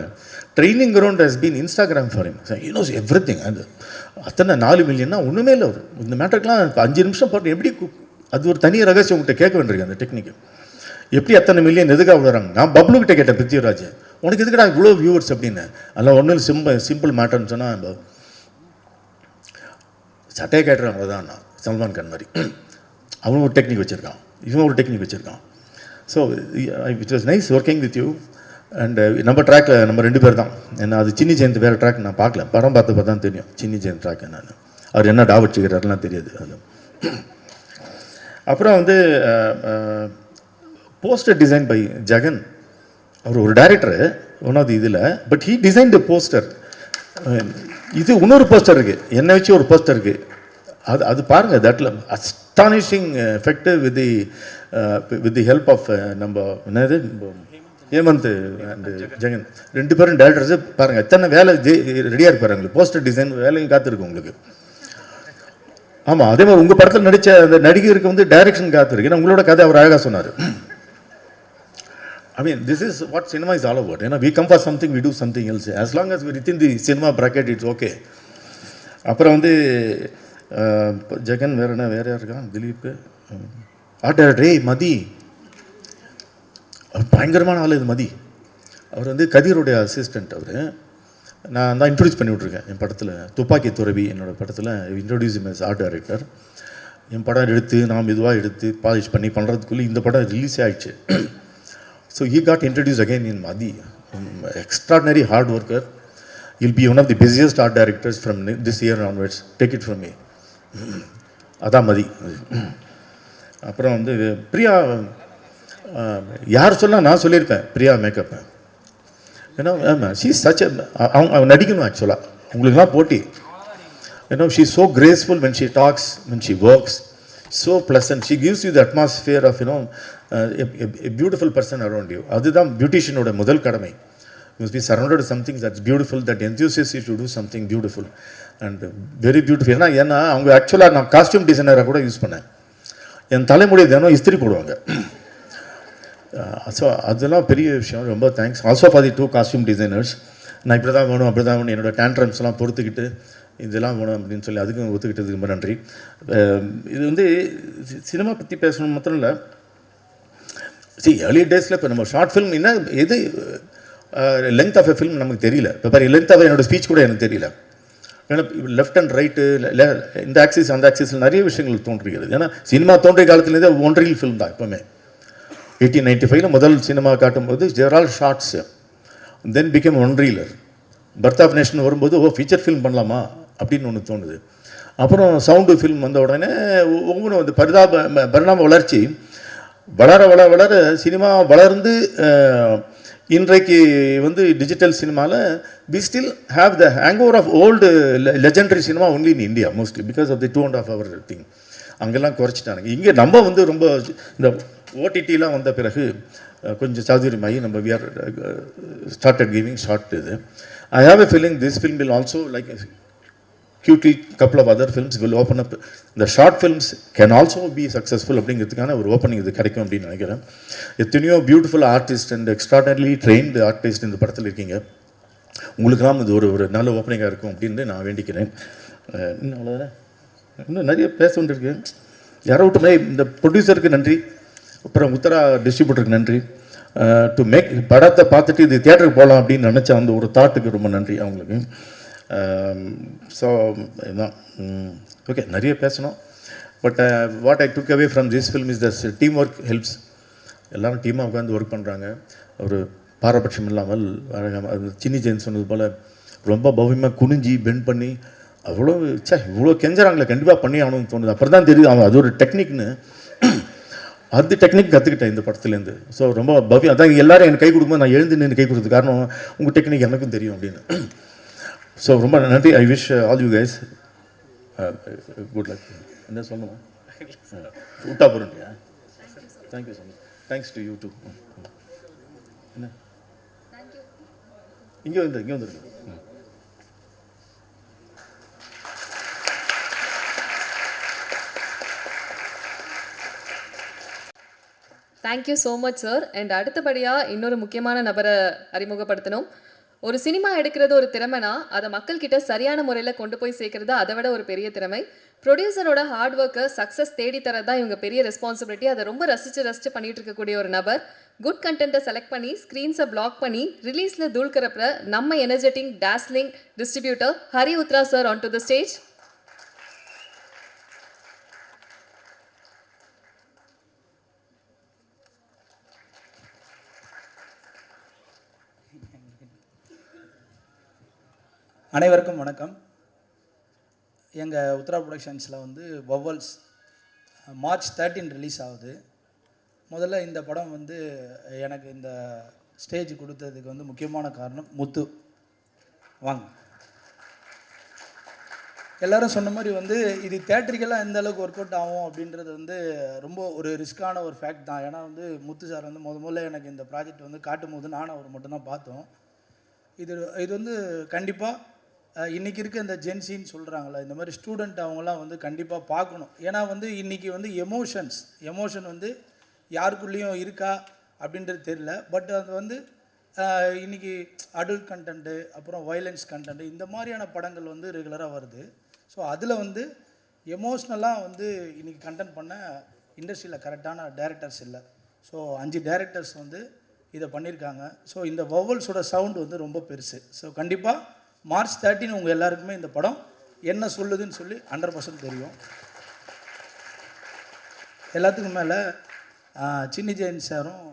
training ground has been Instagram for him. He knows everything. அது அத்தனை 4 மில்லியன்னா ஒன்றுமே இல்லை. ஒரு இந்த மேட்டருக்குலாம் 5 நிமிஷம் போட்டு எப்படி அது ஒரு தனி ரகசியம் உங்கள்கிட்ட கேட்க வேண்டியிருக்கு. அந்த டெக்னிக்கு எப்படி அத்தனை மில்லியன் எதுக்காக விடுறாங்க? நான் பப்ளுக்கிட்ட கேட்டேன், பிருத்திவிராஜ் உனக்கு எதுக்கடா இவ்வளோ வியூவர்ஸ் அப்படின்னு. அதெல்லாம் ஒன்றும் சிம்பிள் மேட்டர்னு சொன்னால் சட்டையை கேட்டுறேன் அவ்வளோதான். நான் சல்மான் கான் மாதிரி அவனும் ஒரு டெக்னிக் வச்சுருக்கான், இவன் ஒரு டெக்னிக் வச்சுருக்கான். So it was nice working with you. And நம்ம ட்ராக்கில் நம்ம 2 பேர் தான். ஏன்னா அது சின்னி ஜெயந்த் வேறு ட்ராக் நான் பார்க்கல, படம் பார்த்து தான் தெரியும் சின்னி ஜெயந்த் ட்ராக் என்னன்னு. அவர் என்ன டா வச்சுக்கிறாருலாம் தெரியாது. அது அப்புறம் வந்து போஸ்டர் டிசைன் பை ஜெகன். அவர் ஒரு டைரக்டரு ஒன் ஆஃப் தி இதில், but he design the poster. இது இன்னொரு போஸ்டர் இருக்குது, என்னை வச்சு ஒரு போஸ்டர் இருக்குது. அது பாருங்கள், தட்ல astonishing effect with the help of நம்ம என்னது ஹேமந்த் அண்ட் ஜெகன் 2 பேரும் டேரக்டர்ஸு. பாருங்கள் எத்தனை வேலை ரெடியாக இருப்பார் உங்களுக்கு. போஸ்டர் டிசைன் வேலையும் காத்திருக்கு உங்களுக்கு. ஆமாம், அதே மாதிரி உங்கள் படத்தில் நடித்த அந்த நடிகருக்கு வந்து டைரக்ஷன் காத்திருக்கு. ஏன்னா உங்களோட கதை அவர் அழகாக சொன்னார். I mean, this is what cinema is all about. You know, we come for something, we do something else. As long as we're within the cinema bracket, it's okay. அப்புறம் வந்து ஜெகன் வேறு யார் இருக்கான், திலீப் ஆர்டர் மதி, பயங்கரமான ஆள். இது மதி அவர் வந்து கதிரோடைய அசிஸ்டண்ட். அவர் நான் தான் இன்ட்ரடியூஸ் பண்ணி விட்ருக்கேன் என் படத்தில். துப்பாக்கி துறவி என்னோடய படத்தில் இன்ட்ரடியூஸ் இம் எஸ் ஆர்ட் டைரக்டர். என் படம் எடுத்து நான் மெதுவாக எடுத்து பாலிஷ் பண்ணி பண்ணுறதுக்குள்ளே இந்த படம் ரிலீஸே ஆகிடுச்சு. So he got introduced again in Madi. Extraordinary hard worker. He'll be one of the busiest art directors from this year onwards. Take it from me. அதான் மதி. அப்புறம் வந்து பிரியா, யார் சொன்னால் நான் சொல்லியிருப்பேன் பிரியா மேக்கப். ஏன்னா ஷீ சச் அவங்க நடிக்கணும் ஆக்சுவலாக, உங்களுக்குலாம் போட்டி. ஏன்னா she so graceful when she talks, when she works, so pleasant. She gives you the atmosphere of a beautiful person around you. அதுதான் பியூட்டிஷியனோட முதல் கடமை. You must be surrounded with something that's beautiful, that enthusiasts you to do something beautiful and very beautiful. ஏன்னா அவங்க ஆக்சுவலாக நான் costume டிசைனராக கூட use பண்ணேன். என் தலைமுடி தினம் இஸ்திரி போடுவாங்க. ஸோ அதெல்லாம் பெரிய விஷயம். ரொம்ப thanks also for the 2 costume designers. நான் இப்படி தான் வேணும் அப்படி தான் வேணும் என்னோடய டேண்ட்ரம்ஸ்லாம் பொறுத்துக்கிட்டு இதெல்லாம் வேணும் அப்படின்னு சொல்லி அதுக்கும் ஒத்துக்கிட்டதுக்கு ரொம்ப நன்றி. இது வந்து சினிமா பற்றி பேசணும் மாத்திரம் இல்லை. ஏர்லி டேஸில் இப்போ நம்ம ஷார்ட் ஃபிலிம் என்ன எது லென்த் ஆஃப் எ ஃபிலிம் நமக்கு தெரியல. இப்போ பாரு லென்த் ஆஃப் என்னோடய ஸ்பீச் கூட எனக்கு தெரியல. ஏன்னா லெஃப்ட் அண்ட் ரைட்டு இந்த ஆக்சிஸ் அந்த ஆக்சிஸில் நிறைய விஷயங்கள் தோன்றுகிறது. ஏன்னா சினிமா தோன்றிய காலத்துலேருந்தே ஒன் ரீல் ஃபிலிம் தான். எப்போவுமே 1895 முதல் சினிமா காட்டும்போது there all shorts, then became one reeler. Birth of Nation வரும்போது ஃபீச்சர் ஃபிலிம் பண்ணலாமா அப்படின்னு ஒன்று தோணுது. அப்புறம் சவுண்டு ஃபில்ம் வந்த உடனே ஒவ்வொன்றும் வந்து பரிணாம வளர்ச்சி வளர வளர வளர சினிமா வளர்ந்து இன்றைக்கு வந்து டிஜிட்டல் சினிமாவில் we still have the hangover of old legendary cinema only in India mostly because of the 2.5 hour thing. அங்கெல்லாம் குறைச்சிட்டாங்க. இங்கே நம்ம வந்து ரொம்ப இந்த ஓடிடிலாம் வந்த பிறகு கொஞ்சம் சௌகரியமாகி நம்ம we are started giving short இது. I have a feeling this film will also, like cutely couple of other films will open up. The short films can also be successful அப்படிங்கிறதுக்கான ஒரு ஓப்பனிங் இது கிடைக்கும் அப்படின்னு நினைக்கிறேன். எத்தனையோ beautiful artist and extraordinary trained artist இந்த படத்தில் இருக்கீங்க. உங்களுக்கெல்லாம் இது ஒரு நல்ல ஓப்பனிங்காக இருக்கும் அப்படின்னு நான் வேண்டிக்கிறேன். இன்னும் அவ்வளோதானே, இன்னும் நிறைய பேச வேண்டியிருக்கு. யாரோ விட்டுமே இந்த ப்ரொடியூசருக்கு நன்றி, அப்புறம் உத்தரா டிஸ்ட்ரிபியூட்டருக்கு நன்றி. டு மேக் படத்தை பார்த்துட்டு இது தியேட்டருக்கு போகலாம் அப்படின்னு நினச்ச அந்த ஒரு தாட்டுக்கு ரொம்ப நன்றி அவங்களுக்கு. ஸோ இதுதான் ஓகே, நிறைய பேசணும். But what I took away from this film is thus team work helps. எல்லோரும் டீமாக உட்காந்து ஒர்க் பண்ணுறாங்க. ஒரு பாரபட்சம் இல்லாமல் அது சின்னி ஜெயின் சொன்னது போல் ரொம்ப பவ்யமாக குனிஞ்சி பெண்ட் பண்ணி அவ்வளோ இவ்வளோ கெஞ்சுறாங்களே, கண்டிப்பாக பண்ணி ஆகணும்னு தோணுது. அப்புறம் தான் தெரியுது அவன் அது ஒரு டெக்னிக்னு. அது டெக்னிக் கற்றுக்கிட்டேன் இந்த படத்துலேருந்து. ஸோ ரொம்ப பவ்யம். அதான் எல்லோரும் எனக்கு கை கொடுக்கும்போது நான் எழுந்து நின்று கை கொடுத்தது காரணம் உங்கள் டெக்னிக் எனக்கும் தெரியும் அப்படின்னு. ஸோ ரொம்ப நன்றி. I wish all you guys good luck. என்ன சொல்லணும், விட்டா போகிறேன்யா. Thank you so much. Thanks to you too. என்ன இங்கே வந்துருக்கு. Thank you so much sir. And அடுத்தபடியாக இன்னொரு முக்கியமான நபரை அறிமுகப்படுத்தணும். ஒரு சினிமா எடுக்கிறது ஒரு திறமைனா அதை மக்கள்கிட்ட சரியான முறையில் கொண்டு போய் சேர்க்கறது அதை விட ஒரு பெரிய திறமை. ப்ரொடியூசரோட ஹார்ட் ஒர்க்கை சக்ஸஸ் தேடி தரது தான் இவங்க பெரிய ரெஸ்பான்சிபிலிட்டி. அதை ரொம்ப ரசித்து பண்ணிட்டு இருக்கக்கூடிய ஒரு நபர். குட் கண்டென்ட்டை செலக்ட் பண்ணி ஸ்க்ரீன்ஸை பிளாக் பண்ணி ரிலீஸில் தூள் கறப்புற நம்ம energetic dazzling distributor Hari Uthra sir on to the stage. அனைவருக்கும் வணக்கம். எங்கள் உத்ரா ப்ரொடக்ஷன்ஸில் வந்து வவ்வல்ஸ் மார்ச் 13 ரிலீஸ் ஆகுது. முதல்ல இந்த படம் வந்து எனக்கு இந்த ஸ்டேஜ் கொடுத்ததுக்கு வந்து முக்கியமான காரணம் முத்து. வாங்க. எல்லோரும் சொன்ன மாதிரி வந்து இது தேட்டரிக்கெல்லாம் எந்த அளவுக்கு ஒர்க் அவுட் ஆகும் அப்படின்றது வந்து ரொம்ப ஒரு ரிஸ்க்கான ஒரு ஃபேக்ட் தான். ஏன்னா வந்து முத்து சார் வந்து முதல்ல எனக்கு இந்த ப்ராஜெக்ட் வந்து காட்டும் போது நானும் அவர் மட்டும்தான் பார்த்தோம். இது வந்து கண்டிப்பாக இன்றைக்கி இருக்க இந்த ஜென்சின்னு சொல்கிறாங்களே இந்த மாதிரி ஸ்டூடெண்ட் அவங்களாம் வந்து கண்டிப்பாக பார்க்கணும். ஏன்னா வந்து இன்றைக்கி வந்து எமோஷன் வந்து யாருக்குள்ளேயும் இருக்கா அப்படின்றது தெரியல. பட் அது வந்து இன்றைக்கி அடல்ட் கண்டென்ட்டு அப்புறம் வயலன்ஸ் கண்டென்ட்டு இந்த மாதிரியான படங்கள் வந்து ரெகுலராக வருது. ஸோ அதில் வந்து எமோஷ்னலாக வந்து இன்றைக்கி கண்டென்ட் பண்ண இண்டஸ்ட்ரியில் கரெக்டான டைரக்டர்ஸ் இல்லை. ஸோ 5 டைரக்டர்ஸ் வந்து இதை பண்ணியிருக்காங்க. ஸோ இந்த வவ்வல்ஸோட சவுண்டு வந்து ரொம்ப பெருசு. ஸோ கண்டிப்பாக மார்ச் 13 உங்கள் எல்லாருக்குமே இந்த படம் என்ன சொல்லுதுன்னு சொல்லி 100% தெரியும். எல்லாத்துக்கும் மேலே சின்னி ஜெயின் சாரும்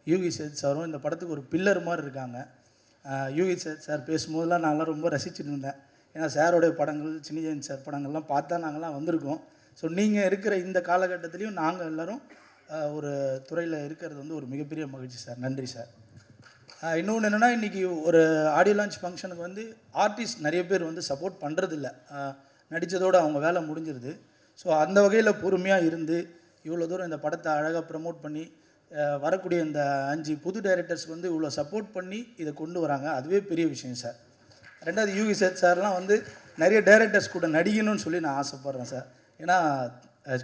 யூகி சேத் சாரும் இந்த படத்துக்கு ஒரு பில்லர் மாதிரி இருக்காங்க. யூகி சேத் சார் பேசும்போதெல்லாம் நாங்களாம் ரொம்ப ரசிச்சுட்டு இருந்தேன். ஏன்னா சாரோடைய படங்கள் சின்னி ஜெயின் சார் படங்கள்லாம் பார்த்தா நாங்கள்லாம் வந்திருக்கோம். ஸோ நீங்கள் இருக்கிற இந்த காலகட்டத்திலையும் நாங்கள் எல்லோரும் ஒரு துறையில் இருக்கிறது வந்து ஒரு மிகப்பெரிய மகிழ்ச்சி சார். நன்றி சார். இன்னொன்று என்னென்னா இன்றைக்கி ஒரு ஆடியோ லான்ச் ஃபங்க்ஷனுக்கு வந்து ஆர்டிஸ்ட் நிறைய பேர் வந்து சப்போர்ட் பண்ணுறதில்ல. நடித்ததோடு அவங்க வேலை முடிஞ்சிருது. ஸோ அந்த வகையில் பொறுமையாக இருந்து இவ்வளோ தூரம் இந்த படத்தை அழகாக ப்ரமோட் பண்ணி வரக்கூடிய இந்த 5 புது டைரக்டர்ஸ்க்கு வந்து இவ்வளோ சப்போர்ட் பண்ணி இதை கொண்டு வராங்க. அதுவே பெரிய விஷயம் சார். ரெண்டாவது யூகி சேத் சார்லாம் வந்து நிறைய டைரக்டர்ஸ் கூட நடிக்கணும்னு சொல்லி நான் ஆசைப்பட்றேன் சார். ஏன்னா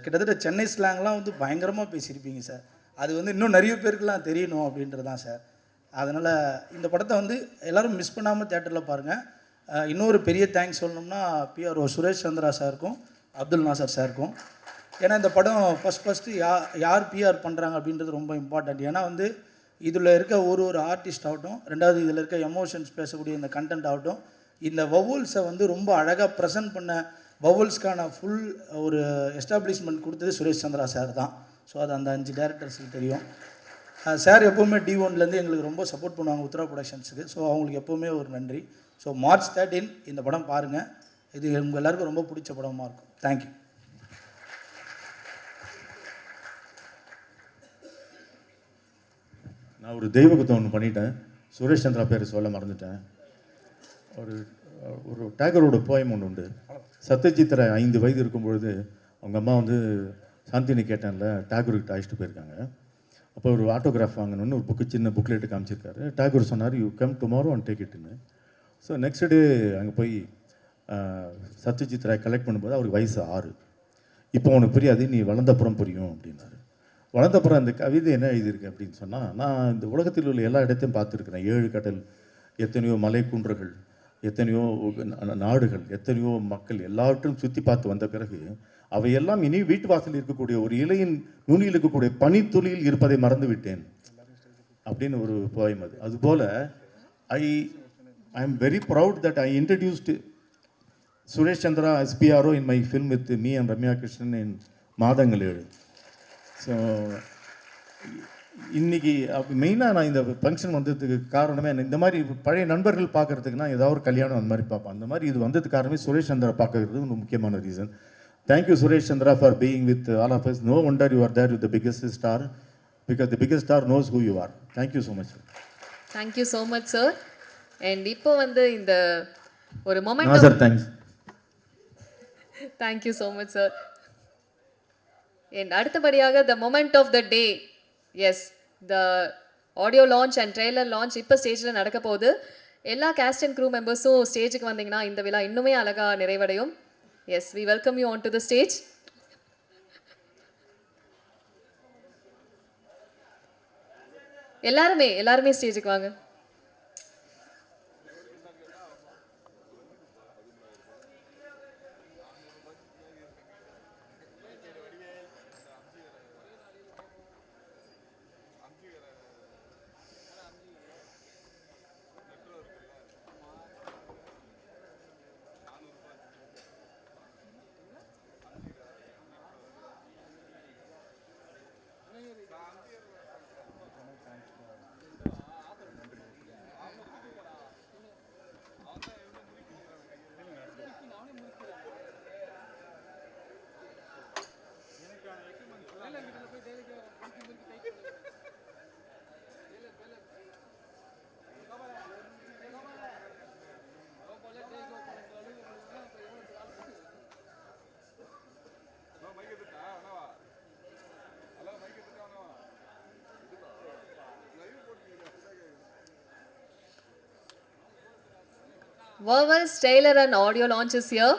கிட்டத்தட்ட சென்னை ஸ்லாங்லாம் வந்து பயங்கரமாக பேசியிருப்பீங்க சார். அது வந்து இன்னும் நிறைய பேருக்குலாம் தெரியணும் அப்படின்றது தான் சார். அதனால் இந்த படத்தை வந்து எல்லோரும் மிஸ் பண்ணாமல் தேட்டரில் பாருங்கள். இன்னொரு பெரிய தேங்க்ஸ் சொல்லணும்னா பிஆர்ஓ சுரேஷ் சந்திரா சாருக்கும் அப்துல் நாசர் சாருக்கும். ஏன்னா இந்த படம் ஃபஸ்ட்டு யார் பிஆர் பண்ணுறாங்க அப்படின்றது ரொம்ப இம்பார்ட்டண்ட். ஏன்னா வந்து இதில் இருக்க ஒரு ஆர்டிஸ்ட் ஆகட்டும், ரெண்டாவது இதில் இருக்க எமோஷன்ஸ் பேசக்கூடிய இந்த கண்டென்ட் ஆகட்டும், இந்த வவ்வல்ஸை வந்து ரொம்ப அழகாக ப்ரெசென்ட் பண்ண வவ்வல்ஸ்க்கான ஃபுல் ஒரு எஸ்டாப்ளிஷ்மெண்ட் கொடுத்தது சுரேஷ் சந்திரா சார் தான். ஸோ அது அந்த 5 டைரக்டர்ஸுக்கு தெரியும். சார் எப்போவுமே D1லேருந்து எங்களுக்கு ரொம்ப சப்போர்ட் பண்ணுவாங்க உத்ரா ப்ரொடக்ஷன்ஸுக்கு. ஸோ அவங்களுக்கு எப்போவுமே ஒரு நன்றி. ஸோ மார்ச் 13 இந்த படம் பாருங்கள். இது உங்கள் எல்லாருக்கும் ரொம்ப பிடிச்ச படமாக இருக்கும். தேங்க்யூ. நான் ஒரு தெய்வ குத்தம் ஒன்று பண்ணிட்டேன். சுரேஷ் சந்திரா பேர் சொல்ல மறந்துட்டேன். ஒரு டேகரோட போயம் ஒன்று உண்டு. சத்யஜித்ரா 5 வயது இருக்கும்பொழுது அவங்க அம்மா வந்து சாந்தி நிகேட்டனில் டேகருக்கு அழைச்சிட்டு போயிருக்காங்க. அப்போ ஒரு ஆட்டோகிராஃப் வாங்கணுன்னு ஒரு சின்ன புக்லெட்டு காமிச்சிருக்காரு. டேகர் சொன்னார், you come tomorrow and take இட்டுன்னு. ஸோ நெக்ஸ்ட் டே அங்கே போய் சத்யஜித் ராய் கலெக்ட் பண்ணும்போது அவருக்கு வயசு 6. இப்போ உனக்கு புரியாது, நீ வளர்ந்தப்புறம் புரியும் அப்படின்னாரு. வளர்ந்தப்புறம் அந்த கவிதை என்ன எழுதியிருக்கு அப்படின்னு சொன்னால், நான் இந்த உலகத்தில் உள்ள எல்லா இடத்தையும் பார்த்துருக்குறேன். 7 கடல், எத்தனையோ மலை குன்றுகள், எத்தனையோ நாடுகள், எத்தனையோ மக்கள், எல்லாவற்றையும் சுற்றி பார்த்து வந்த பிறகு அவையெல்லாம் இனி வீட்டு வாசலில் இருக்கக்கூடிய ஒரு இலையின் நுனியில் இருக்கக்கூடிய பனித்துளியில் இருப்பதை மறந்து விட்டேன் அப்படின்னு ஒரு போயம் அது. அதுபோல் ஐ am very proud that I introduced Suresh Chandra as PRO in my film with me and Ramya Krishnan in மாதங்கள் 7. ஸோ இன்றைக்கி மெயினாக நான் இந்த ஃபங்க்ஷன் வந்ததுக்கு காரணமே இந்த மாதிரி பழைய நண்பர்கள் பார்க்குறதுக்கு நான் ஏதாவது ஒரு கல்யாணம் அந்த மாதிரி பார்ப்பேன். அந்த மாதிரி இது வந்ததுக்கு காரணமே சுரேஷ் சந்திரா பார்க்கறது ஒரு முக்கியமான reason. Thank you Suresh Chandra for being with all of us. No wonder you are there with the biggest star, because the biggest star knows who you are. Thank you so much. Thank you so much sir. And இப்போ வந்து இந்த ஒரு moment sir thanks. Thank you so much sir. And அடுத்தபடியாக the moment of the day. Yes, the audio launch and trailer launch இப்போ ஸ்டேஜில் நடக்க போகுது. எல்லா கேஸ்ட் அண்ட் க்ரூ மெம்பர்ஸும் ஸ்டேஜுக்கு வந்தீங்கன்னா இந்த விழா இன்னுமே அழகாக நிறைவடையும். Yes, we welcome you on to the stage. எல்லாருமே ஸ்டேஜுக்கு வாங்க. Vowels, trailer and audio launch is here.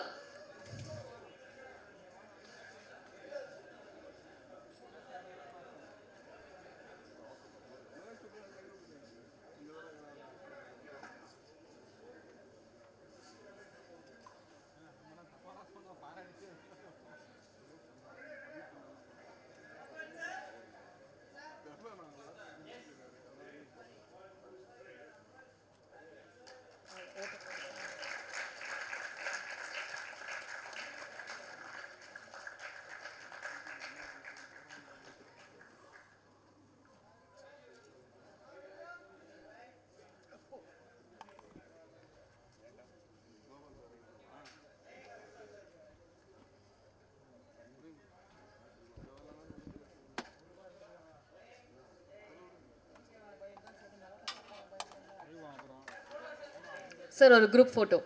Sir, ஒரு group photo.